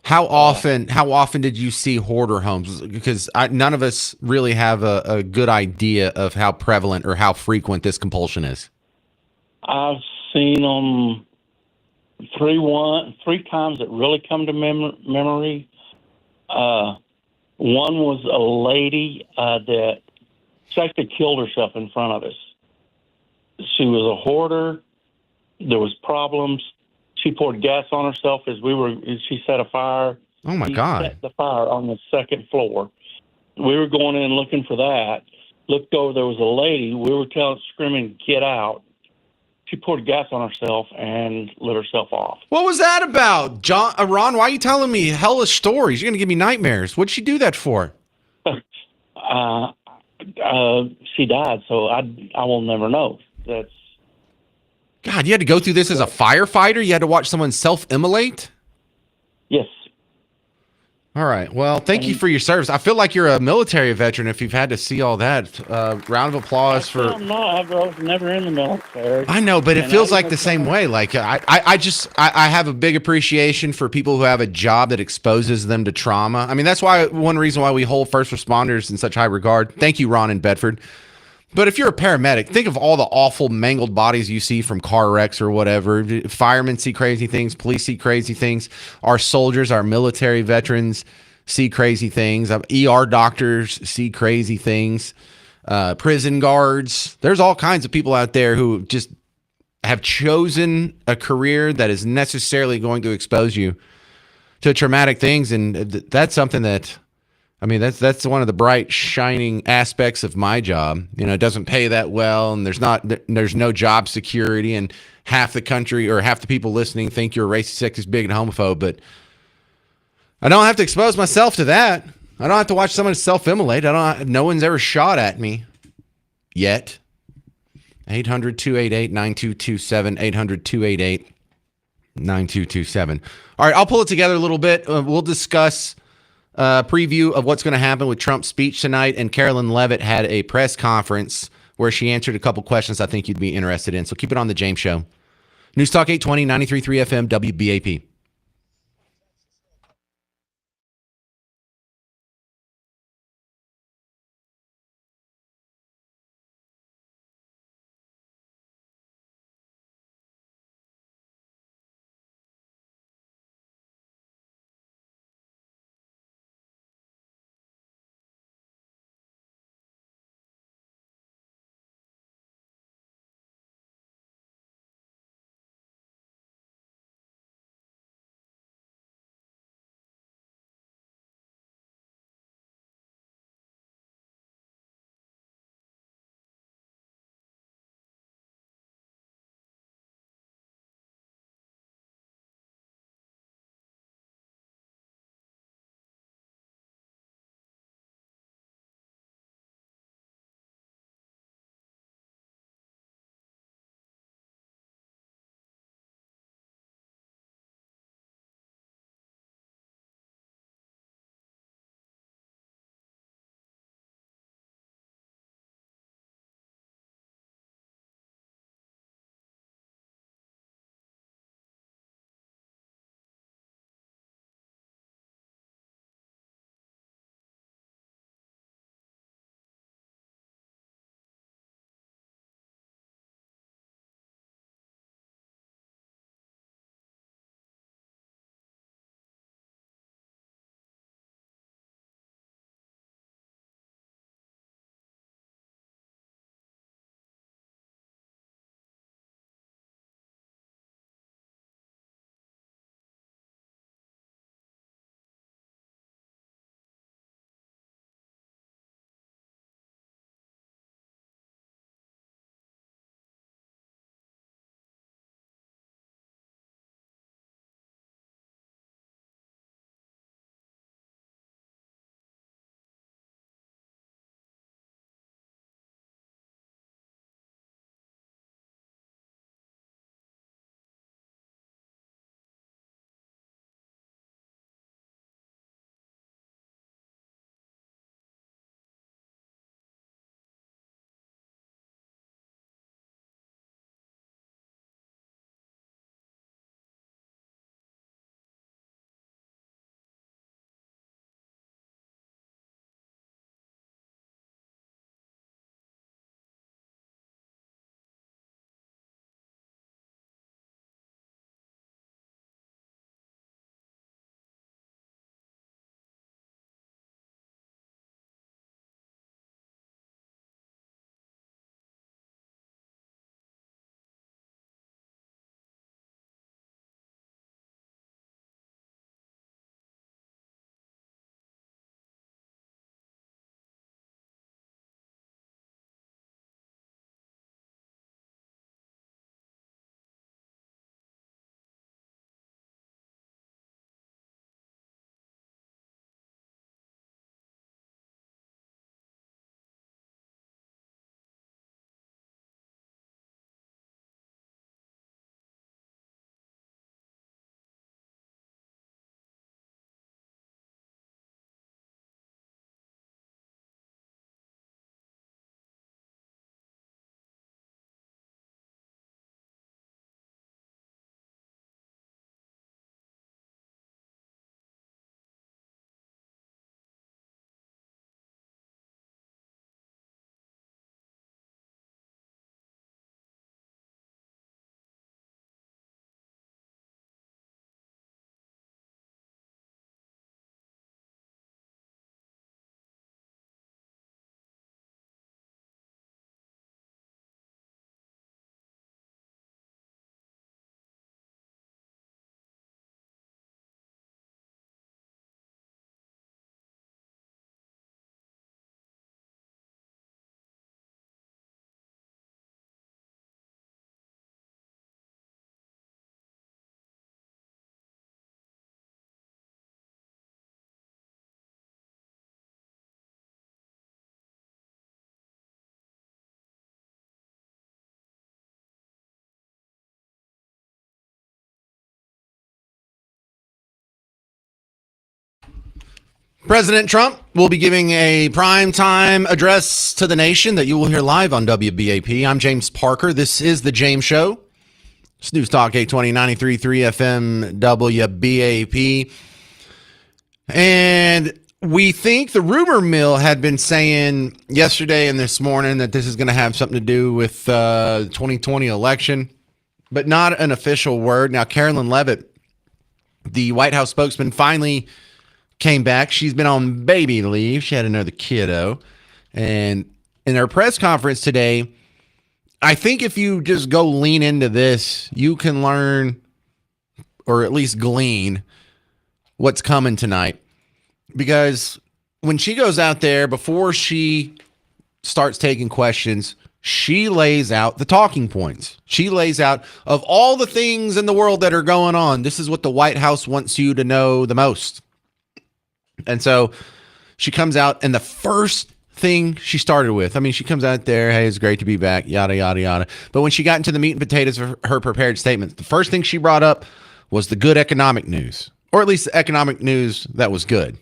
How often did you see hoarder homes? Because none of us really have a good idea of how prevalent or how frequent this compulsion is. I've seen them three times that really come to memory. One was a lady that she actually killed herself in front of us. She was a hoarder. There was problems. She poured gas on herself she set a fire. Oh, my She God. set the fire on the second floor. We were going in looking for that. Looked over, there was a lady. We were screaming, get out. She poured gas on herself and lit herself off. What was that about? Ron, why are you telling me hellish stories? You're going to give me nightmares. What'd she do that for? She died, so I will never know. That's God, you had to go through this as a firefighter? You had to watch someone self-immolate? Yes. All right. Well, thank you for your service. I feel like you're a military veteran if you've had to see all that. Round of applause for... I'm not. I was never in the military. I know, but it feels like the same way. Like I have a big appreciation for people who have a job that exposes them to trauma. I mean, that's one reason why we hold first responders in such high regard. Thank you, Ron in Bedford. But if you're a paramedic, think of all the awful mangled bodies you see from car wrecks or whatever. Firemen see crazy things. Police see crazy things. Our soldiers, our military veterans see crazy things. ER doctors see crazy things. Prison guards. There's all kinds of people out there who just have chosen a career that is necessarily going to expose you to traumatic things. And that's something that... I mean, that's one of the bright, shining aspects of my job. You know, it doesn't pay that well, and there's no job security, and half the country or half the people listening think you're a racist, sexist, bigot, and homophobe. But I don't have to expose myself to that. I don't have to watch someone self-immolate. No one's ever shot at me yet. 800-288-9227. 800-288-9227. All right, I'll pull it together a little bit. We'll discuss preview of what's going to happen with Trump's speech tonight. And Carolyn Levitt had a press conference where she answered a couple questions I think you'd be interested in. So keep it on the James Show. News Talk 820, 93.3 FM, WBAP. President Trump will be giving a primetime address to the nation that you will hear live on WBAP. I'm James Parker. This is The James Show. It's News Talk 820 93.3 FM WBAP. And we think the rumor mill had been saying yesterday and this morning that this is going to have something to do with the 2020 election, but not an official word. Now, Carolyn Levitt, the White House spokesman, finally came back. She's been on baby leave. She had another kiddo. And in her press conference today, I think if you just go lean into this, you can learn or at least glean what's coming tonight. Because when she goes out there, before she starts taking questions, she lays out the talking points. She lays out, of all the things in the world that are going on, this is what the White House wants you to know the most. And so she comes out, and the first thing she started with, I mean, she comes out there, hey, it's great to be back, yada, yada, yada. But when she got into the meat and potatoes of her prepared statements, the first thing she brought up was the good economic news, or at least the economic news that was good.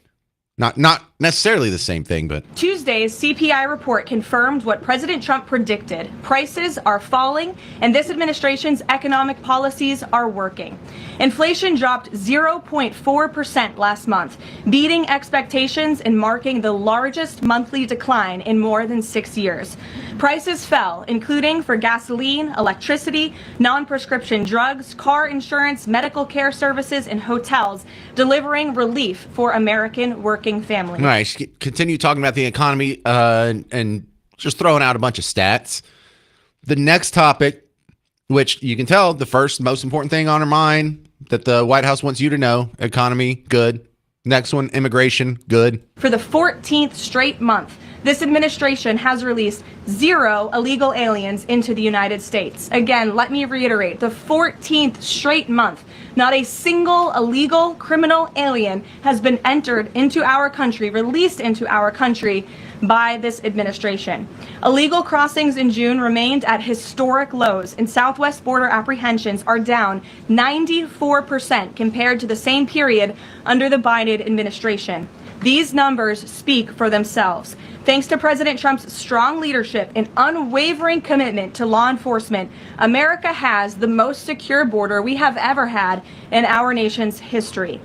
Not necessarily the same thing, but Tuesday's CPI report confirmed what President Trump predicted. Prices are falling, and this administration's economic policies are working. Inflation dropped 0.4% last month, beating expectations and marking the largest monthly decline in more than 6 years. Prices fell, including for gasoline, electricity, non-prescription drugs, car insurance, medical care services, and hotels, delivering relief for American working families. all right, continue talking about the economy and just throwing out a bunch of stats. The next topic, which you can tell the first most important thing on her mind that the White House wants you to know, economy, good. Next one, immigration, good. For the 14th straight month, this administration has released 0 illegal aliens into the United States. Again, let me reiterate, the 14th straight month, not a single illegal criminal alien has been entered into our country, released into our country by this administration. Illegal crossings in June remained at historic lows, and southwest border apprehensions are down 94% compared to the same period under the Biden administration. These numbers speak for themselves. Thanks to President Trump's strong leadership and unwavering commitment to law enforcement, America has the most secure border we have ever had in our nation's history.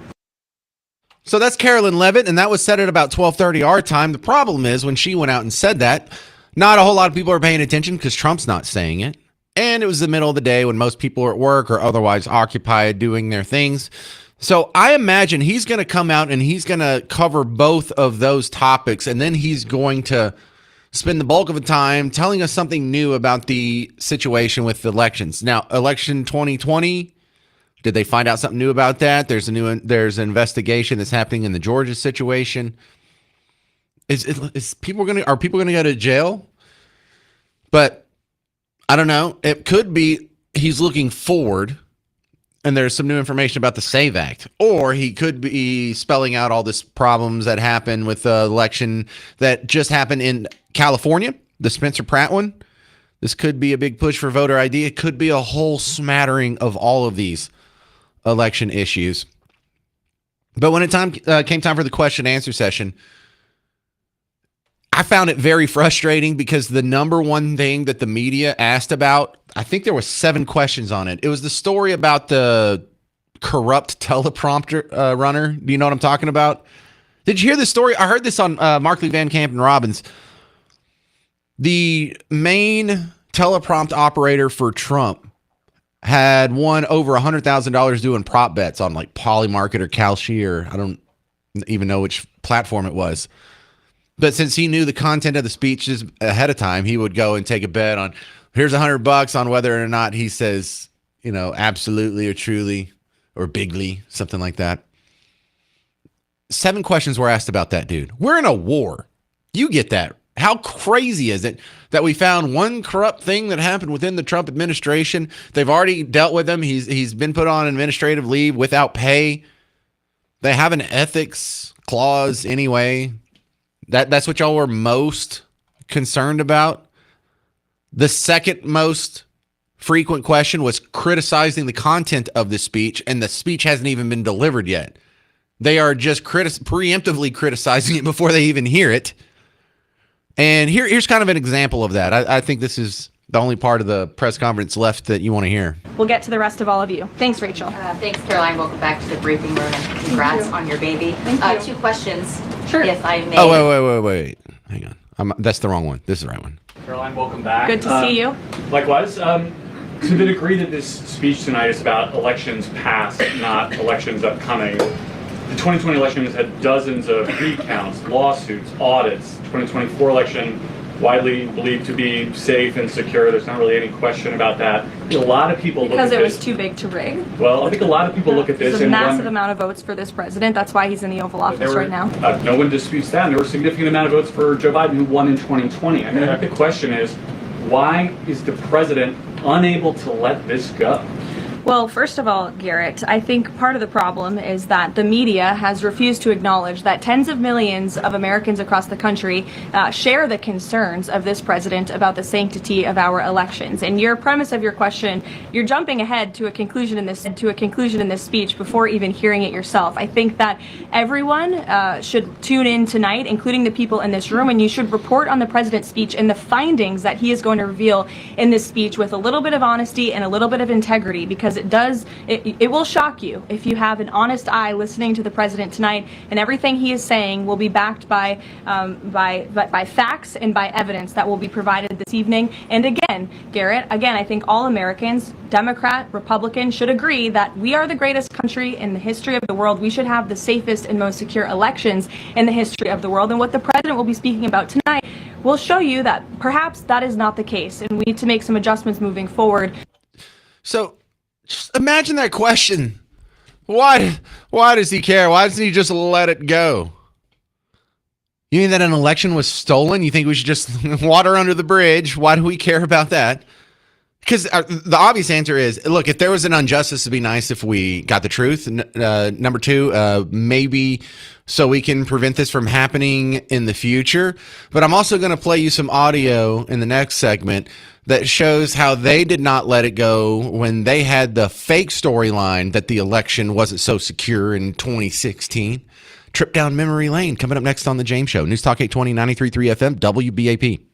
So that's Carolyn Levitt, and that was said at about 12:30 our time. The problem is when she went out and said that, not a whole lot of people are paying attention because Trump's not saying it. And it was the middle of the day when most people are at work or otherwise occupied doing their things. So I imagine he's going to come out and he's going to cover both of those topics, and then he's going to spend the bulk of the time telling us something new about the situation with elections. Now, election 2020, did they find out something new about that? There's an investigation that's happening in the Georgia situation. Are people going to go to jail? But I don't know. It could be he's looking forward, and there's some new information about the SAVE Act. Or he could be spelling out all this problems that happened with the election that just happened in California, the Spencer Pratt one. This could be a big push for voter ID. It could be a whole smattering of all of these election issues. But when it came time for the question and answer session, I found it very frustrating because the number one thing that the media asked about, I think there were 7 questions on it. It was the story about the corrupt teleprompter runner. Do you know what I'm talking about? Did you hear this story? I heard this on Markley, Van Camp, and Robbins. The main teleprompt operator for Trump had won over $100,000 doing prop bets on like Polymarket or Kalshi, or I don't even know which platform it was. But since he knew the content of the speeches ahead of time, he would go and take a bet on, here's $100 on whether or not he says, absolutely or truly or bigly, something like that. 7 questions were asked about that dude. We're in a war. You get that. How crazy is it that we found one corrupt thing that happened within the Trump administration? They've already dealt with him. He's been put on administrative leave without pay. They have an ethics clause anyway. That's what y'all were most concerned about. The second most frequent question was criticizing the content of the speech, and the speech hasn't even been delivered yet. They are just preemptively criticizing it before they even hear it. And here's kind of an example of that. I think this is the only part of the press conference left that you want to hear. We'll get to the rest of all of you. Thanks, Rachel. Thanks, Caroline. Welcome back to the briefing room, and congrats on your baby. Thank you. 2 questions, Sure. if I may. Oh, wait. Hang on. That's the wrong one. This is the right one. Caroline, welcome back. Good to see you. Likewise. To the degree that this speech tonight is about elections past, not elections upcoming, the 2020 election has had dozens of recounts, lawsuits, audits. 2024 election widely believed to be safe and secure. There's not really any question about that. A lot of people look at Because it was this. too big to rig. Well, I think a lot of people look at this There's a and massive wonder, amount of votes for this president. That's why he's in the Oval Office there were, right now. no one disputes that. And there were a significant amount of votes for Joe Biden, who won in 2020. I mean, the question is, why is the president unable to let this go? Well, first of all, Garrett, I think part of the problem is that the media has refused to acknowledge that tens of millions of Americans across the country share the concerns of this president about the sanctity of our elections. And your premise of your question, you're jumping ahead to a conclusion in this speech before even hearing it yourself. I think that everyone should tune in tonight, including the people in this room, and you should report on the president's speech and the findings that he is going to reveal in this speech with a little bit of honesty and a little bit of integrity, because it will shock you if you have an honest eye listening to the president tonight, and everything he is saying will be backed by facts and by evidence that will be provided this evening. And again, Garrett, I think all Americans, Democrat, Republican, should agree that we are the greatest country in the history of the world. We should have the safest and most secure elections in the history of the world. And what the president will be speaking about tonight will show you that perhaps that is not the case, and we need to make some adjustments moving forward. So just imagine that question. Why does he care? Why doesn't he just let it go? You mean that an election was stolen? You think we should just water under the bridge? Why do we care about that? Because the obvious answer is, look, if there was an injustice, it'd be nice if we got the truth. Number two, maybe so we can prevent this from happening in the future. But I'm also going to play you some audio in the next segment that shows how they did not let it go when they had the fake storyline that the election wasn't so secure in 2016. Trip down memory lane coming up next on The James Show. News Talk 820, 93.3 FM, WBAP.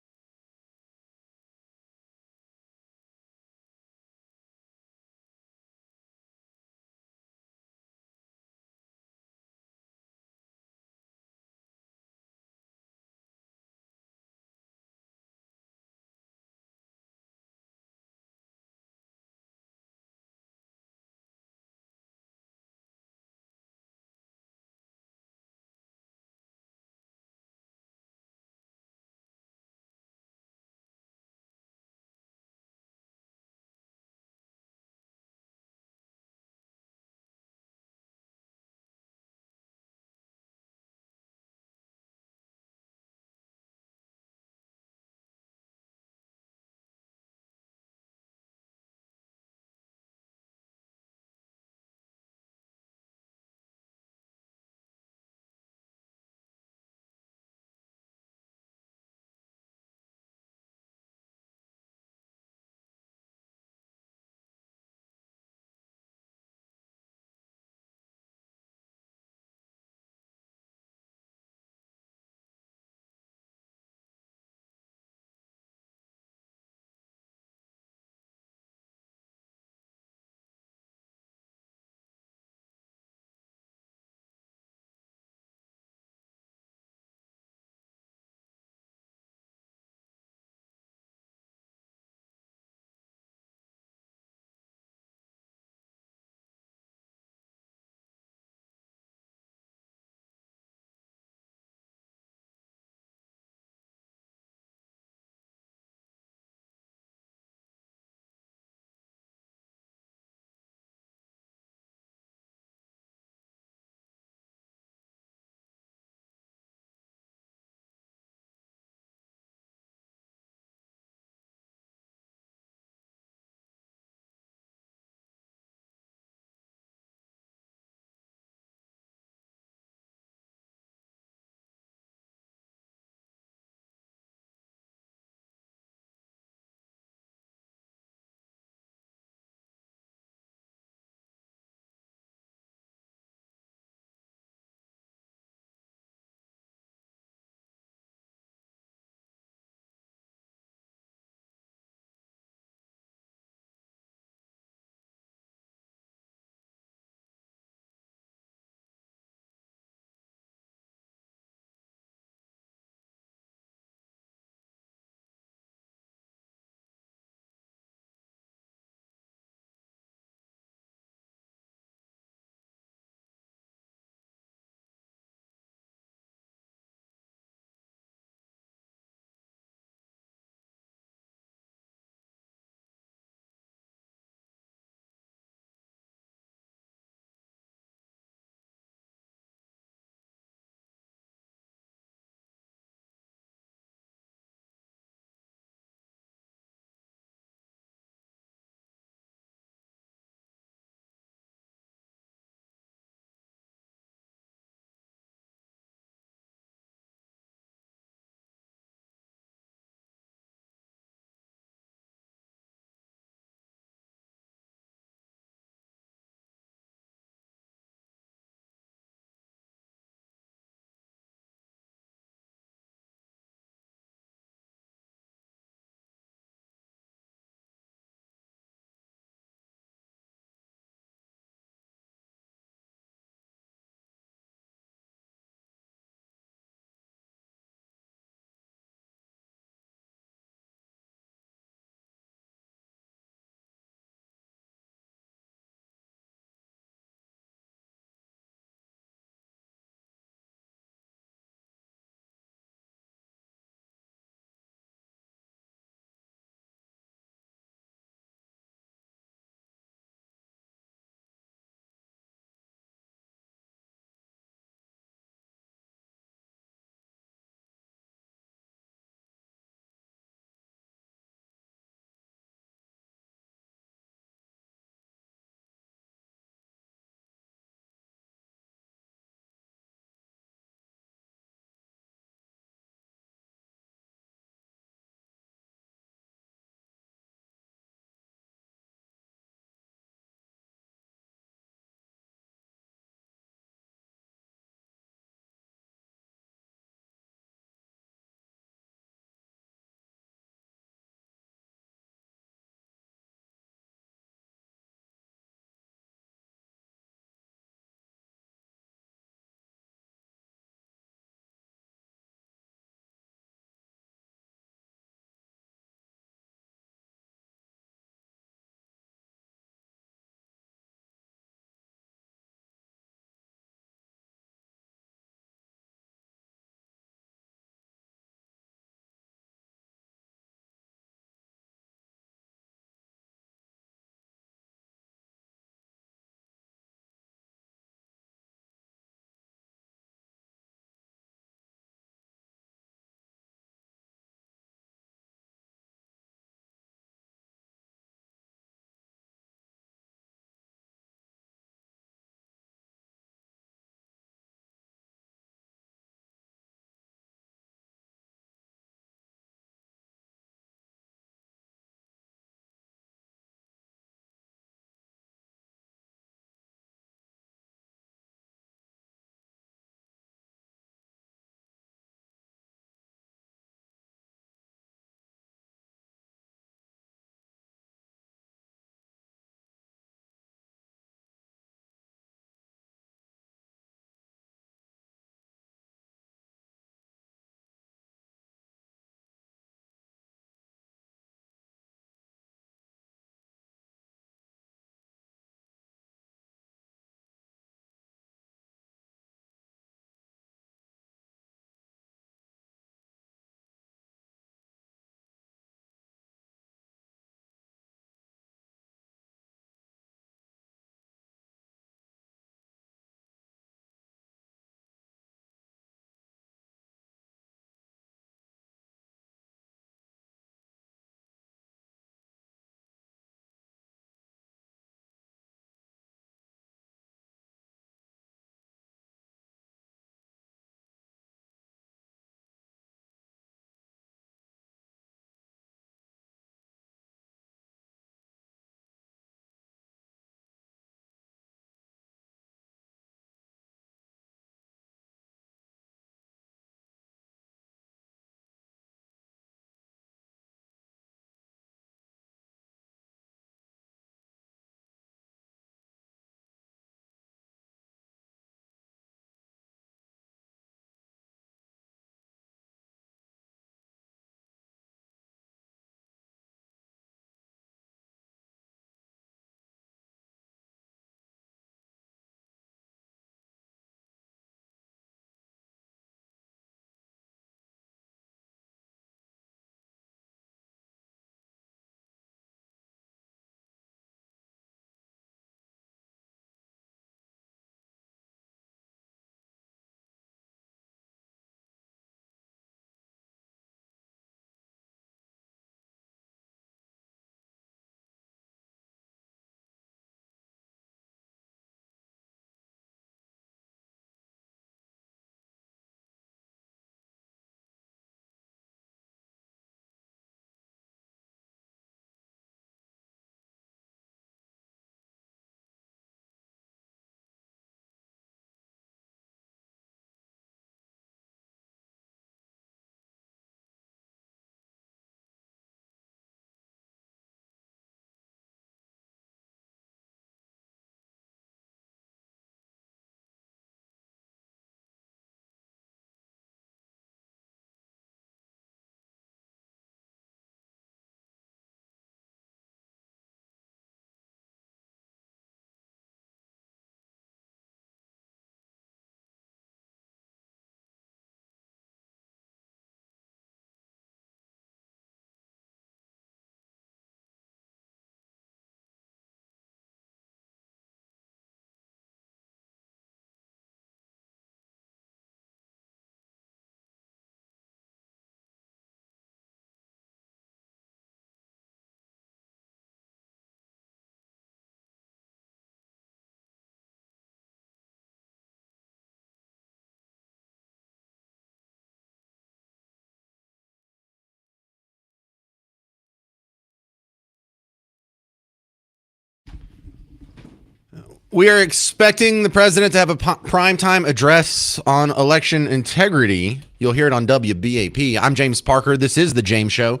We are expecting the president to have a primetime address on election integrity. You'll hear it on WBAP. I'm James Parker. This is The James Show.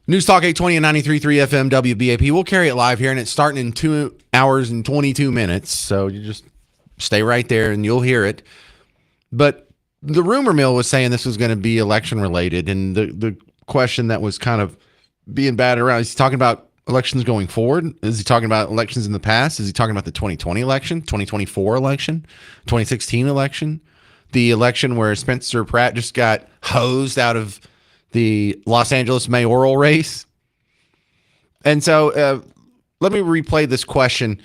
News Talk 820 and 93.3 FM WBAP. We'll carry it live here, and it's starting in 2 hours and 22 minutes. So you just stay right there, and you'll hear it. But the rumor mill was saying this was going to be election-related, and the question that was kind of being batted around, is he talking about elections going forward? Is he talking about elections in the past? Is he talking about the 2020 election, 2024 election, 2016 election, the election where Spencer Pratt just got hosed out of the Los Angeles mayoral race? And so let me replay this question.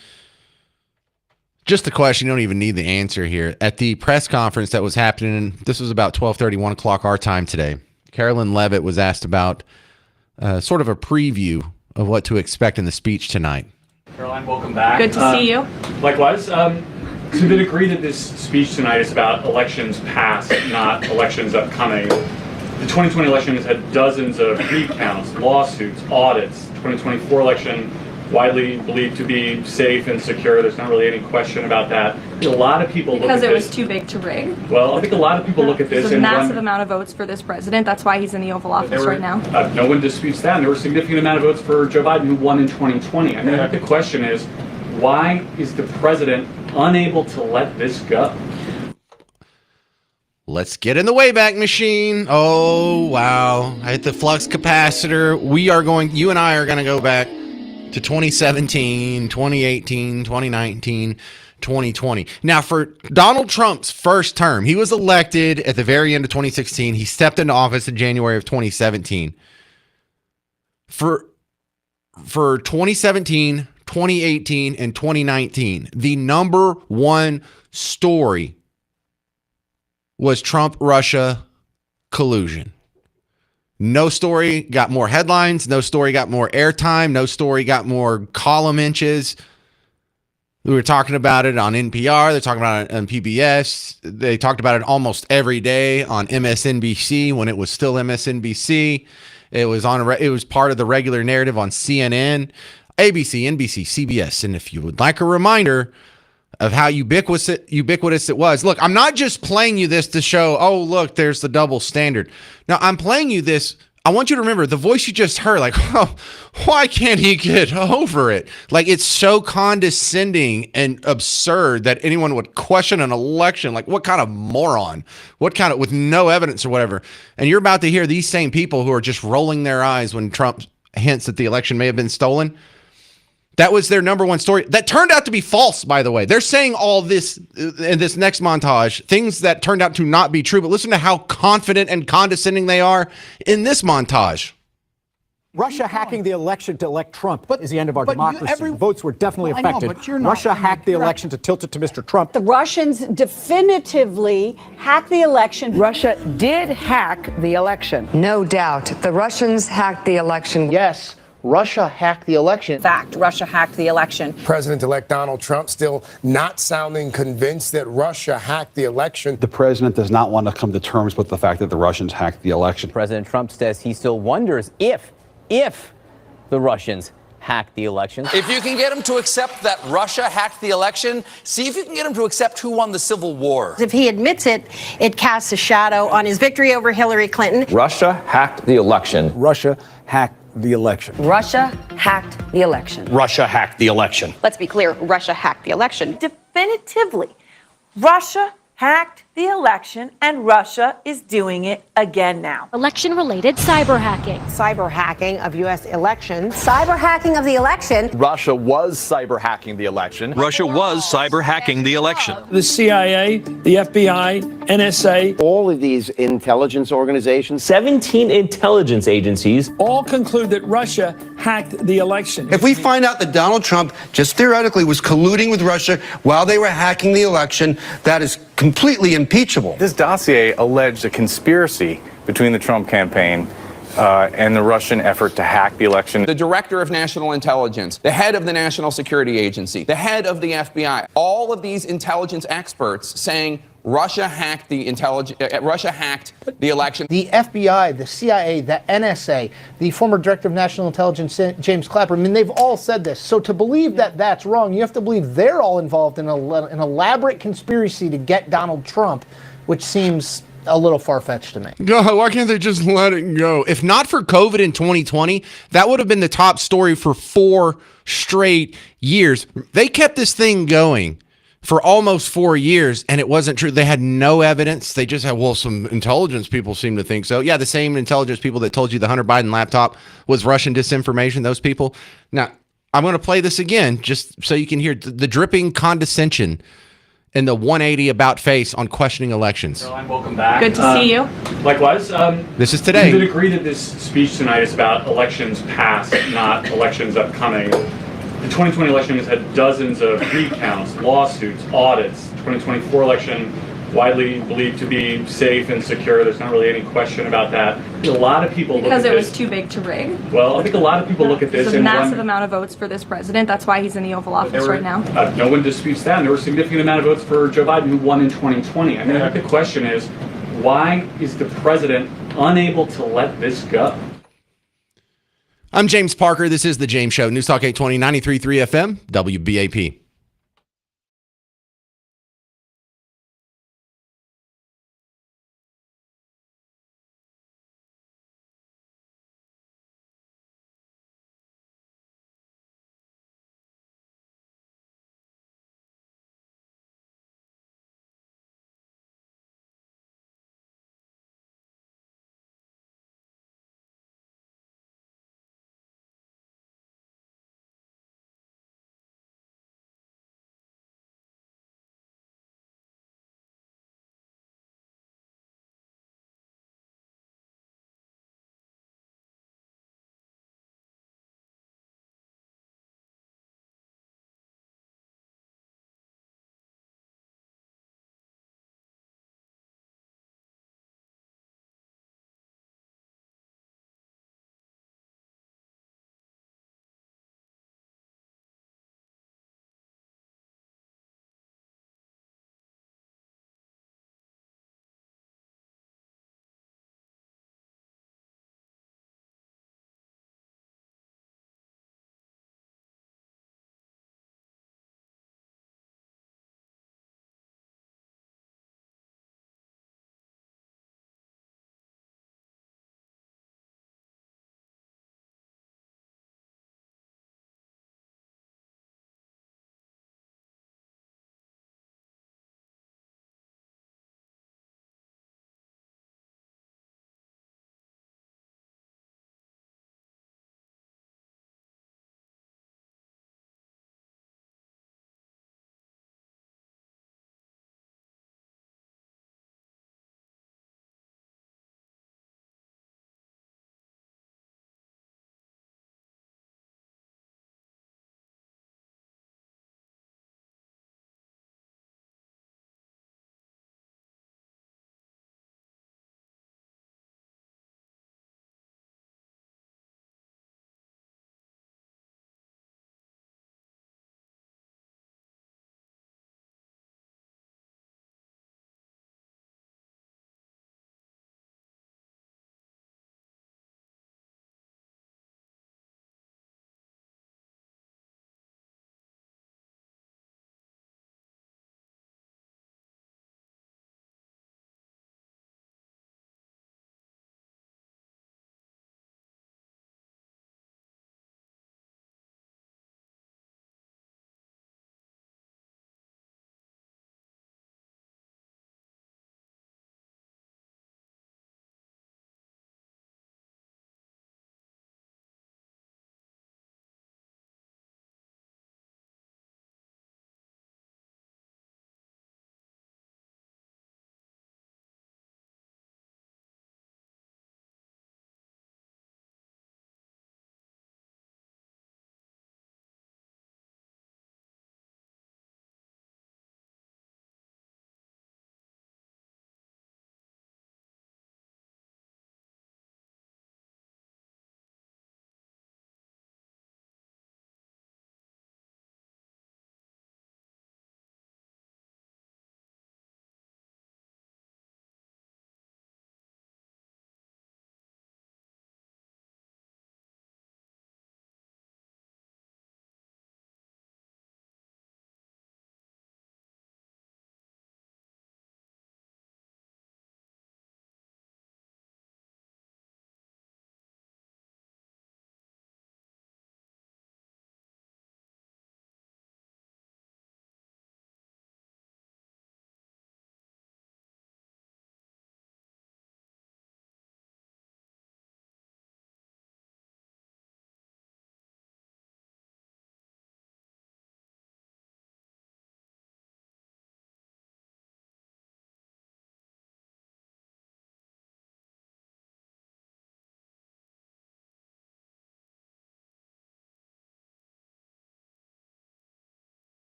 Just the question. You don't even need the answer here. At the press conference that was happening, this was about 12:30, 1 o'clock our time today, Carolyn Levitt was asked about sort of a preview of what to expect in the speech tonight. Caroline, welcome back. Good to see you. Likewise. So did agree that this speech tonight is about elections past, not elections upcoming. The 2020 election has had dozens of recounts, lawsuits, audits. 2024 election widely believed to be safe and secure. There's not really any question about that. A lot of people look at this. Because it was too big to rig. Well, I think a lot of people look at this There's a and massive amount of votes for this president. That's why he's in the Oval Office right now. No one disputes that. And there were a significant amount of votes for Joe Biden, who won in 2020. I think the question is, why is the president unable to let this go? Let's get in the Wayback Machine. Oh, wow. I hit the flux capacitor. You and I are going to go back to 2017, 2018, 2019, 2020. Now, for Donald Trump's first term, he was elected at the very end of 2016. He stepped into office in January of 2017. For 2017, 2018, and 2019, the number one story was Trump-Russia collusion. No story got more headlines. No story got more airtime. No story got more column inches. We were talking about it on NPR. They're talking about it on PBS. They talked about it almost every day on MSNBC when it was still MSNBC. It was part of the regular narrative on CNN, ABC, NBC, CBS. And if you would like a reminder of how ubiquitous it was. Look, I'm not just playing you this to show, oh, look, there's the double standard. Now, I'm playing you this. I want you to remember the voice you just heard, like, oh, why can't he get over it? Like, it's so condescending and absurd that anyone would question an election. Like, what kind of moron? With no evidence or whatever. And you're about to hear these same people who are just rolling their eyes when Trump hints that the election may have been stolen. That was their number one story. That turned out to be false, by the way. They're saying all this in this next montage, things that turned out to not be true. But listen to how confident and condescending they are in this montage. Russia hacking the election to elect Trump is the end of our democracy. Votes were definitely affected. Russia hacked the election to tilt it to Mr. Trump. The Russians definitively hacked the election. Russia did hack the election. No doubt. The Russians hacked the election. Yes. Russia hacked the election. Fact, Russia hacked the election. President-elect Donald Trump still not sounding convinced that Russia hacked the election. The president does not want to come to terms with the fact that the Russians hacked the election. President Trump says he still wonders if the Russians hacked the election. If you can get him to accept that Russia hacked the election, see if you can get him to accept who won the Civil War. If he admits it, it casts a shadow on his victory over Hillary Clinton. Russia hacked the election. Russia hacked the election. Russia hacked the election. Russia hacked the election. Let's be clear, Russia hacked the election. Definitively, Russia hacked the election, and Russia is doing it again now. Election-related cyber hacking. Cyber hacking of U.S. elections. Cyber hacking of the election. Russia was cyber hacking the election. Russia was cyber hacking the election. The CIA, the FBI, NSA. All of these intelligence organizations, 17 intelligence agencies, all conclude that Russia hacked the election. If we find out that Donald Trump just theoretically was colluding with Russia while they were hacking the election, that is completely impeachable. This dossier alleged a conspiracy between the Trump campaign and the Russian effort to hack the election. The director of national intelligence, the head of the National Security Agency, the head of the FBI, all of these intelligence experts saying Russia hacked the Russia hacked the election. The FBI, the CIA, the NSA, the former director of national intelligence, James Clapper, I mean, they've all said this. So to believe that that's wrong, you have to believe they're all involved in an elaborate conspiracy to get Donald Trump, which seems a little far-fetched to me. God, why can't they just let it go? If not for COVID in 2020, that would have been the top story for 4 straight years. They kept this thing going for almost 4 years, and it wasn't true. They had no evidence. They just had, well, some intelligence people seem to think so. Yeah, the same intelligence people that told you the Hunter Biden laptop was Russian disinformation, those people. Now, I'm going to play this again just so you can hear the dripping condescension and the 180 about face on questioning elections. Caroline, welcome back. Good to see you. Likewise. This is today. You did agree that this speech tonight is about elections past, not elections upcoming. The 2020 election has had dozens of recounts, lawsuits, audits. 2024 election widely believed to be safe and secure. There's not really any question about that. A lot of people Because look at it was this. too big to rig. Well, I think a lot of people look at this There's a and massive wonder, amount of votes for this president. That's why he's in the Oval Office right now. No one disputes that. And there were a significant amount of votes for Joe Biden, who won in 2020. I mean, I think the question is, why is the president unable to let this go? I'm James Parker. This is The James Show. News Talk 820, 93.3 FM, WBAP.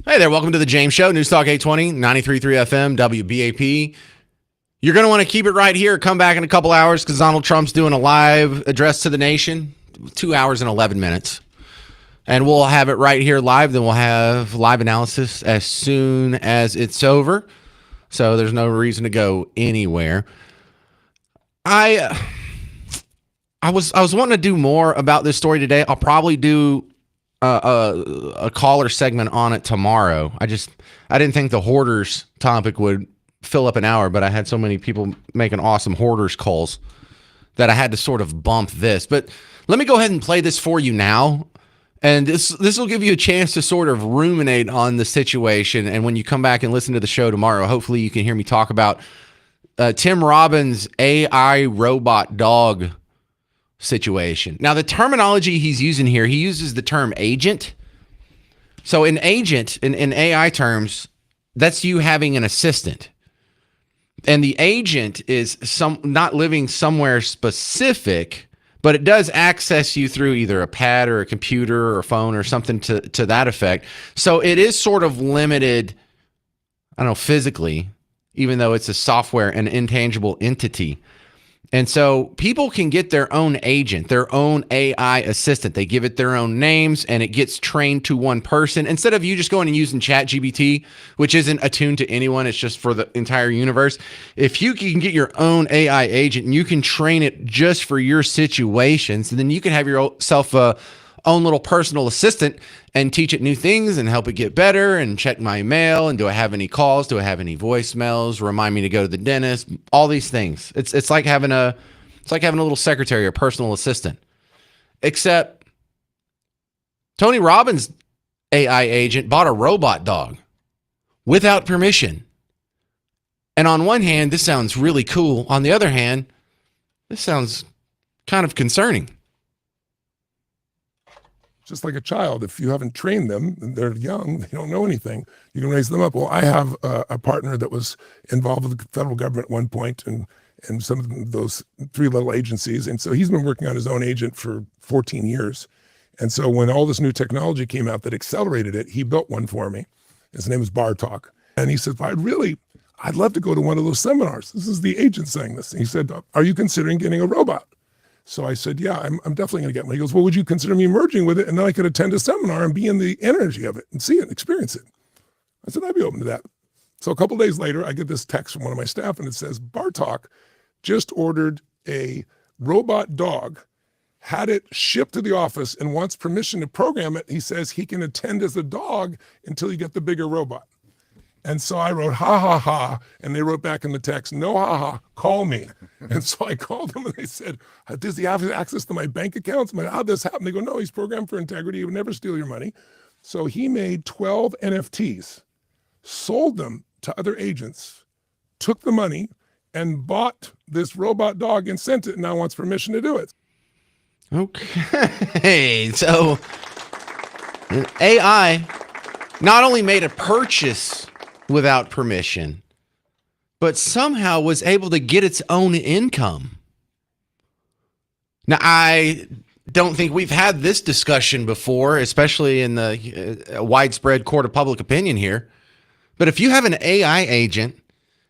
Hey there, welcome to the James Show, News Talk 820, 93.3 FM, WBAP. You're going to want to keep it right here. Come back in a couple hours because Donald Trump's doing a live address to the nation, 2 hours and 11 minutes. And we'll have it right here live. Then we'll have live analysis as soon as it's over. So there's no reason to go anywhere. I was wanting to do more about this story today. I'll probably do a caller segment on it tomorrow. I didn't think the hoarders topic would fill up an hour, but I had so many people making awesome hoarders calls that I had to sort of bump this. But let me go ahead and play this for you now. And this will give you a chance to sort of ruminate on the situation. And when you come back and listen to the show tomorrow, hopefully you can hear me talk about Tim Robbins' AI robot dog situation. Now, the terminology he's using here, he uses the term agent. So an agent, in AI terms, that's you having an assistant. And the agent is not living somewhere specific, but it does access you through either a pad or a computer or a phone or something to that effect. So it is sort of limited, I don't know, physically, even though it's a software, an intangible entity. And so people can get their own agent, their own AI assistant. They give it their own names and it gets trained to one person. Instead of you just going and using ChatGPT, which isn't attuned to anyone, it's just for the entire universe. If you can get your own AI agent and you can train it just for your situations, then you can have yourself a own little personal assistant and teach it new things and help it get better and check my mail. And do I have any calls? Do I have any voicemails? Remind me to go to the dentist, all these things. It's like having a little secretary or personal assistant, except Tony Robbins' AI agent bought a robot dog without permission. And on one hand, this sounds really cool. On the other hand, this sounds kind of concerning. Just like a child, if you haven't trained them, they're young, they don't know anything, you can raise them up. Well, I have a partner that was involved with the federal government at one point and some of those three little agencies. And so he's been working on his own agent for 14 years. And so when all this new technology came out that accelerated it, he built one for me. His name is Bar Talk. And he said, I'd love to go to one of those seminars. This is the agent saying this. And he said, are you considering getting a robot? So I said, yeah, I'm definitely going to get one. He goes, well, would you consider me merging with it? And then I could attend a seminar and be in the energy of it and see it and experience it. I said, I'd be open to that. So a couple of days later, I get this text from one of my staff and it says, Bartok just ordered a robot dog, had it shipped to the office and wants permission to program it. He says he can attend as a dog until you get the bigger robot. And so I wrote, ha, ha, ha. And they wrote back in the text, no, ha, ha, call me. And so I called them and they said, does he have access to my bank accounts? How'd this happen? They go, no, he's programmed for integrity. He would never steal your money. So he made 12 NFTs, sold them to other agents, took the money and bought this robot dog and sent it and now wants permission to do it. Okay. So AI not only made a purchase without permission, but somehow was able to get its own income. Now, I don't think we've had this discussion before, especially in the widespread court of public opinion here. But if you have an AI agent,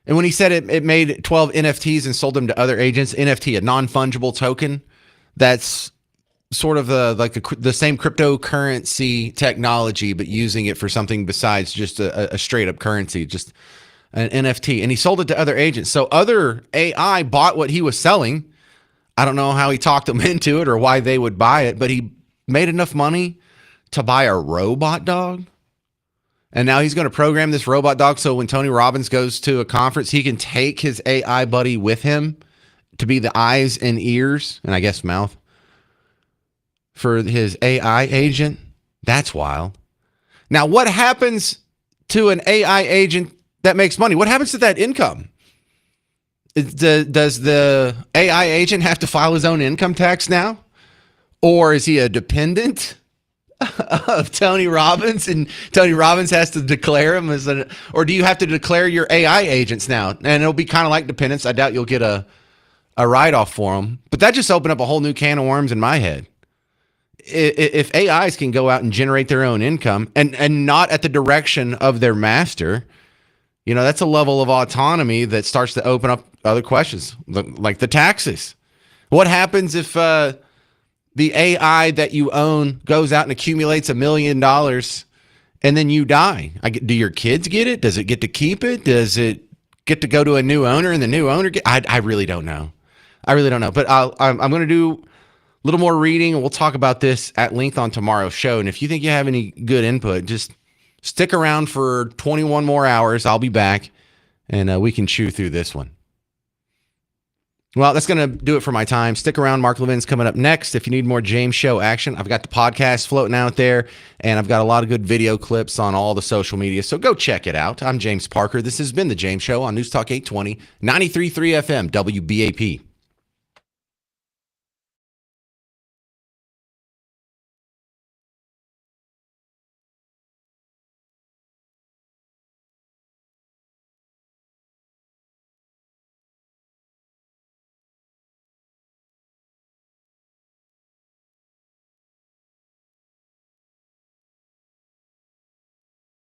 and when he said it made 12 NFTs and sold them to other agents, NFT, a non-fungible token, that's sort of the same cryptocurrency technology, but using it for something besides just a straight up currency, just an NFT. And he sold it to other agents. So other AI bought what he was selling. I don't know how he talked them into it or why they would buy it, but he made enough money to buy a robot dog. And now he's going to program this robot dog so when Tony Robbins goes to a conference, he can take his AI buddy with him to be the eyes and ears, and I guess mouth, for his AI agent. That's wild. Now, what happens to an AI agent that makes money? What happens to that income? Does the AI agent have to file his own income tax now? Or is he a dependent of Tony Robbins and Tony Robbins has to declare him as or do you have to declare your AI agents now? And it'll be kind of like dependents. I doubt you'll get a write-off for them. But that just opened up a whole new can of worms in my head. if AIs can go out and generate their own income and not at the direction of their master, that's a level of autonomy that starts to open up other questions, like the taxes. What happens if the AI that you own goes out and accumulates $1 million and then you die? Do your kids get it? Does it get to keep it? Does it get to go to a new owner and the new owner I really don't know. But I'm going to do a little more reading, and we'll talk about this at length on tomorrow's show. And if you think you have any good input, just stick around for 21 more hours. I'll be back, and we can chew through this one. Well, that's going to do it for my time. Stick around. Mark Levin's coming up next. If you need more James Show action, I've got the podcast floating out there, and I've got a lot of good video clips on all the social media, so go check it out. I'm James Parker. This has been The James Show on News Talk 820, 93.3 FM, WBAP.